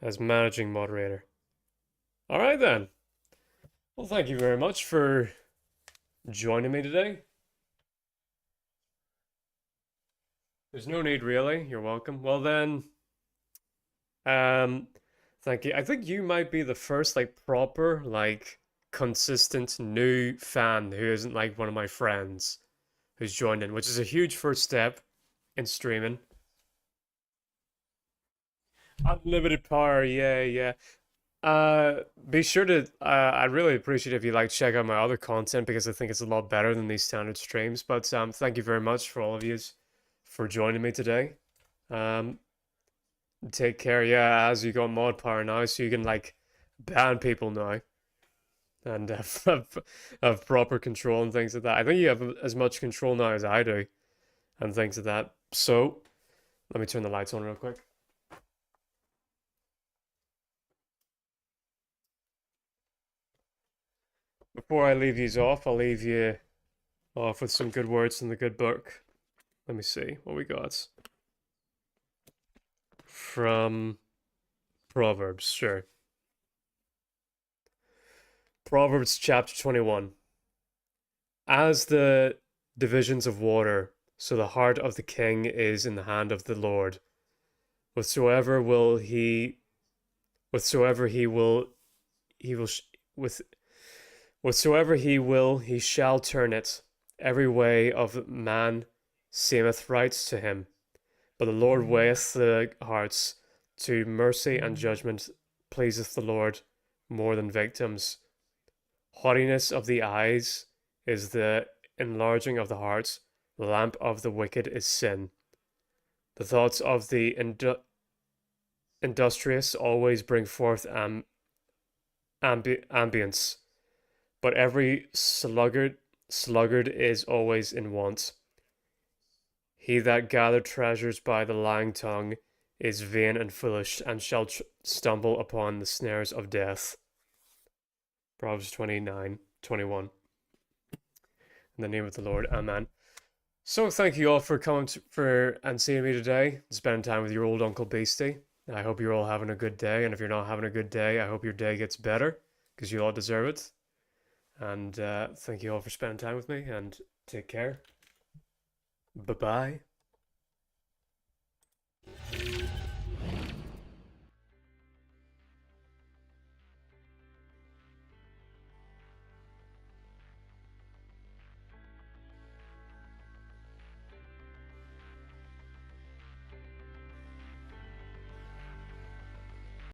as managing moderator. Alright then. Well, thank you very much for joining me today. There's no need really, you're welcome. Well then, thank you. I think you might be the first like proper, like consistent new fan who isn't like one of my friends who's joined in, which is a huge first step in streaming. Unlimited power, yeah. Be sure to, I'd really appreciate if you like check out my other content because I think it's a lot better than these standard streams. But thank you very much for all of you for joining me today. Take care, yeah, as you got mod power now, so you can like ban people now and have proper control and things like that. I think you have as much control now as I do and things like that. So, let me turn the lights on real quick. Before I leave these off, I'll leave you off with some good words from the good book. Let me see what we got. From Proverbs, sure. Proverbs chapter 21. As the divisions of water, so the heart of the king is in the hand of the Lord. Whatsoever he will, he shall turn it. Every way of man seemeth right to him, but the Lord weigheth the hearts. To mercy and judgment pleaseth the Lord more than victims. Haughtiness of the eyes is the enlarging of the heart. The lamp of the wicked is sin. The thoughts of the industrious always bring forth ambience, but every sluggard is always in want. He that gathereth treasures by the lying tongue is vain and foolish, and shall stumble upon the snares of death. Proverbs 29:21. In the name of the Lord, amen. So thank you all for coming and seeing me today, spending time with your old Uncle Beasty. I hope you're all having a good day, and if you're not having a good day, I hope your day gets better, because you all deserve it. And thank you all for spending time with me, and take care. Bye-bye.